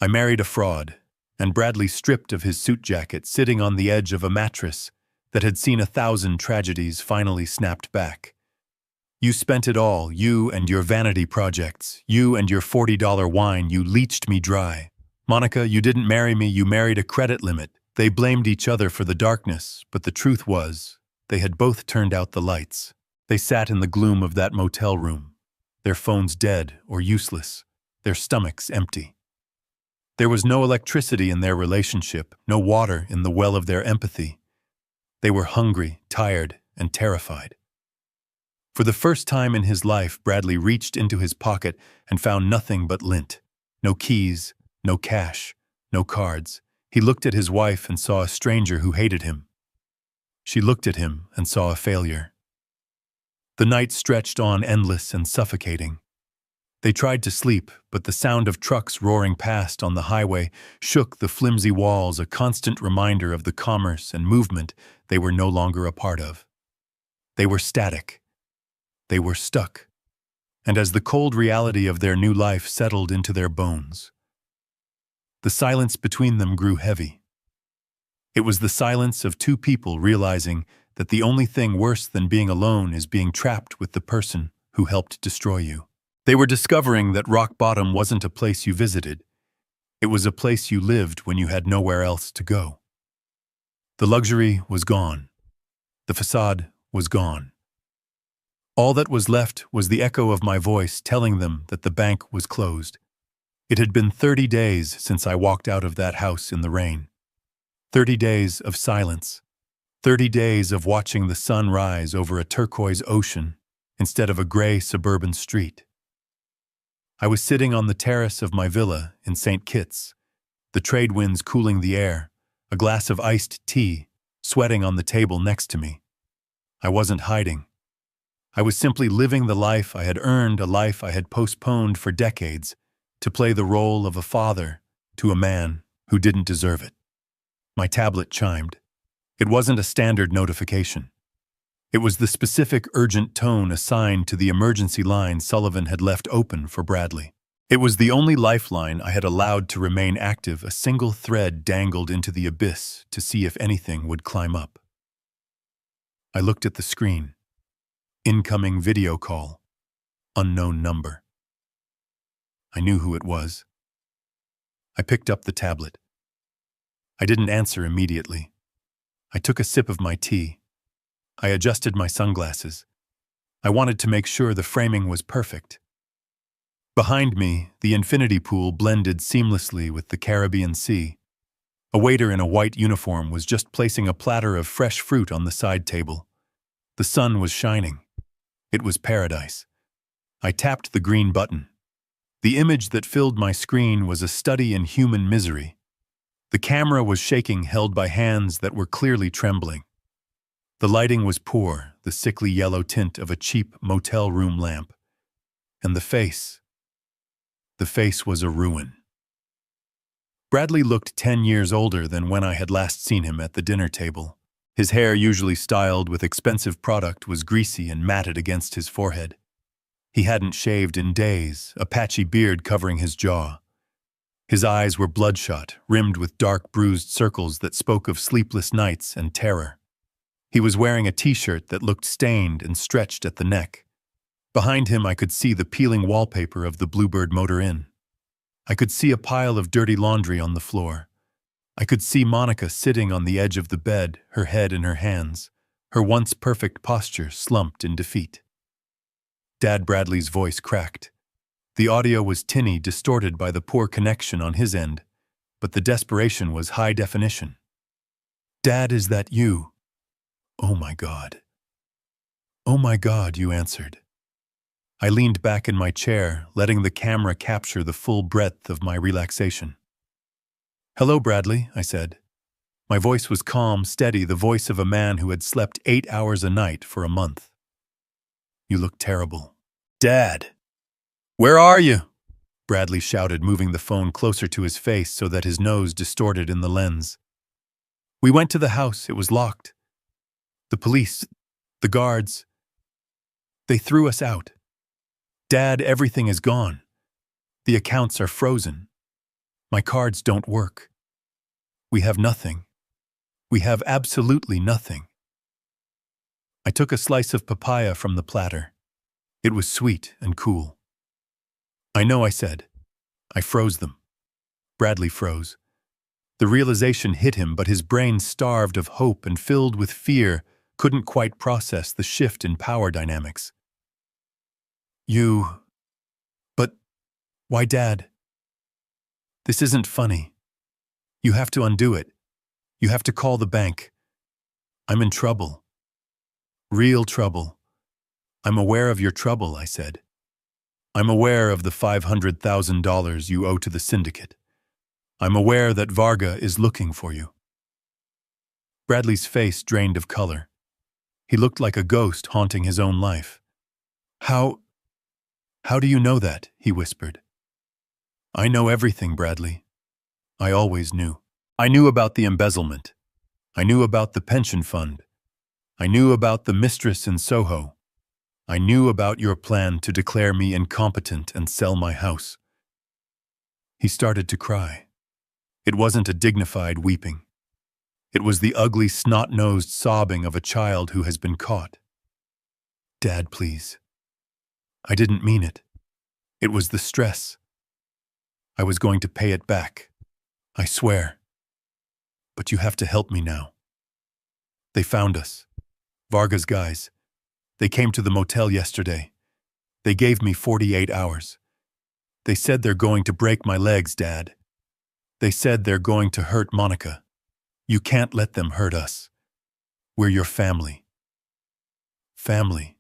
I married a fraud, and Bradley stripped of his suit jacket, sitting on the edge of a mattress that had seen 1,000 tragedies finally snapped back. "You spent it all, you and your vanity projects, you and your $40 wine, you leached me dry. Monica, you didn't marry me, you married a credit limit, They blamed each other for the darkness, but the truth was, they had both turned out the lights. They sat in the gloom of that motel room, their phones dead or useless, their stomachs empty. There was no electricity in their relationship, no water in the well of their empathy. They were hungry, tired, and terrified. For the first time in his life, Bradley reached into his pocket and found nothing but lint. No keys, no cash, no cards. He looked at his wife and saw a stranger who hated him. She looked at him and saw a failure. The night stretched on endless and suffocating. They tried to sleep, but the sound of trucks roaring past on the highway shook the flimsy walls, a constant reminder of the commerce and movement they were no longer a part of. They were static. They were stuck. And as the cold reality of their new life settled into their bones, the silence between them grew heavy. It was the silence of two people realizing that the only thing worse than being alone is being trapped with the person who helped destroy you. They were discovering that rock bottom wasn't a place you visited. It was a place you lived when you had nowhere else to go. The luxury was gone. The facade was gone. All that was left was the echo of my voice telling them that the bank was closed. It had been 30 days since I walked out of that house in the rain. 30 days of silence. 30 days of watching the sun rise over a turquoise ocean instead of a gray suburban street. I was sitting on the terrace of my villa in St. Kitts, the trade winds cooling the air, a glass of iced tea sweating on the table next to me. I wasn't hiding. I was simply living the life I had earned, a life I had postponed for decades, to play the role of a father to a man who didn't deserve it. My tablet chimed. It wasn't a standard notification. It was the specific urgent tone assigned to the emergency line Sullivan had left open for Bradley. It was the only lifeline I had allowed to remain active, a single thread dangled into the abyss to see if anything would climb up. I looked at the screen. Incoming video call. Unknown number. I knew who it was. I picked up the tablet. I didn't answer immediately. I took a sip of my tea. I adjusted my sunglasses. I wanted to make sure the framing was perfect. Behind me, the infinity pool blended seamlessly with the Caribbean Sea. A waiter in a white uniform was just placing a platter of fresh fruit on the side table. The sun was shining. It was paradise. I tapped the green button. The image that filled my screen was a study in human misery. The camera was shaking, held by hands that were clearly trembling. The lighting was poor, the sickly yellow tint of a cheap motel room lamp. And the face was a ruin. Bradley looked 10 years older than when I had last seen him at the dinner table. His hair, usually styled with expensive product, was greasy and matted against his forehead. He hadn't shaved in days, a patchy beard covering his jaw. His eyes were bloodshot, rimmed with dark bruised circles that spoke of sleepless nights and terror. He was wearing a t-shirt that looked stained and stretched at the neck. Behind him I could see the peeling wallpaper of the Bluebird Motor Inn. I could see a pile of dirty laundry on the floor. I could see Monica sitting on the edge of the bed, her head in her hands, her once perfect posture slumped in defeat. Dad Bradley's voice cracked. The audio was tinny, distorted by the poor connection on his end, but the desperation was high definition. "Dad, is that you?" "Oh my God." "Oh my God," you answered. I leaned back in my chair, letting the camera capture the full breadth of my relaxation. "Hello, Bradley," I said. My voice was calm, steady, the voice of a man who had slept 8 hours a night for a month. "You look terrible." "Dad! Where are you?" Bradley shouted, moving the phone closer to his face so that his nose distorted in the lens. "We went to the house. It was locked. The police, the guards, they threw us out. Dad, everything is gone. The accounts are frozen. My cards don't work. We have nothing. We have absolutely nothing." I took a slice of papaya from the platter. It was sweet and cool. "I know," I said. I froze them. Bradley froze. The realization hit him, but his brain, starved of hope and filled with fear, couldn't quite process the shift in power dynamics. But why, Dad? This isn't funny. You have to undo it. You have to call the bank. I'm in trouble. Real trouble. I'm aware of your trouble, I said. I'm aware of the $500,000 you owe to the syndicate. I'm aware that Varga is looking for you. Bradley's face drained of color. He looked like a ghost haunting his own life. How do you know that? He whispered. I know everything, Bradley. I always knew. I knew about the embezzlement. I knew about the pension fund. I knew about the mistress in Soho. I knew about your plan to declare me incompetent and sell my house. He started to cry. It wasn't a dignified weeping. It was the ugly, snot-nosed sobbing of a child who has been caught. Dad, please. I didn't mean it. It was the stress. I was going to pay it back. I swear. But you have to help me now. They found us. Varga's guys. They came to the motel yesterday. They gave me 48 hours. They said they're going to break my legs, Dad. They said they're going to hurt Monica. You can't let them hurt us. We're your family. Family.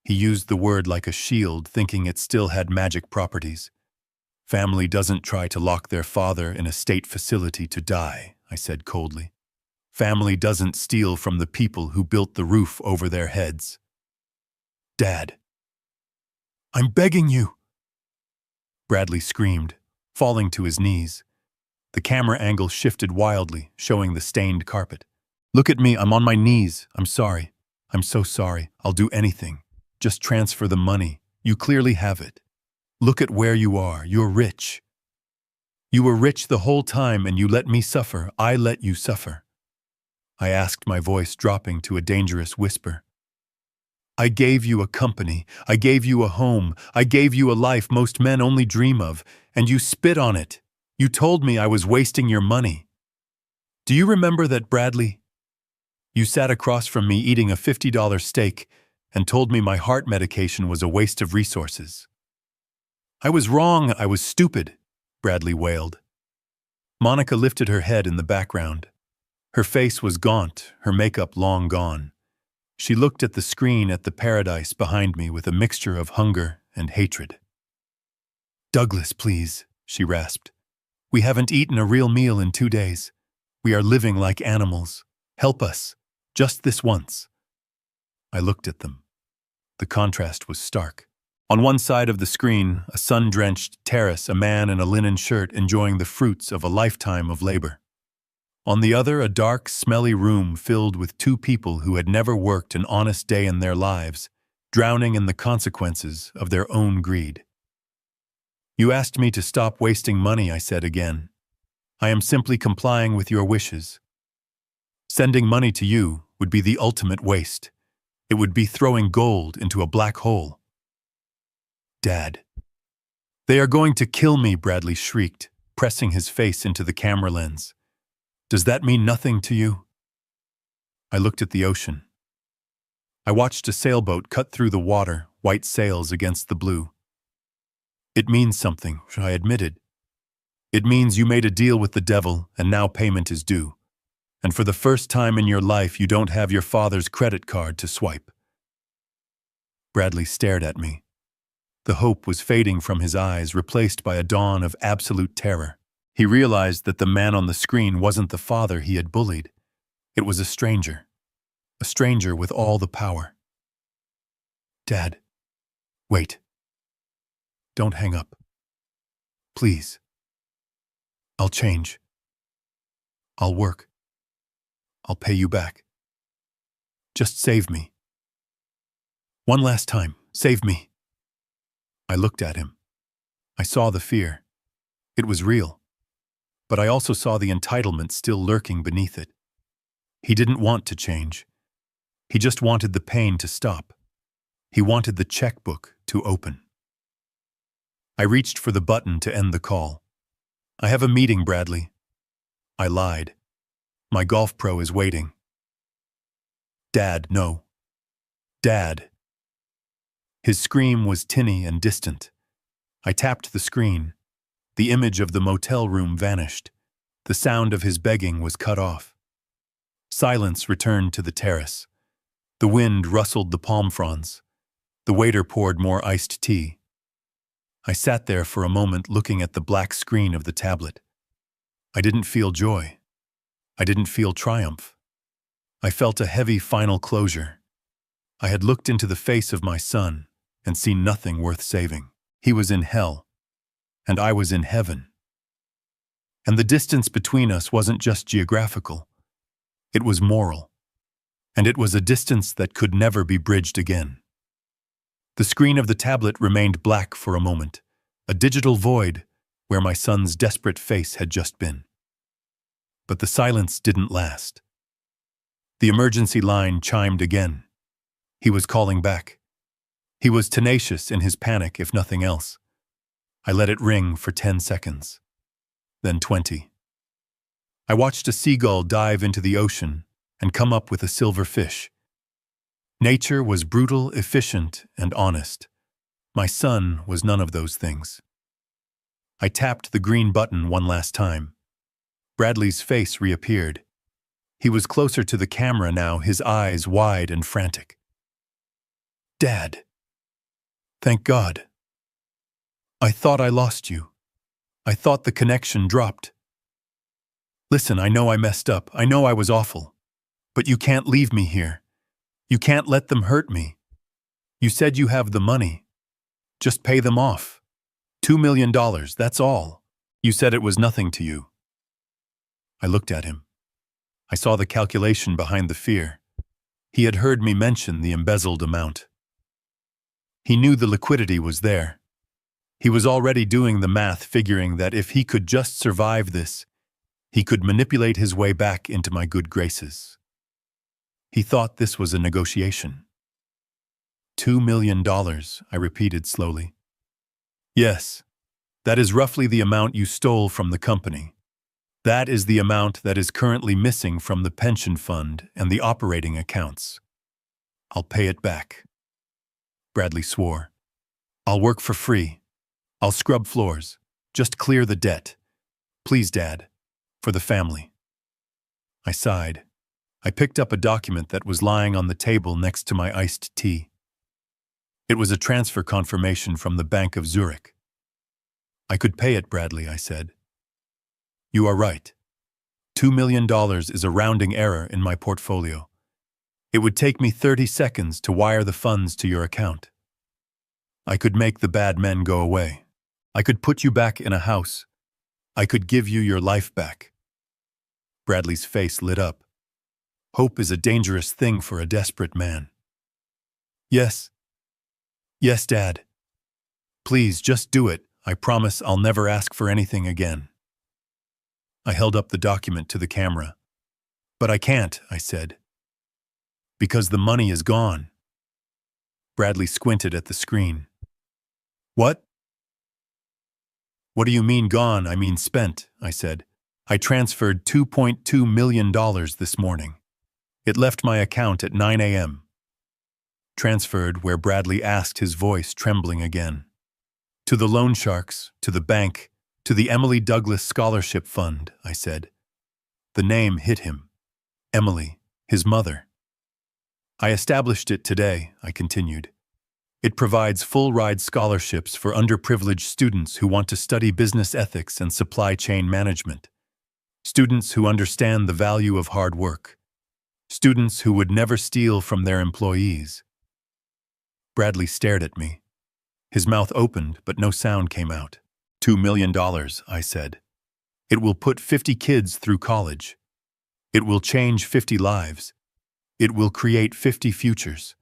He used the word like a shield, thinking it still had magic properties. Family doesn't try to lock their father in a state facility to die, I said coldly. Family doesn't steal from the people who built the roof over their heads. Dad. I'm begging you. Bradley screamed, falling to his knees. The camera angle shifted wildly, showing the stained carpet. Look at me, I'm on my knees. I'm sorry. I'm so sorry. I'll do anything. Just transfer the money. You clearly have it. Look at where you are. You're rich. You were rich the whole time and you let me suffer. I let you suffer. I asked, my voice dropping to a dangerous whisper. I gave you a company. I gave you a home. I gave you a life most men only dream of, and you spit on it. You told me I was wasting your money. Do you remember that, Bradley? You sat across from me eating a $50 steak and told me my heart medication was a waste of resources. I was wrong. I was stupid, Bradley wailed. Monica lifted her head in the background. Her face was gaunt, her makeup long gone. She looked at the screen at the paradise behind me with a mixture of hunger and hatred. Douglas, please, she rasped. We haven't eaten a real meal in 2 days. We are living like animals. Help us, just this once. I looked at them. The contrast was stark. On one side of the screen, a sun-drenched terrace, a man in a linen shirt enjoying the fruits of a lifetime of labor. On the other, a dark, smelly room filled with two people who had never worked an honest day in their lives, drowning in the consequences of their own greed. You asked me to stop wasting money, I said again. I am simply complying with your wishes. Sending money to you would be the ultimate waste. It would be throwing gold into a black hole. Dad. They are going to kill me, Bradley shrieked, pressing his face into the camera lens. Does that mean nothing to you? I looked at the ocean. I watched a sailboat cut through the water, white sails against the blue. It means something, I admitted. It means you made a deal with the devil and now payment is due. And for the first time in your life, you don't have your father's credit card to swipe. Bradley stared at me. The hope was fading from his eyes, replaced by a dawn of absolute terror. He realized that the man on the screen wasn't the father he had bullied. It was a stranger with all the power. Dad, wait. Don't hang up. Please. I'll change. I'll work. I'll pay you back. Just save me. One last time, save me. I looked at him. I saw the fear. It was real. But I also saw the entitlement still lurking beneath it. He didn't want to change. He just wanted the pain to stop. He wanted the checkbook to open. I reached for the button to end the call. I have a meeting, Bradley. I lied. My golf pro is waiting. Dad, no. Dad. His scream was tinny and distant. I tapped the screen. The image of the motel room vanished. The sound of his begging was cut off. Silence returned to the terrace. The wind rustled the palm fronds. The waiter poured more iced tea. I sat there for a moment looking at the black screen of the tablet. I didn't feel joy. I didn't feel triumph. I felt a heavy final closure. I had looked into the face of my son and seen nothing worth saving. He was in hell, and I was in heaven. And the distance between us wasn't just geographical. It was moral, and it was a distance that could never be bridged again. The screen of the tablet remained black for a moment, a digital void where my son's desperate face had just been. But the silence didn't last. The emergency line chimed again. He was calling back. He was tenacious in his panic, if nothing else. I let it ring for 10 seconds, then 20. I watched a seagull dive into the ocean and come up with a silver fish. Nature was brutal, efficient, and honest. My son was none of those things. I tapped the green button one last time. Bradley's face reappeared. He was closer to the camera now, his eyes wide and frantic. Dad. Thank God. I thought I lost you. I thought the connection dropped. Listen, I know I messed up. I know I was awful. But you can't leave me here. You can't let them hurt me. You said you have the money. Just pay them off. $2 million, that's all. You said it was nothing to you. I looked at him. I saw the calculation behind the fear. He had heard me mention the embezzled amount. He knew the liquidity was there. He was already doing the math, figuring that if he could just survive this, he could manipulate his way back into my good graces. He thought this was a negotiation. $2 million, I repeated slowly. Yes, that is roughly the amount you stole from the company. That is the amount that is currently missing from the pension fund and the operating accounts. I'll pay it back. Bradley swore. I'll work for free. I'll scrub floors. Just clear the debt. Please, Dad. For the family. I sighed. I picked up a document that was lying on the table next to my iced tea. It was a transfer confirmation from the Bank of Zurich. I could pay it, Bradley, I said. You are right. $2 million is a rounding error in my portfolio. It would take me 30 seconds to wire the funds to your account. I could make the bad men go away. I could put you back in a house. I could give you your life back. Bradley's face lit up. Hope is a dangerous thing for a desperate man. Yes. Yes, Dad. Please, just do it. I promise I'll never ask for anything again. I held up the document to the camera. But I can't, I said. Because the money is gone. Bradley squinted at the screen. What? What do you mean gone? I mean spent, I said. I transferred $2.2 million this morning. It left my account at 9 a.m. Transferred where Bradley asked, his voice trembling again. To the loan sharks, to the bank, to the Emily Douglas Scholarship Fund, I said. The name hit him. Emily, his mother. I established it today, I continued. It provides full-ride scholarships for underprivileged students who want to study business ethics and supply chain management. Students who understand the value of hard work. Students who would never steal from their employees. Bradley stared at me. His mouth opened, but no sound came out. $2 million, I said. It will put 50 kids through college. It will change 50 lives. It will create 50 futures.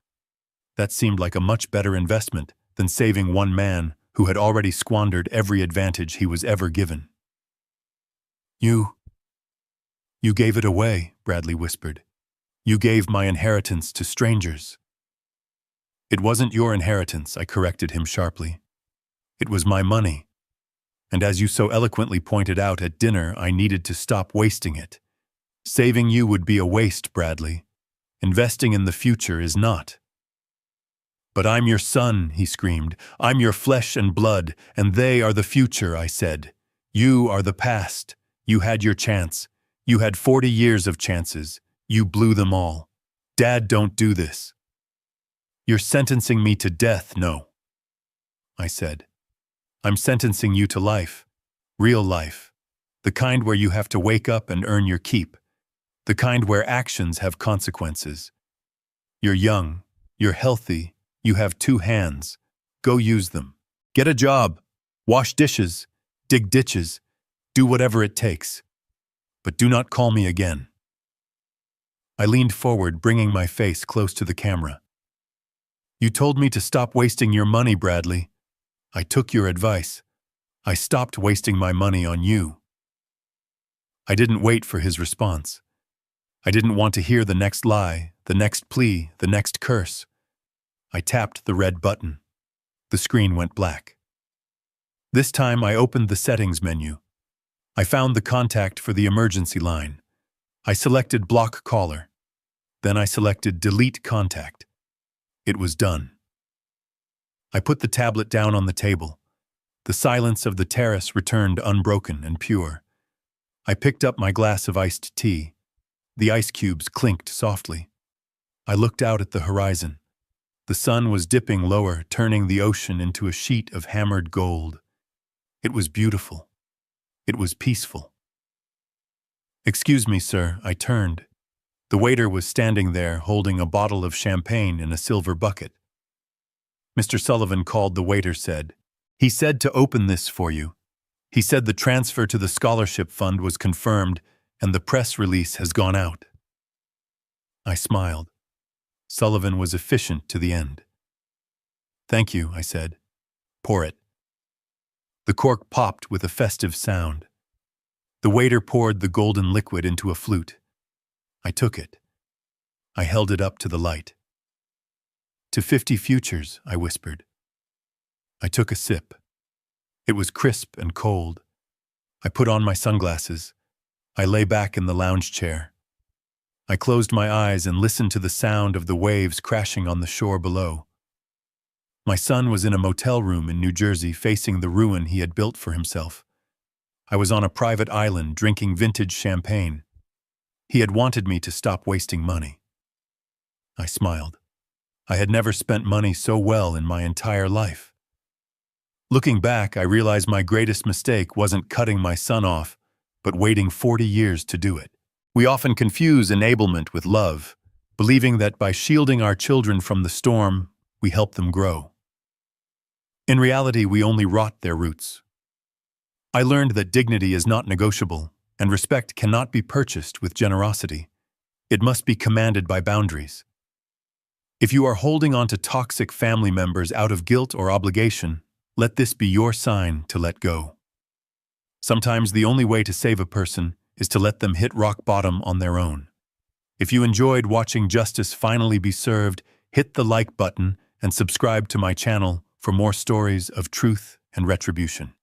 That seemed like a much better investment than saving one man who had already squandered every advantage he was ever given. You gave it away, Bradley whispered. You gave my inheritance to strangers. It wasn't your inheritance, I corrected him sharply. It was my money. And as you so eloquently pointed out at dinner, I needed to stop wasting it. Saving you would be a waste, Bradley. Investing in the future is not. But I'm your son, he screamed. I'm your flesh and blood, and they are the future, I said. You are the past. You had your chance. You had 40 years of chances. You blew them all. Dad, don't do this. You're sentencing me to death, no, I said. I'm sentencing you to life. Real life. The kind where you have to wake up and earn your keep. The kind where actions have consequences. You're young. You're healthy. You have 2 hands. Go use them. Get a job. Wash dishes. Dig ditches. Do whatever it takes. But do not call me again. I leaned forward, bringing my face close to the camera. You told me to stop wasting your money, Bradley. I took your advice. I stopped wasting my money on you. I didn't wait for his response. I didn't want to hear the next lie, the next plea, the next curse. I tapped the red button. The screen went black. This time I opened the settings menu. I found the contact for the emergency line. I selected block caller. Then I selected delete contact. It was done. I put the tablet down on the table. The silence of the terrace returned unbroken and pure. I picked up my glass of iced tea. The ice cubes clinked softly. I looked out at the horizon. The sun was dipping lower, turning the ocean into a sheet of hammered gold. It was beautiful. It was peaceful. Excuse me, sir, I turned. The waiter was standing there, holding a bottle of champagne in a silver bucket. Mr. Sullivan called, the waiter said. He said to open this for you. He said the transfer to the scholarship fund was confirmed and the press release has gone out. I smiled. Sullivan was efficient to the end. Thank you, I said. Pour it. The cork popped with a festive sound. The waiter poured the golden liquid into a flute. I took it. I held it up to the light. To 50 futures, I whispered. I took a sip. It was crisp and cold. I put on my sunglasses. I lay back in the lounge chair. I closed my eyes and listened to the sound of the waves crashing on the shore below. My son was in a motel room in New Jersey facing the ruin he had built for himself. I was on a private island drinking vintage champagne. He had wanted me to stop wasting money. I smiled. I had never spent money so well in my entire life. Looking back, I realized my greatest mistake wasn't cutting my son off, but waiting 40 years to do it. We often confuse enablement with love, believing that by shielding our children from the storm, we help them grow. In reality, we only rot their roots. I learned that dignity is not negotiable, and respect cannot be purchased with generosity. It must be commanded by boundaries. If you are holding on to toxic family members out of guilt or obligation, let this be your sign to let go. Sometimes the only way to save a person is to let them hit rock bottom on their own. If you enjoyed watching justice finally be served, hit the like button and subscribe to my channel for more stories of truth and retribution.